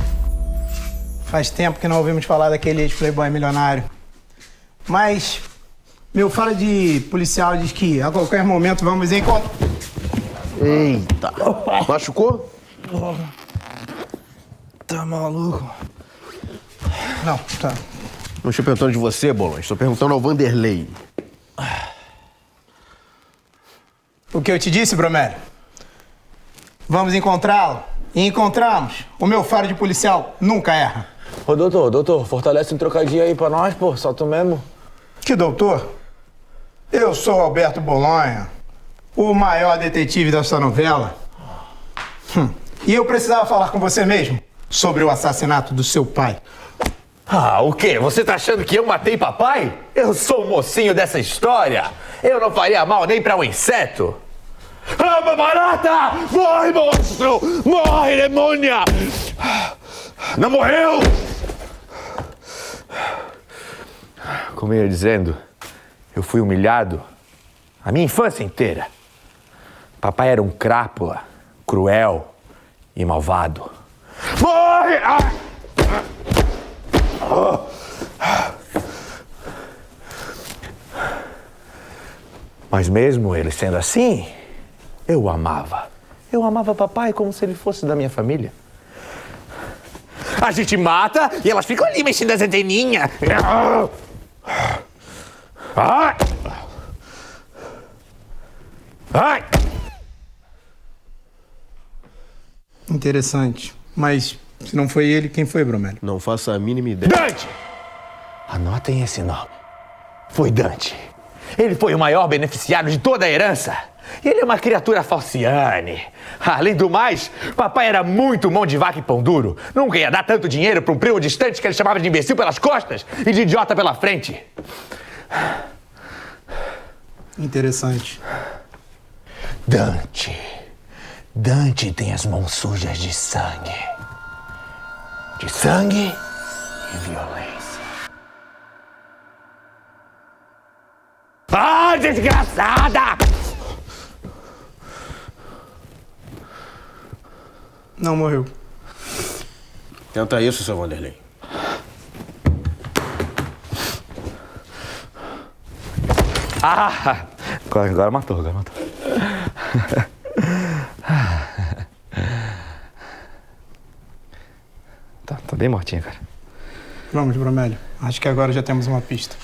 Faz tempo que não ouvimos falar daquele ex-playboy milionário. Mas meu fala de policial diz que a qualquer momento vamos encontrar... Eita! Machucou? Tá maluco? Não, tá. Não estou perguntando de você, Bolões. Estou perguntando ao Vanderlei. O que eu te disse, Bromélio? Vamos encontrá-lo. E encontramos. O meu faro de policial nunca erra. Ô, doutor, fortalece um trocadinho aí pra nós, pô. Só tu mesmo. Que doutor? Eu sou Alberto Bolonha, o maior detetive dessa novela. E eu precisava falar com você mesmo sobre o assassinato do seu pai. Ah, o quê? Você tá achando que eu matei papai? Eu sou o mocinho dessa história. Eu não faria mal nem pra um inseto. Ah, barata! Morre, monstro! Morre, demônia! Não morreu! Como eu ia dizendo, eu fui humilhado a minha infância inteira. Papai era um crápula, cruel e malvado. Morre! Mas mesmo ele sendo assim, eu o amava. Eu amava papai como se ele fosse da minha família. A gente mata e elas ficam ali mexendo as anteninhas. Ai! Ai! Interessante. Mas se não foi ele, quem foi, Bromélio? Não faço a mínima ideia. Dante! Anotem esse nome. Foi Dante. Ele foi o maior beneficiário de toda a herança. Ele é uma criatura falciane. Além do mais, papai era muito mão de vaca e pão duro. Nunca ia dar tanto dinheiro para um primo distante que ele chamava de imbecil pelas costas e de idiota pela frente. Interessante. Dante tem as mãos sujas de sangue. De sangue e violência. Ah, desgraçada! Não morreu. Tenta isso, seu Vanderlei. Ah! Agora matou. Tá bem mortinha, cara. Vamos, Bromélio. Acho que agora já temos uma pista.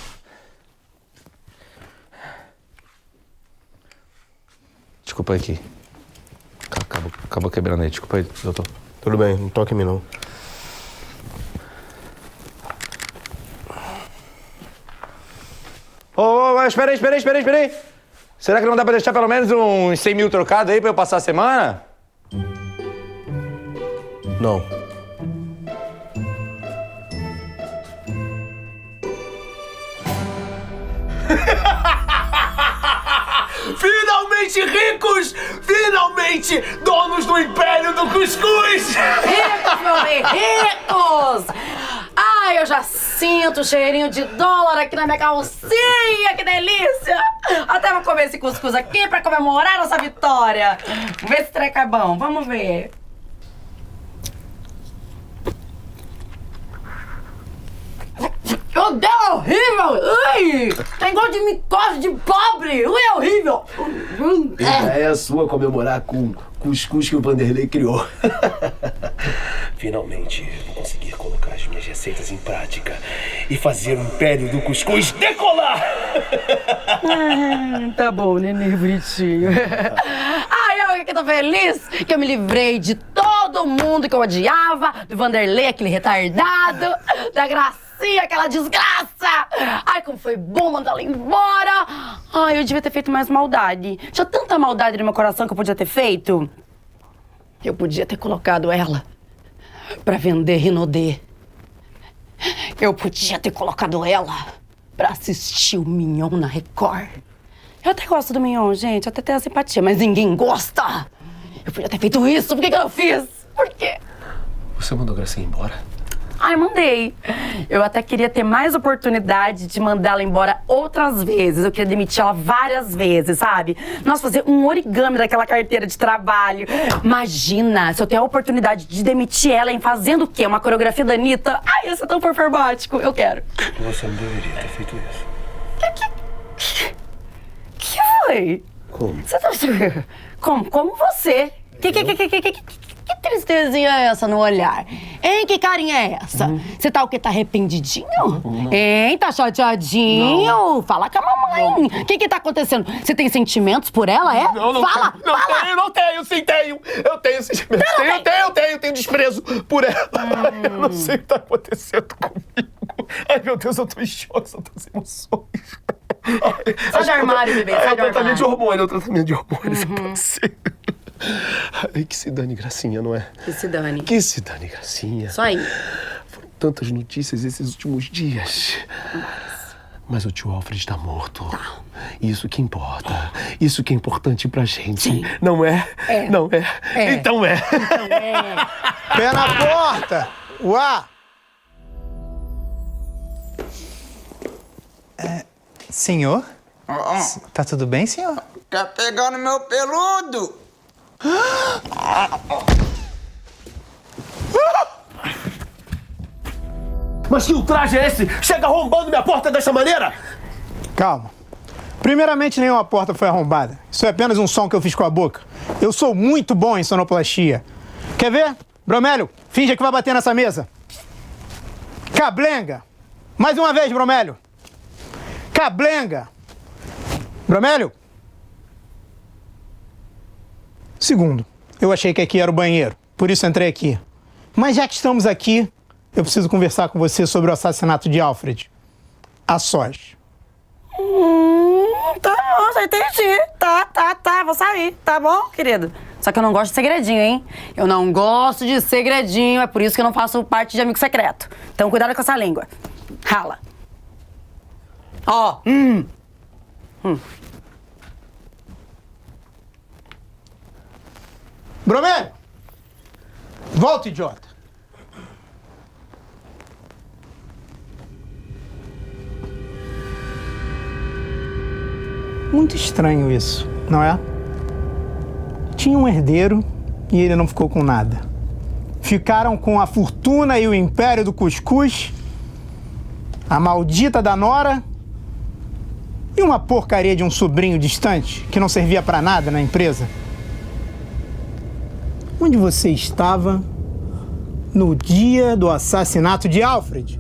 Desculpa aí que... Acabou quebrando aí. Desculpa aí, doutor. Tudo bem, não toque em mim, não. Espera aí. Será que não dá pra deixar pelo menos uns 100 mil trocados aí pra eu passar a semana? Não. Finalmente ricos! Finalmente donos do império do cuscuz! Ricos, meu bem, ricos! Ai, eu já sinto o cheirinho de dólar aqui na minha calcinha, que delícia! Até vou comer esse cuscuz aqui pra comemorar nossa vitória. Vamos ver se esse treco é bom, vamos ver. Meu Deus, é horrível! Ui! Tem gosto de micose de pobre! Ui, é horrível! É a sua comemorar com o cuscuz que o Vanderlei criou. Finalmente, vou conseguir colocar as minhas receitas em prática e fazer o império do cuscuz decolar! Tá bom, neném bonitinho. Ai, eu que tô feliz que eu me livrei de todo mundo que eu odiava, do Vanderlei, aquele retardado, da Gracinha, aquela desgraça. Ai, como foi bom mandar ela embora. Ai, eu devia ter feito mais maldade. Tinha tanta maldade no meu coração que eu podia ter feito. Eu podia ter colocado ela pra vender Rinodê. Eu podia ter colocado ela pra assistir o Mignon na Record. Eu até gosto do Mignon, gente, eu até tenho simpatia, mas ninguém gosta. Eu podia ter feito isso, por que eu não fiz? Por quê? Você mandou a Gracinha embora? Ai, mandei. Eu até queria ter mais oportunidade de mandar ela embora outras vezes. Eu queria demitir ela várias vezes, sabe? Nós fazer um origami daquela carteira de trabalho. Imagina, se eu tenho a oportunidade de demitir ela em fazendo o quê? Uma coreografia da Anitta? Ai, isso é tão performático. Eu quero. Você não deveria ter feito isso. Que foi? Como? Você tá... Como você? Que tristezinha é essa no olhar? Hein? Que carinha é essa? Você tá o quê? Tá arrependidinho? Hein? Tá chateadinho? Não. Fala com a mamãe. O que tá acontecendo? Você tem sentimentos por ela, é? Não fala! tenho, fala. Não tenho, sim tenho. Eu tenho sentimentos. Eu tenho desprezo por ela. Eu não sei o que tá acontecendo comigo. Ai, meu Deus, eu tô em choque, são tantas emoções. Sai do armário, bebê, sai do tratamento de armário. hormônio, isso pode ser. Ai, que se dane, Gracinha, não é? Que se dane. Que se dane, Gracinha. Isso aí. Foram tantas notícias esses últimos dias. Mas o tio Alfred tá morto. Tá. Isso que importa. Isso que é importante pra gente. Sim. Não é? É. Não é? É. Então é. Então é. Pé na porta! Uá! Senhor? Tá tudo bem, senhor? Tá pegando meu peludo? Mas que ultraje é esse? Chega arrombando minha porta dessa maneira? Calma. Primeiramente, nenhuma porta foi arrombada. Isso é apenas um som que eu fiz com a boca. Eu sou muito bom em sonoplastia. Quer ver? Bromélio, finge que vai bater nessa mesa. Cablenga! Mais uma vez, Bromélio. Cablenga! Bromélio? Segundo, eu achei que aqui era o banheiro, por isso entrei aqui. Mas já que estamos aqui, eu preciso conversar com você sobre o assassinato de Alfred. a sós. Tá bom, já entendi. Tá, vou sair, tá bom, querido? Só que eu não gosto de segredinho, hein? Eu não gosto de segredinho, é por isso que eu não faço parte de amigo secreto. Então cuidado com essa língua. Rala. Ó, Bromério! Volta, idiota! Muito estranho isso, não é? Tinha um herdeiro e ele não ficou com nada. Ficaram com a fortuna e o império do cuscuz, a maldita da nora e uma porcaria de um sobrinho distante que não servia pra nada na empresa. Onde você estava no dia do assassinato de Alfred?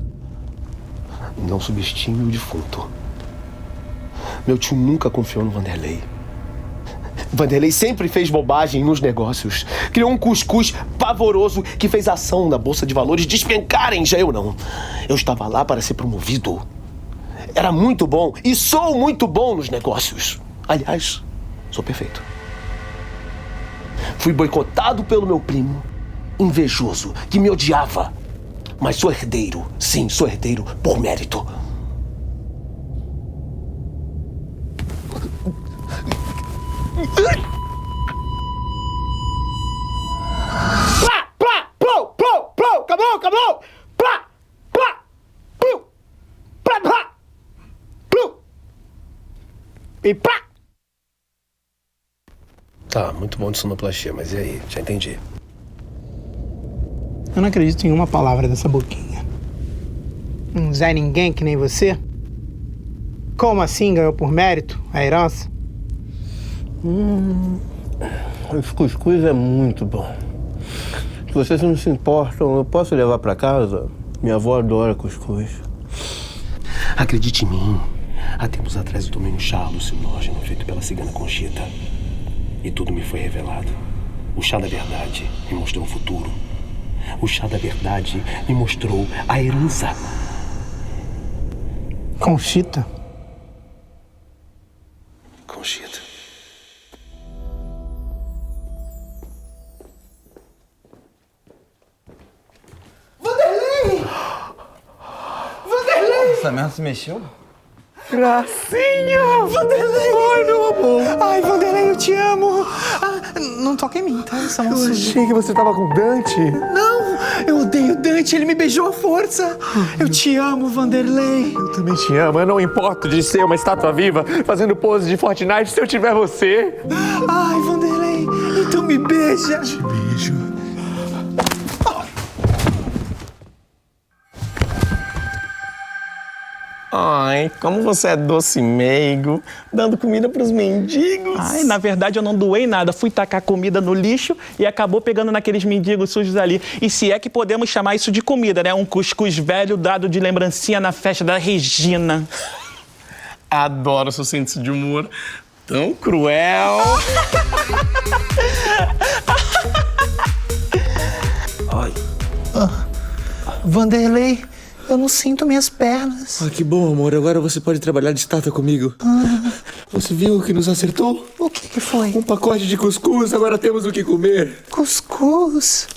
Não subestime o defunto. Meu tio nunca confiou no Vanderlei. Vanderlei sempre fez bobagem nos negócios. Criou um cuscuz pavoroso que fez a ação da Bolsa de Valores despencarem, já eu não. Eu estava lá para ser promovido. Era muito bom e sou muito bom nos negócios. Aliás, sou perfeito. Fui boicotado pelo meu primo, invejoso, que me odiava. Mas sou herdeiro, sim, sou herdeiro por mérito. Plá, plá, plou, plou, plou, acabou, plá, plá, plu, plá, plá, plu, e plá. Tá, muito bom de sonoplastia, mas e aí? Já entendi. Eu não acredito em uma palavra dessa boquinha. Um Zé Ninguém que nem você? Como assim ganhou por mérito a herança? Esse cuscuz é muito bom. Se vocês não se importam, eu posso levar pra casa? Minha avó adora cuscuz. Acredite em mim. Há tempos atrás eu tomei um chá alucinógeno feito pela cigana Conchita. E tudo me foi revelado. O chá da verdade me mostrou o futuro. O chá da verdade me mostrou a herança. Conchita? Conchita. Vanderlei! Vanderlei! Essa merda se mexeu? Gracinha! Vanderlei! Ai, meu amor! Ai, Vanderlei, eu te amo! Ah, não toca em mim, tá? Isso é um Eu achei que você tava com Dante. Não! Eu odeio Dante, ele me beijou à força! Eu te amo, Vanderlei! Eu também te amo. Eu não importo de ser uma estátua viva fazendo pose de Fortnite se eu tiver você. Ai, Vanderlei, então me beija! Te beijo. Ai, como você é doce e meigo, dando comida pros mendigos. Ai, na verdade eu não doei nada. Fui tacar comida no lixo e acabou pegando naqueles mendigos sujos ali. E se é que podemos chamar isso de comida, né? Um cuscuz velho dado de lembrancinha na festa da Regina. Adoro seu senso de humor. Tão cruel. Ai. Vanderlei, eu não sinto minhas pernas. Ah, que bom, amor. Agora você pode trabalhar de estátua comigo. Você viu o que nos acertou? O que foi? Um pacote de cuscuz. Agora temos o que comer. Cuscuz?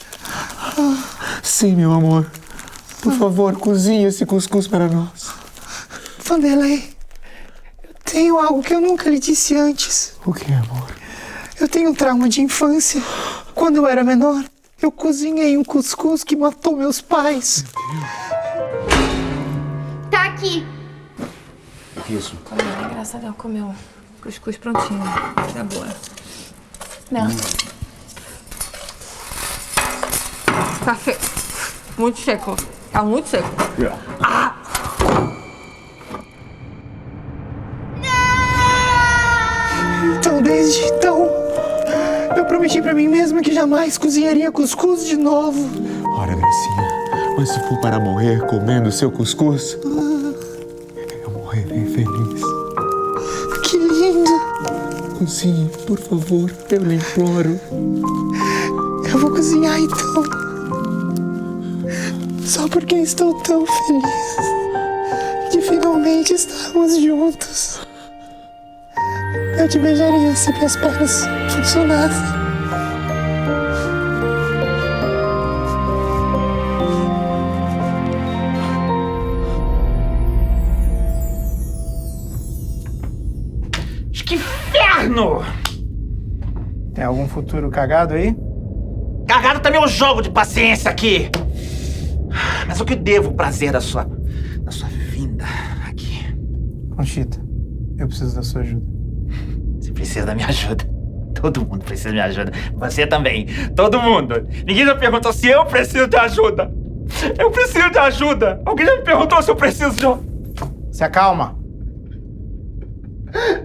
Sim, meu amor. Por favor, cozinhe esse cuscuz para nós. Vanderlei, eu tenho algo que eu nunca lhe disse antes. O que, amor? Eu tenho um trauma de infância. Quando eu era menor, eu cozinhei um cuscuz que matou meus pais. Tá aqui. O que é isso? A graça dela comeu cuscuz prontinho. Tá boa. Não. Café. Muito seco. Tá muito seco. Ah! Então, desde então, eu prometi pra mim mesma que jamais cozinharia cuscuz de novo. Ora, Gracinha, mas se for para morrer comendo seu cuscuz, eu morrerei feliz. Que lindo! Cozinhe, por favor, eu lhe imploro. Eu vou cozinhar então. Só porque estou tão feliz. de finalmente estarmos juntos. Eu te beijaria se minhas pernas funcionassem. Que inferno! Tem algum futuro cagado aí? Cagado também é um jogo de paciência aqui. Mas eu que devo o prazer da sua vinda aqui. Conchita, eu preciso da sua ajuda. Você precisa da minha ajuda. Todo mundo precisa da minha ajuda. Você também. Todo mundo. Ninguém já perguntou se eu preciso de ajuda. Eu preciso de ajuda. Alguém já me perguntou se eu preciso de... Se acalma.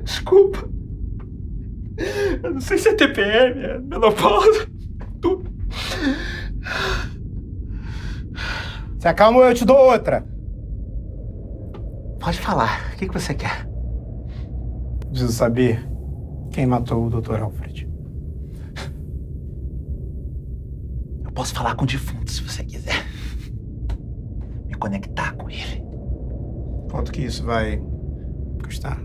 Desculpa. Eu não sei se é TPM, é menopausa. Tudo. Se acalma ou eu te dou outra. Pode falar. O que você quer? Preciso saber quem matou o Dr. Alfred. Eu posso falar com o defunto se você quiser. Me conectar com ele. Quanto que isso vai custar?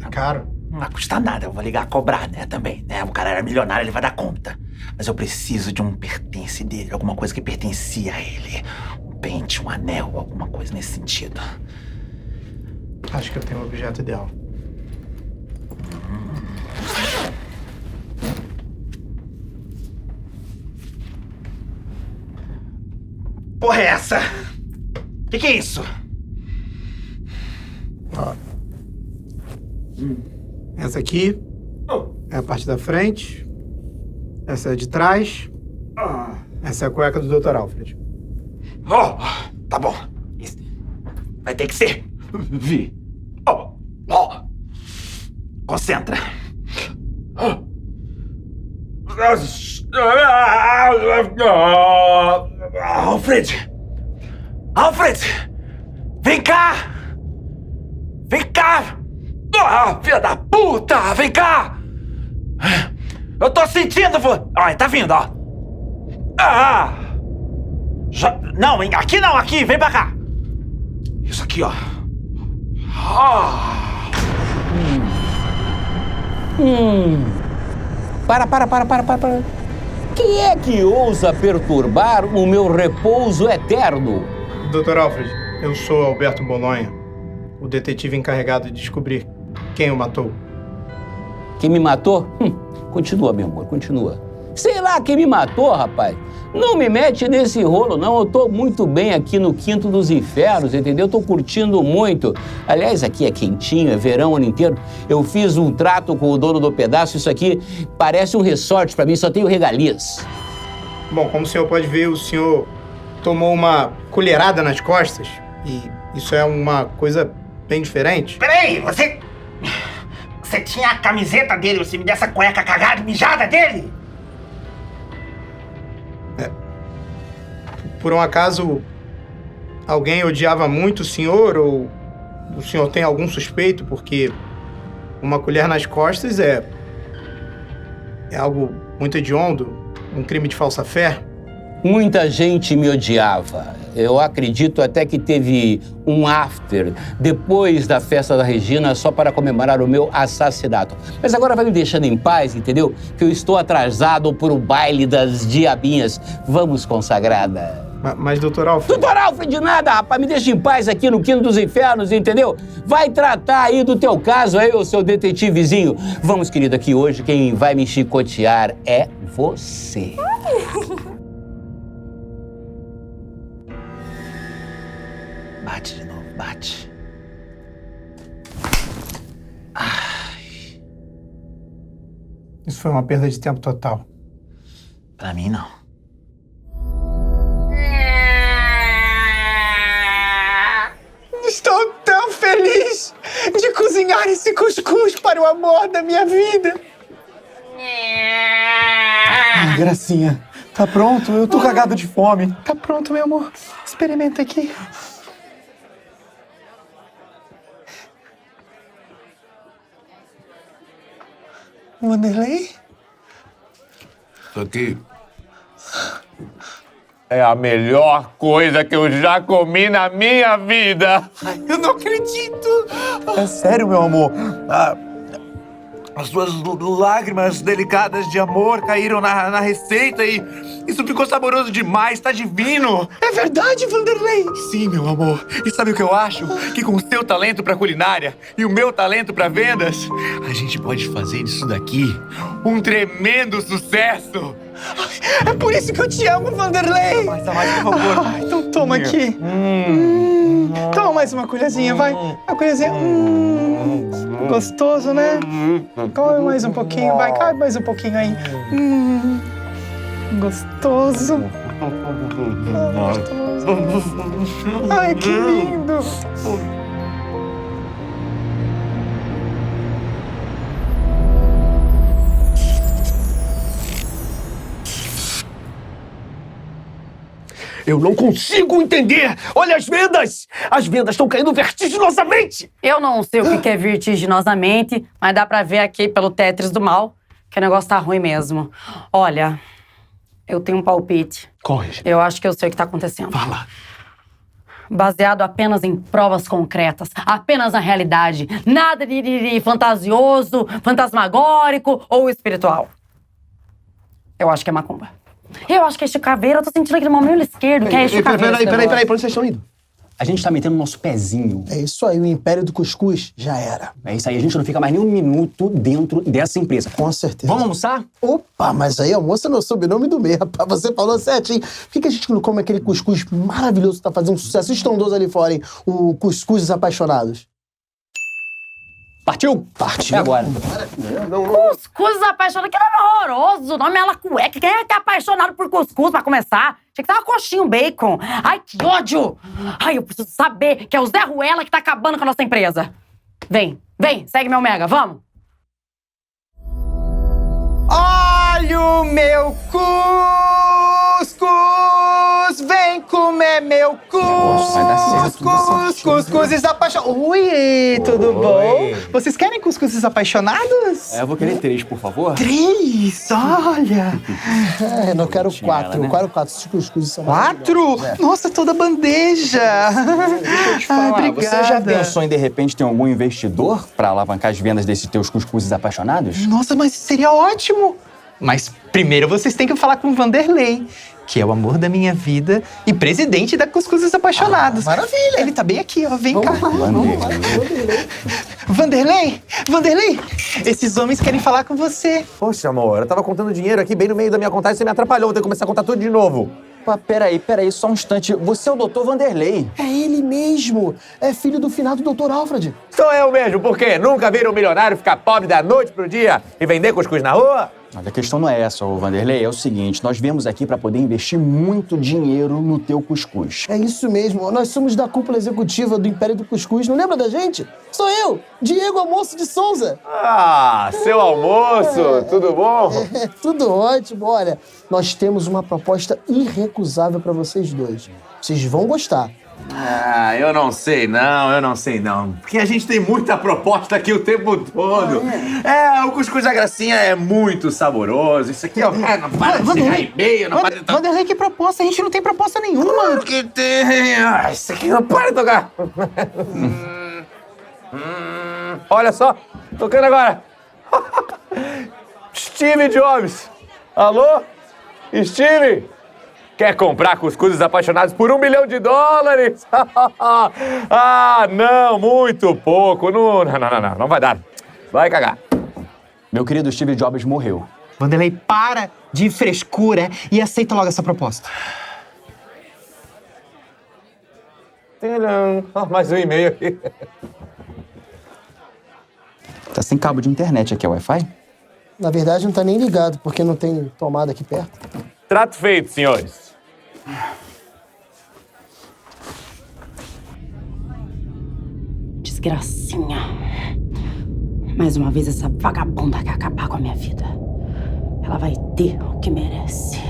É caro? Não vai custar nada, eu vou ligar a cobrar, né, também, né? O cara era milionário, ele vai dar conta. Mas eu preciso de um pertence dele, alguma coisa que pertencia a ele. Um pente, um anel, alguma coisa nesse sentido. Acho que eu tenho o objeto ideal. Porra é essa? Que é isso? Ó. Essa aqui é a parte da frente. Essa é de trás. Essa é a cueca do Dr. Alfred. Oh, tá bom. Isso vai ter que ser. Vi. Concentra. Alfred! Alfred! Vem cá! Vem cá! Filha da puta! Vem cá! Eu tô sentindo... Olha, tá vindo, ó. Não, aqui não, aqui! Vem pra cá! Isso aqui, ó. Para. Quem é que ousa perturbar o meu repouso eterno? Dr. Alfred, eu sou Alberto Bolonha, o detetive encarregado de descobrir quem o matou. Quem me matou? Continua, meu amor, continua. Sei lá quem me matou, rapaz. Não me mete nesse rolo, não. Eu tô muito bem aqui no Quinto dos Infernos, entendeu? Eu tô curtindo muito. Aliás, aqui é quentinho, é verão o ano inteiro. Eu fiz um trato com o dono do pedaço. Isso aqui parece um resort pra mim, só tenho regalias. Bom, como o senhor pode ver, o senhor tomou uma colherada nas costas. E isso é uma coisa bem diferente. Peraí, você tinha a camiseta dele, você me deu essa cueca cagada, mijada dele? Por um acaso, alguém odiava muito o senhor ou o senhor tem algum suspeito? Porque uma colher nas costas é algo muito hediondo, um crime de falsa fé. Muita gente me odiava. Eu acredito até que teve um after depois da festa da Regina só para comemorar o meu assassinato. Mas agora vai me deixando em paz, entendeu? Que eu estou atrasado para o baile das diabinhas. Vamos, consagrada. Mas, Dr. Alfred... Dr. Alfred, nada, rapaz. Me deixa em paz aqui no Quinto dos Infernos, entendeu? Vai tratar aí do teu caso aí, o seu detetivezinho. Vamos, querida, que hoje quem vai me chicotear é você. Bate de novo, bate. Isso foi uma perda de tempo total. Pra mim, não. Estou tão feliz de cozinhar esse cuscuz para o amor da minha vida. Gracinha, tá pronto? Eu tô cagado de fome. Tá pronto, meu amor. Experimenta aqui. Wanderlei? Tô aqui. é a melhor coisa que eu já comi na minha vida. Eu não acredito! É sério, meu amor. As suas lágrimas delicadas de amor caíram na receita e isso ficou saboroso demais, tá divino! É verdade, Vanderlei? Sim, meu amor. E sabe o que eu acho? Que com o seu talento pra culinária e o meu talento pra vendas, a gente pode fazer disso daqui um tremendo sucesso! É por isso que eu te amo, Vanderlei! Mais, por favor. Então toma aqui. Toma mais uma colherzinha, vai. Uma colherzinha. Gostoso, né? Come mais um pouquinho, vai. Come mais um pouquinho aí. Gostoso. Gostoso. Ai, que lindo. Eu não consigo entender! Olha as vendas! As vendas estão caindo vertiginosamente! Eu não sei o que é vertiginosamente, mas dá pra ver aqui pelo Tetris do mal que o negócio tá ruim mesmo. Olha, eu tenho um palpite. Corre. Eu acho que eu sei o que tá acontecendo. Fala. Baseado apenas em provas concretas, apenas na realidade. Nada de fantasioso, fantasmagórico ou espiritual. Eu acho que é macumba. Eu acho que é caveira, eu tô sentindo aquele momento esquerdo, que é caveira. Peraí, pra onde vocês estão indo? A gente tá metendo nosso pezinho. É isso aí, o Império do Cuscuz já era. É isso aí, a gente não fica mais nem um minuto dentro dessa empresa. Com certeza. Vamos almoçar? Opa, mas aí almoço é no sobrenome do meio, rapaz. Você falou certinho. Por que a gente não come aquele cuscuz maravilhoso que tá fazendo um sucesso estrondoso ali fora, hein? O Cuscuz dos Apaixonados. Partiu? Partiu. É agora. Cuscuz apaixonado, que nome horroroso. O nome é cueca. Quem é que é apaixonado por cuscuz pra começar? Tinha que ser uma coxinha, um bacon. Ai, que ódio. Ai, eu preciso saber que é o Zé Ruela que tá acabando com a nossa empresa. Vem, segue meu mega, vamos. Olha o meu cuscuz, vem comer meu cuscuzes apaixonados. Oi, tudo bom? Vocês querem cuscuzes apaixonados? Eu vou querer 3, por favor. 3? Olha! É, não quero 4. Eu quero 4. Esses cuscuzes são 4? É. Nossa, toda bandeja! Deixa eu te falar, obrigada. você já pensou em, de repente, ter algum investidor pra alavancar as vendas desses teus cuscuzes apaixonados? Nossa, mas seria ótimo! Mas primeiro vocês têm que falar com o Vanderlei, que é o amor da minha vida e presidente da Cuscuzes Apaixonados. Maravilha! Ele tá bem aqui, ó. Vem cá. Vanderlei. Vanderlei, esses homens querem falar com você. Poxa, amor, eu tava contando dinheiro aqui bem no meio da minha contagem, você me atrapalhou, vou ter que começar a contar tudo de novo. Peraí, só um instante. Você é o Dr. Vanderlei. É ele mesmo. É filho do finado Dr. Alfred. Sou eu mesmo, por quê? Nunca viram um milionário ficar pobre da noite pro dia e vender cuscuz na rua? Olha, a questão não é essa, ô Vanderlei. É o seguinte, nós viemos aqui pra poder investir muito dinheiro no teu cuscuz. É isso mesmo. Nós somos da cúpula executiva do Império do Cuscuz. Não lembra da gente? Sou eu, Diego Almoço de Souza. Ah, seu almoço, tudo bom? É, tudo ótimo. Olha, nós temos uma proposta irrecusável pra vocês dois. Vocês vão gostar. Ah, eu não sei não. Porque a gente tem muita proposta aqui o tempo todo. O cuscuz da gracinha é muito saboroso. Isso aqui, ó, não para de chegar e-mail, não para de... Vanderlei, que proposta? A gente não tem proposta nenhuma. Claro que tem. Isso aqui não para de tocar. Olha só, tocando agora. Steve Jobs. Alô? Steve? Quer comprar cuscuzes apaixonados por $1 milhão? Ah, não, muito pouco. Não vai dar. Vai cagar. Meu querido Steve Jobs morreu. Vanderlei, para de frescura e aceita logo essa proposta. Mais um e-mail aqui. Tá sem cabo de internet aqui, é Wi-Fi? Na verdade, não tá nem ligado, porque não tem tomada aqui perto. Trato feito, senhores. Desgracinha. Mais uma vez essa vagabunda quer acabar com a minha vida. Ela vai ter o que merece.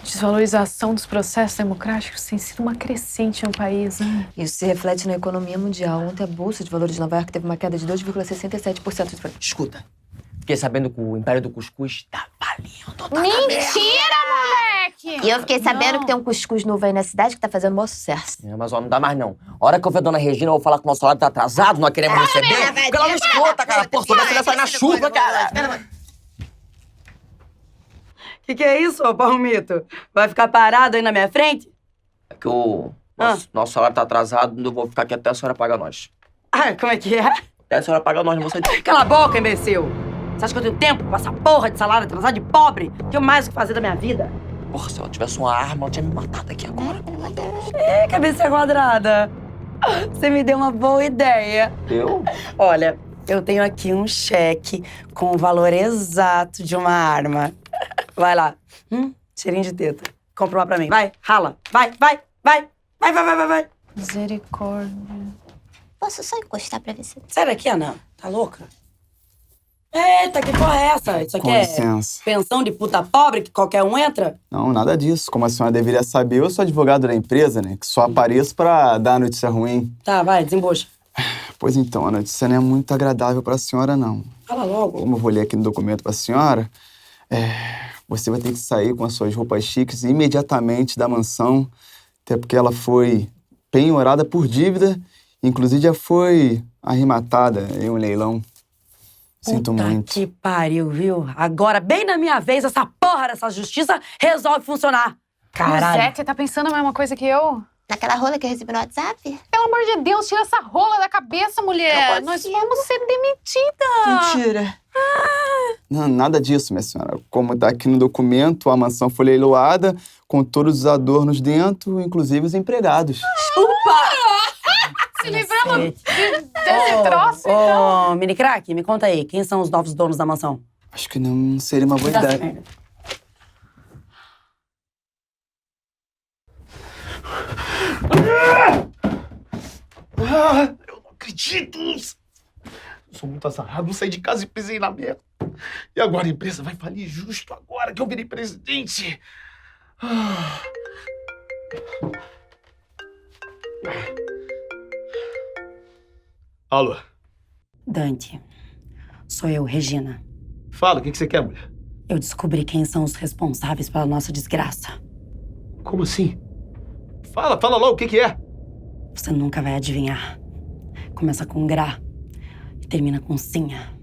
Desvalorização dos processos democráticos tem sido uma crescente no país, né? Isso se reflete na economia mundial. Ontem a Bolsa de Valores de Nova York teve uma queda de 2,67%. Escuta, Fiquei sabendo que o Império do Cuscuz tá falindo. Mentira, moleque! E eu fiquei sabendo que tem um cuscuz novo aí na cidade que tá fazendo maior sucesso. É, mas ó, não dá mais não. A hora que eu ver a dona Regina, eu vou falar que o nosso salário tá atrasado, nós queremos receber. Porque ela não escuta, cara. Pô, toda filha sai na chuva, cara. Que é isso, ô Palmito? Vai ficar parado aí na minha frente? É que o nosso salário tá atrasado, eu vou ficar aqui até a senhora pagar nós. Ah, como é que é? Até a senhora pagar nós, não vou sair. Cala a boca, imbecil! Você acha que eu tenho tempo pra essa porra de salário atrasado de pobre? Tenho mais o que fazer da minha vida. Porra, se ela tivesse uma arma, ela tinha me matado aqui agora. Ê, cabeça quadrada. Você me deu uma boa ideia. Eu? Olha, eu tenho aqui um cheque com o valor exato de uma arma. Vai lá. Cheirinho de teta. Compra uma pra mim. Vai, rala. Vai. Misericórdia. Posso só encostar pra ver se... Sai daqui, Ana. Tá louca? Eita, que porra é essa? Isso aqui Com é licença. pensão de puta pobre que qualquer um entra? Não, nada disso. Como a senhora deveria saber, eu sou advogado da empresa, né? Que só apareço pra dar notícia ruim. Tá, vai, desembucha. Pois então, a notícia não é muito agradável pra senhora, não. Fala logo. Como eu vou ler aqui no documento pra senhora, você vai ter que sair com as suas roupas chiques imediatamente da mansão, até porque ela foi penhorada por dívida, inclusive já foi arrematada em um leilão. Sinto muito. Que pariu, viu? Agora, bem na minha vez, essa porra dessa justiça resolve funcionar. Caralho. Zé, você tá pensando a mesma coisa que eu? Naquela rola que eu recebi no WhatsApp? Pelo amor de Deus, tira essa rola da cabeça, mulher. Nós vamos ser demitidas. Mentira. Não, nada disso, minha senhora. Como tá aqui no documento, a mansão foi leiloada com todos os adornos dentro, inclusive os empregados. Se livramos desse troço, então. Ô, mini crack, me conta aí, quem são os novos donos da mansão? Acho que não seria uma boa ideia. Eu não acredito! Eu sou muito azarado, saí de casa e pisei na merda. E agora a empresa vai falir justo agora que eu virei presidente. Alô? Dante, sou eu, Regina. Fala, o que você quer, mulher? Eu descobri quem são os responsáveis pela nossa desgraça. Como assim? Fala logo, o que é? Você nunca vai adivinhar. Começa com Gra e termina com Sinha.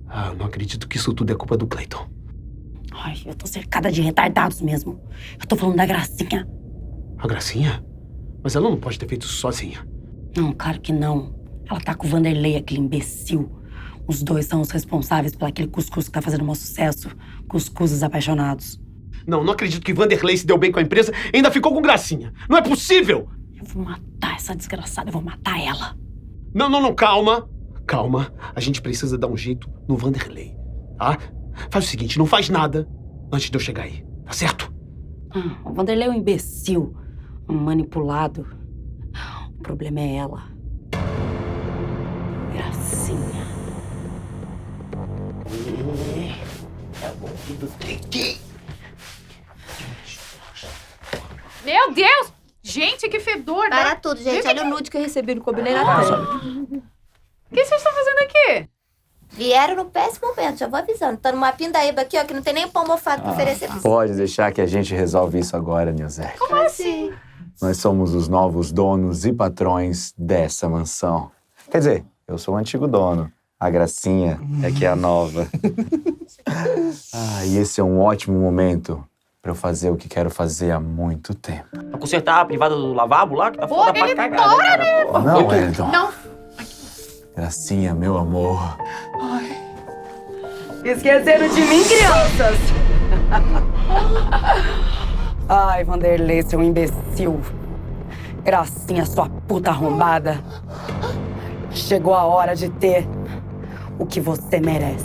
Ah, eu não acredito que isso tudo é culpa do Clayton. Ai, eu tô cercada de retardados mesmo. Eu tô falando da Gracinha. A Gracinha? Mas ela não pode ter feito isso sozinha. Não, claro que não. Ela tá com o Vanderlei, aquele imbecil. Os dois são os responsáveis por aquele cuscuz que tá fazendo um sucesso. Cuscuzes apaixonados. Não acredito que Vanderlei se deu bem com a empresa e ainda ficou com Gracinha. Não é possível! Eu vou matar essa desgraçada, eu vou matar ela. Não, calma. Calma, a gente precisa dar um jeito no Vanderlei, tá? Faz o seguinte, não faz nada antes de eu chegar aí, tá certo? O Vanderlei é um imbecil, um manipulado. O problema é ela. Gracinha. É o ouvido do Titi. Meu Deus! Gente, que fedor! Para tudo, gente. Olha o nude que eu recebi no combinei na O que vocês estão fazendo aqui? Vieram no péssimo momento, já vou avisando. Tá numa pindaíba aqui, ó, que não tem nem pão mofado pra oferecer pra você. Pode deixar que a gente resolve isso agora, Nilzete. Como assim? Nós somos os novos donos e patrões dessa mansão. Quer dizer, eu sou o antigo dono. A Gracinha é que é a nova. E esse é um ótimo momento pra eu fazer o que quero fazer há muito tempo. Pra consertar a privada do lavabo lá, que tá foda pra cagar, tora, né, cara? Não, Wellington. Não. Gracinha, meu amor. Esqueceram de mim, crianças! Ai, Vanderlei, seu imbecil. Gracinha, sua puta arrombada. Chegou a hora de ter o que você merece.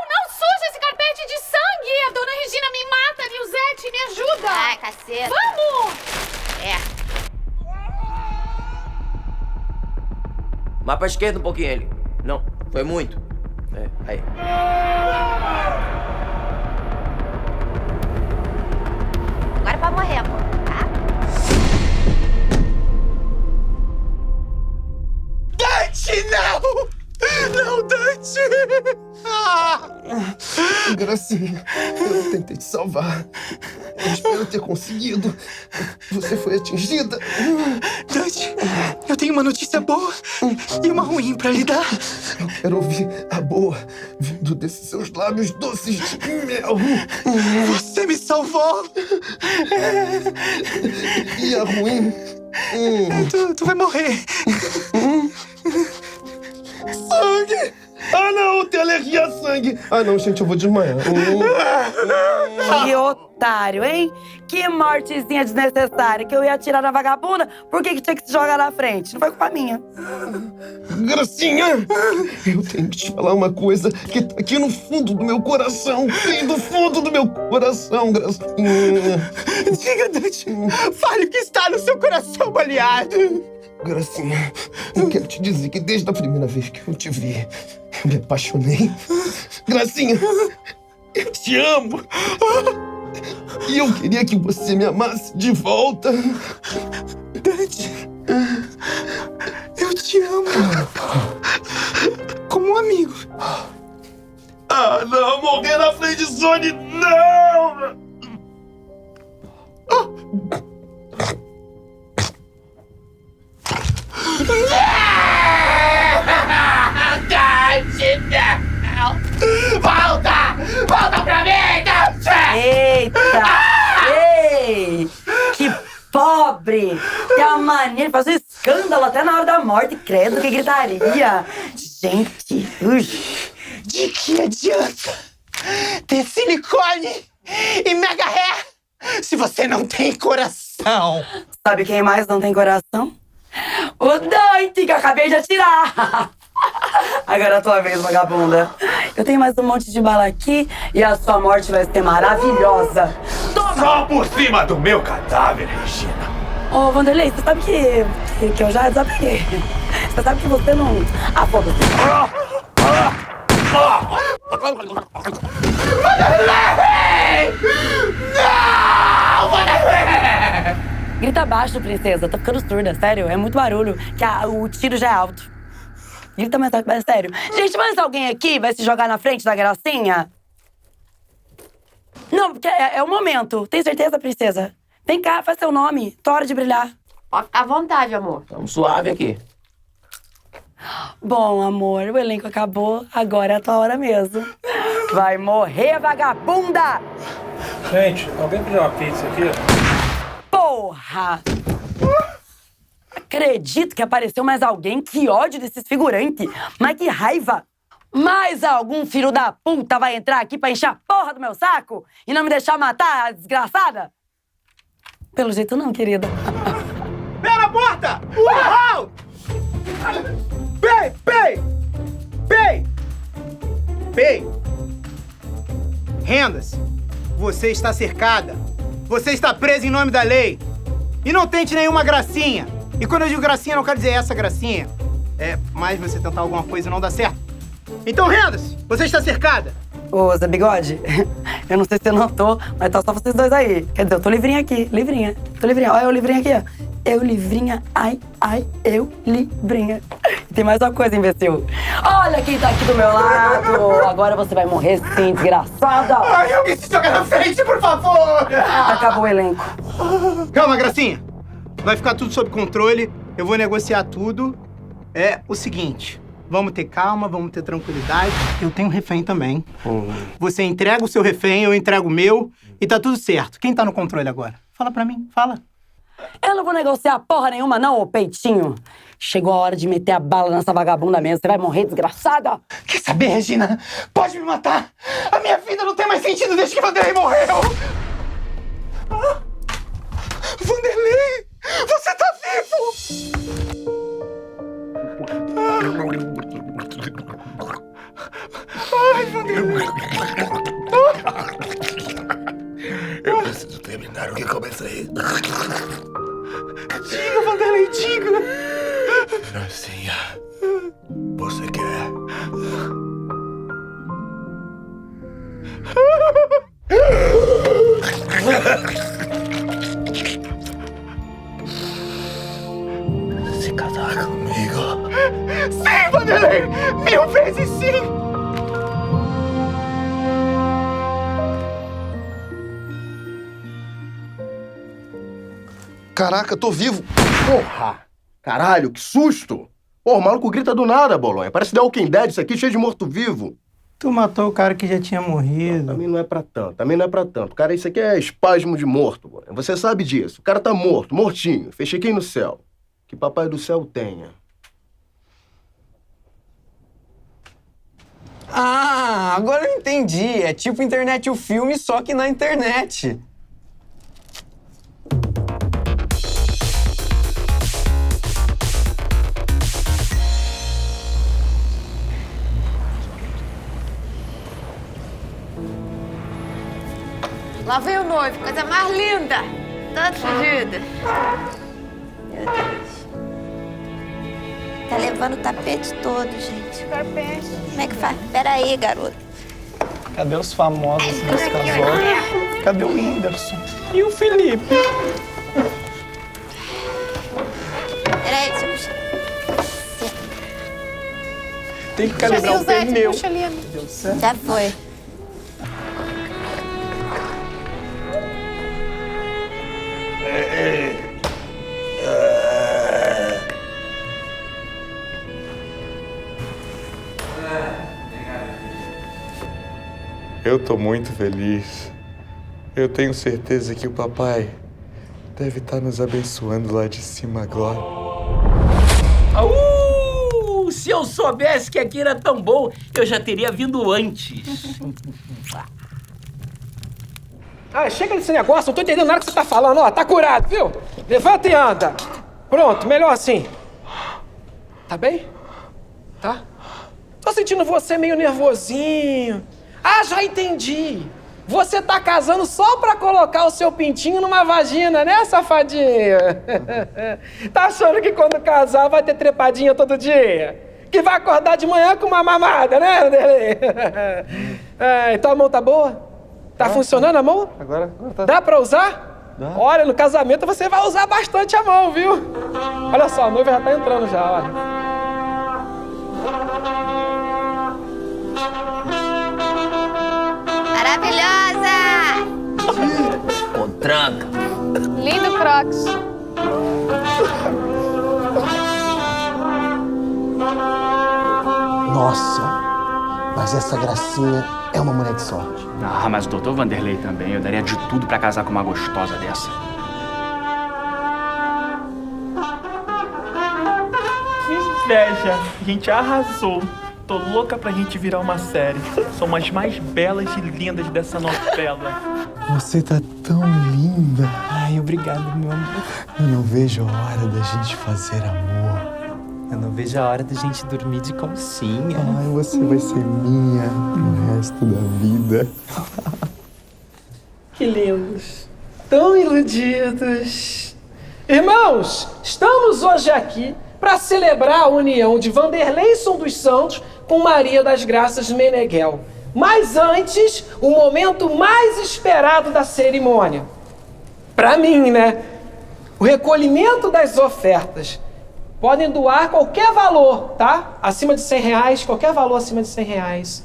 Não suja esse carpete de sangue! A dona Regina me mata, Nilzete, me ajuda! Ai, caceta. Vamos! Mais pra esquerda um pouquinho ele. Não, foi muito. Aí. Agora é pra morrer, amor, tá? Gracinha, eu tentei te salvar. Eu espero ter conseguido. Você foi atingida. Dante, eu tenho uma notícia boa e uma ruim pra lhe dar. Eu quero ouvir a boa vindo desses seus lábios doces de mel. Você me salvou. E a ruim? Tu vai morrer. Sangue! Ah, não, tem alergia a sangue. Ah, não, gente, eu vou desmaiar. Que otário, hein? Que mortezinha desnecessária. Que eu ia atirar na vagabunda, por que tinha que se jogar na frente? Não foi culpa minha. Gracinha, eu tenho que te falar uma coisa que tá aqui no fundo do meu coração. Bem do fundo do meu coração, Gracinha. Diga, Dante. Fale o que está no seu coração baleado. Gracinha, eu quero te dizer que desde a primeira vez que eu te vi, eu me apaixonei. Gracinha, eu te amo. E eu queria que você me amasse de volta. Dante, eu te amo. Como um amigo. Ah, não, morrer na friendzone, não! Dante, não! Volta! Volta pra mim, Dante! Eita! Ei! Que pobre! Tem a mania de fazer escândalo até na hora da morte. Credo, que gritaria! Gente! De que adianta ter silicone e mega hair se você não tem coração? Sabe quem mais não tem coração? O Dante, que eu acabei de atirar! Agora é a tua vez, vagabunda. Eu tenho mais um monte de bala aqui e a sua morte vai ser maravilhosa. Toma! Só por cima do meu cadáver, Regina. Ô, Vanderlei, você sabe que eu já desapeguei. Você sabe que você não... Ah, foda-se. Vanderlei! Não! Vanderlei! Grita baixo, princesa. Tô ficando surda, sério. É muito barulho, que o tiro já é alto. Grita mais alto, mas sério. Gente, mas alguém aqui vai se jogar na frente da Gracinha? Não, porque é o momento. Tem certeza, princesa? Vem cá, faz seu nome. Tua hora de brilhar. Pode ficar à vontade, amor. Tamo suave aqui. Bom, amor, o elenco acabou. Agora é a tua hora mesmo. Vai morrer, vagabunda! Gente, alguém pediu uma pizza aqui? Porra! Acredito que apareceu mais alguém. Que ódio desses figurantes. Mas que raiva! Mais algum filho da puta vai entrar aqui pra encher a porra do meu saco? E não me deixar matar a desgraçada? Pelo jeito não, querida. Pera a porta! Uau! Pei! Pei! Pei! Pei! Rendas, você está cercada. Você está presa em nome da lei. E não tente nenhuma gracinha. E quando eu digo gracinha, não quero dizer essa gracinha. É mais você tentar alguma coisa e não dá certo. Então, Rendas, você está cercada. Ô, Zé Bigode, eu não sei se você notou, mas tá só vocês dois aí. Quer dizer, eu tô livrinha aqui, livrinha. Tô livrinha, olha eu livrinha aqui, ó. Eu livrinha, ai, eu livrinha. E tem mais uma coisa, imbecil. Olha quem tá aqui do meu lado. Agora você vai morrer sim, desgraçada. Ai, alguém se joga na frente, por favor. Acabou o elenco. Calma, Gracinha. Vai ficar tudo sob controle. Eu vou negociar tudo. É o seguinte, vamos ter calma, vamos ter tranquilidade. Eu tenho um refém também. Você entrega o seu refém, eu entrego o meu. E tá tudo certo. Quem tá no controle agora? Fala pra mim, fala. Eu não vou negociar porra nenhuma, não, ô peitinho. Chegou a hora de meter a bala nessa vagabunda mesmo. Você vai morrer, desgraçada. Quer saber, Regina? Pode me matar. A minha vida não tem mais sentido desde que Vanderlei morreu. Vanderlei, você tá vivo. Ai, Vanderlei. Eu preciso terminar o que comecei. Diga, Vanderlei, diga. Gracinha, você quer? Se casar comigo? Sim, Vanderlei! 1000 vezes sim! Caraca, tô vivo. Porra! Caralho, que susto! Pô, o maluco grita do nada, Bolonha. Parece The Walking Dead, isso aqui cheio de morto-vivo. Tu matou o cara que já tinha morrido. Também não é pra tanto. Cara, isso aqui é espasmo de morto, Bolonha. Você sabe disso. O cara tá morto, mortinho. Fechei aqui no céu. Que papai do céu tenha. Ah, agora eu entendi. É tipo Internet o filme, só que na internet. Lá vem o noivo, coisa mais linda. Tanto fugida. Meu Deus. Tá levando o tapete todo, gente. Tapete. Como é que faz? Peraí, garoto. Cadê os famosos desse casal? Cadê o Whindersson? E o Felipe? Peraí, deixa eu puxar. Tem que calibrar o pneu. Puxa ali, já foi. Eu tô muito feliz. Eu tenho certeza que o papai deve estar nos abençoando lá de cima agora. Se eu soubesse que aqui era tão bom, eu já teria vindo antes. Ah, chega desse negócio, não tô entendendo nada que você tá falando, ó. Tá curado, viu? Levanta e anda. Pronto, melhor assim. Tá bem? Tá? Tô sentindo você meio nervosinho. Ah, já entendi. Você tá casando só pra colocar o seu pintinho numa vagina, né, safadinha? Tá achando que quando casar vai ter trepadinha todo dia? Que vai acordar de manhã com uma mamada, né, Anderley? Então a mão tá boa? Tá funcionando a mão? Agora tá. Dá pra usar? Dá. Olha, no casamento você vai usar bastante a mão, viu? Olha só, a noiva já tá entrando já, olha. Maravilhosa! Com tranca. Lindo Crocs. Nossa, mas essa Gracinha é uma mulher de sorte. Ah, mas o doutor Vanderlei também. Eu daria de tudo pra casar com uma gostosa dessa. Que inveja! A gente arrasou. Tô louca pra gente virar uma série. São as mais belas e lindas dessa novela. Você tá tão linda. Ai, obrigado, meu amor. Eu não vejo a hora da gente fazer amor. Eu não vejo a hora da gente dormir de calcinha. Ai, você vai ser minha pro resto da vida. Que lindos. Tão iludidos. Irmãos, estamos hoje aqui para celebrar a união de Vanderleison dos Santos com Maria das Graças Meneghel. Mas antes, o momento mais esperado da cerimônia. Para mim, né? O recolhimento das ofertas. Podem doar qualquer valor, tá? Acima de R$100, qualquer valor acima de R$100.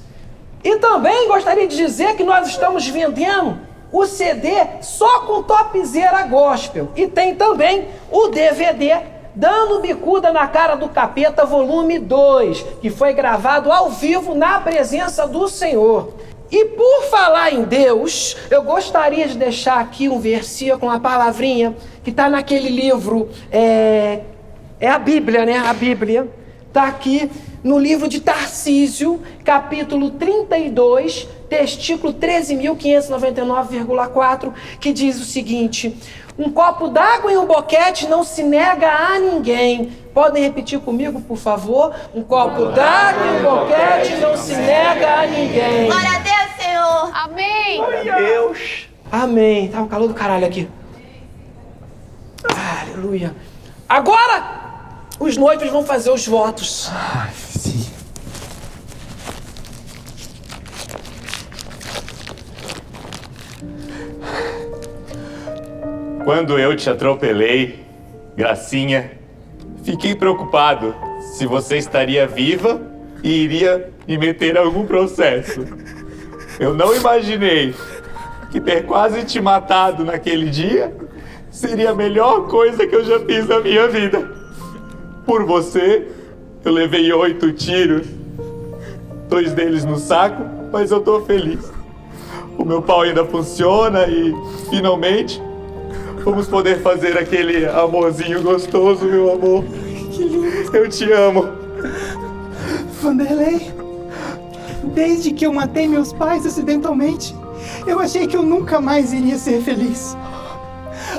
E também gostaria de dizer que nós estamos vendendo o CD só com topzera gospel. E tem também o DVD Dando Bicuda na Cara do Capeta, volume 2, que foi gravado ao vivo na presença do Senhor. E por falar em Deus, eu gostaria de deixar aqui um versículo, uma palavrinha, que está naquele livro, é a Bíblia, né? A Bíblia está aqui no livro de Tarcísio, capítulo 32, testículo 13.599,4, que diz o seguinte: um copo d'água e um boquete não se nega a ninguém. Podem repetir comigo, por favor? Um copo d'água e um boquete não se nega a ninguém. Glória a Deus, Senhor. Amém. Glória a Deus. Amém. Tá um calor do caralho aqui. Aleluia. Agora, os noivos vão fazer os votos. Ai, sim. Quando eu te atropelei, Gracinha, fiquei preocupado se você estaria viva e iria me meter em algum processo. Eu não imaginei que ter quase te matado naquele dia seria a melhor coisa que eu já fiz na minha vida. Por você, eu levei 8 tiros. 2 deles no saco, mas eu tô feliz. O meu pau ainda funciona e, finalmente, vamos poder fazer aquele amorzinho gostoso, meu amor. Que lindo. Eu te amo. Vanderlei, desde que eu matei meus pais acidentalmente, eu achei que eu nunca mais iria ser feliz.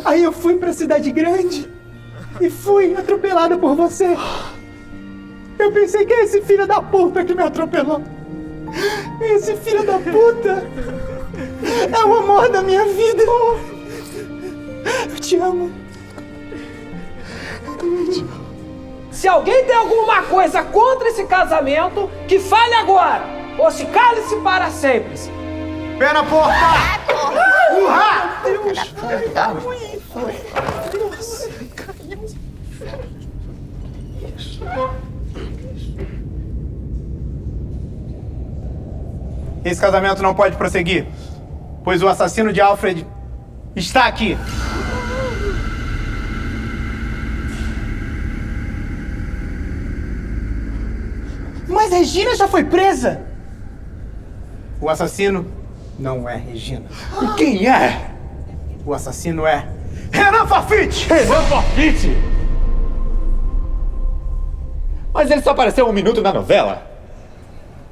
Aí eu fui pra cidade grande e fui atropelada por você. Eu pensei que é esse filho da puta que me atropelou. Esse filho da puta é o amor da minha vida. Eu te amo. Se alguém tem alguma coisa contra esse casamento, que fale agora! Ou se cale-se para sempre! Pé na porta! Urra! Deus! Esse casamento não pode prosseguir, pois o assassino de Alfred está aqui. Mas Regina já foi presa! O assassino não é Regina. E quem é? O assassino é Renan Forfit! Renan Forfit? Mas ele só apareceu 1 minuto na novela.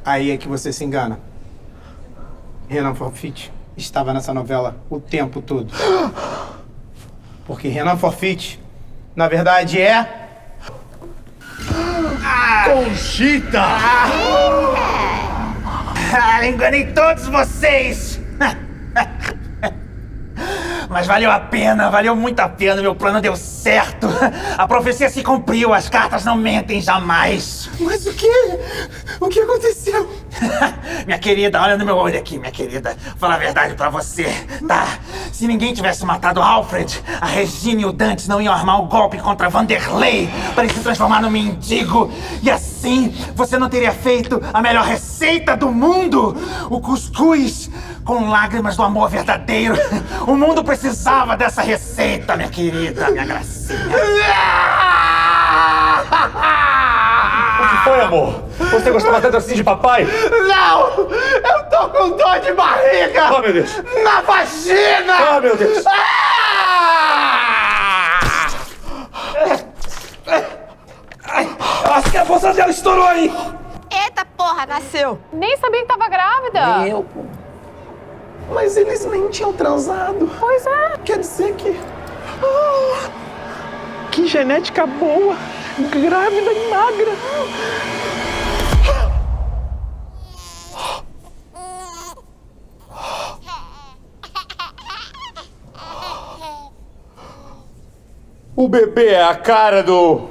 Aí é que você se engana. Renan Forfit estava nessa novela o tempo todo. Porque Renan Forfit, na verdade, é... Conchita! Enganei todos vocês! Mas valeu a pena, valeu muito a pena, meu plano deu certo. A profecia se cumpriu, as cartas não mentem jamais. Mas o quê? O que aconteceu? Minha querida, olha no meu olho aqui, minha querida. Vou falar a verdade pra você, tá? Se ninguém tivesse matado Alfred, a Regina e o Dantes não iam armar o golpe contra Vanderlei para ele se transformar no mendigo. E assim, você não teria feito a melhor receita do mundo, o cuscuz com lágrimas do amor verdadeiro. O mundo precisava dessa receita, minha querida, minha gracinha. O que foi, amor? Você gostava tanto assim de papai? Não! Eu tô com dor de barriga! Oh, meu Deus! Na vagina! Oh, meu Deus! Acho que a bolsa dela estourou aí! Eita porra, nasceu! Nem sabia que tava grávida. Nem eu. Mas eles nem tinham transado. Pois é. Quer dizer que... Que genética boa! Grávida e magra! O bebê é a cara do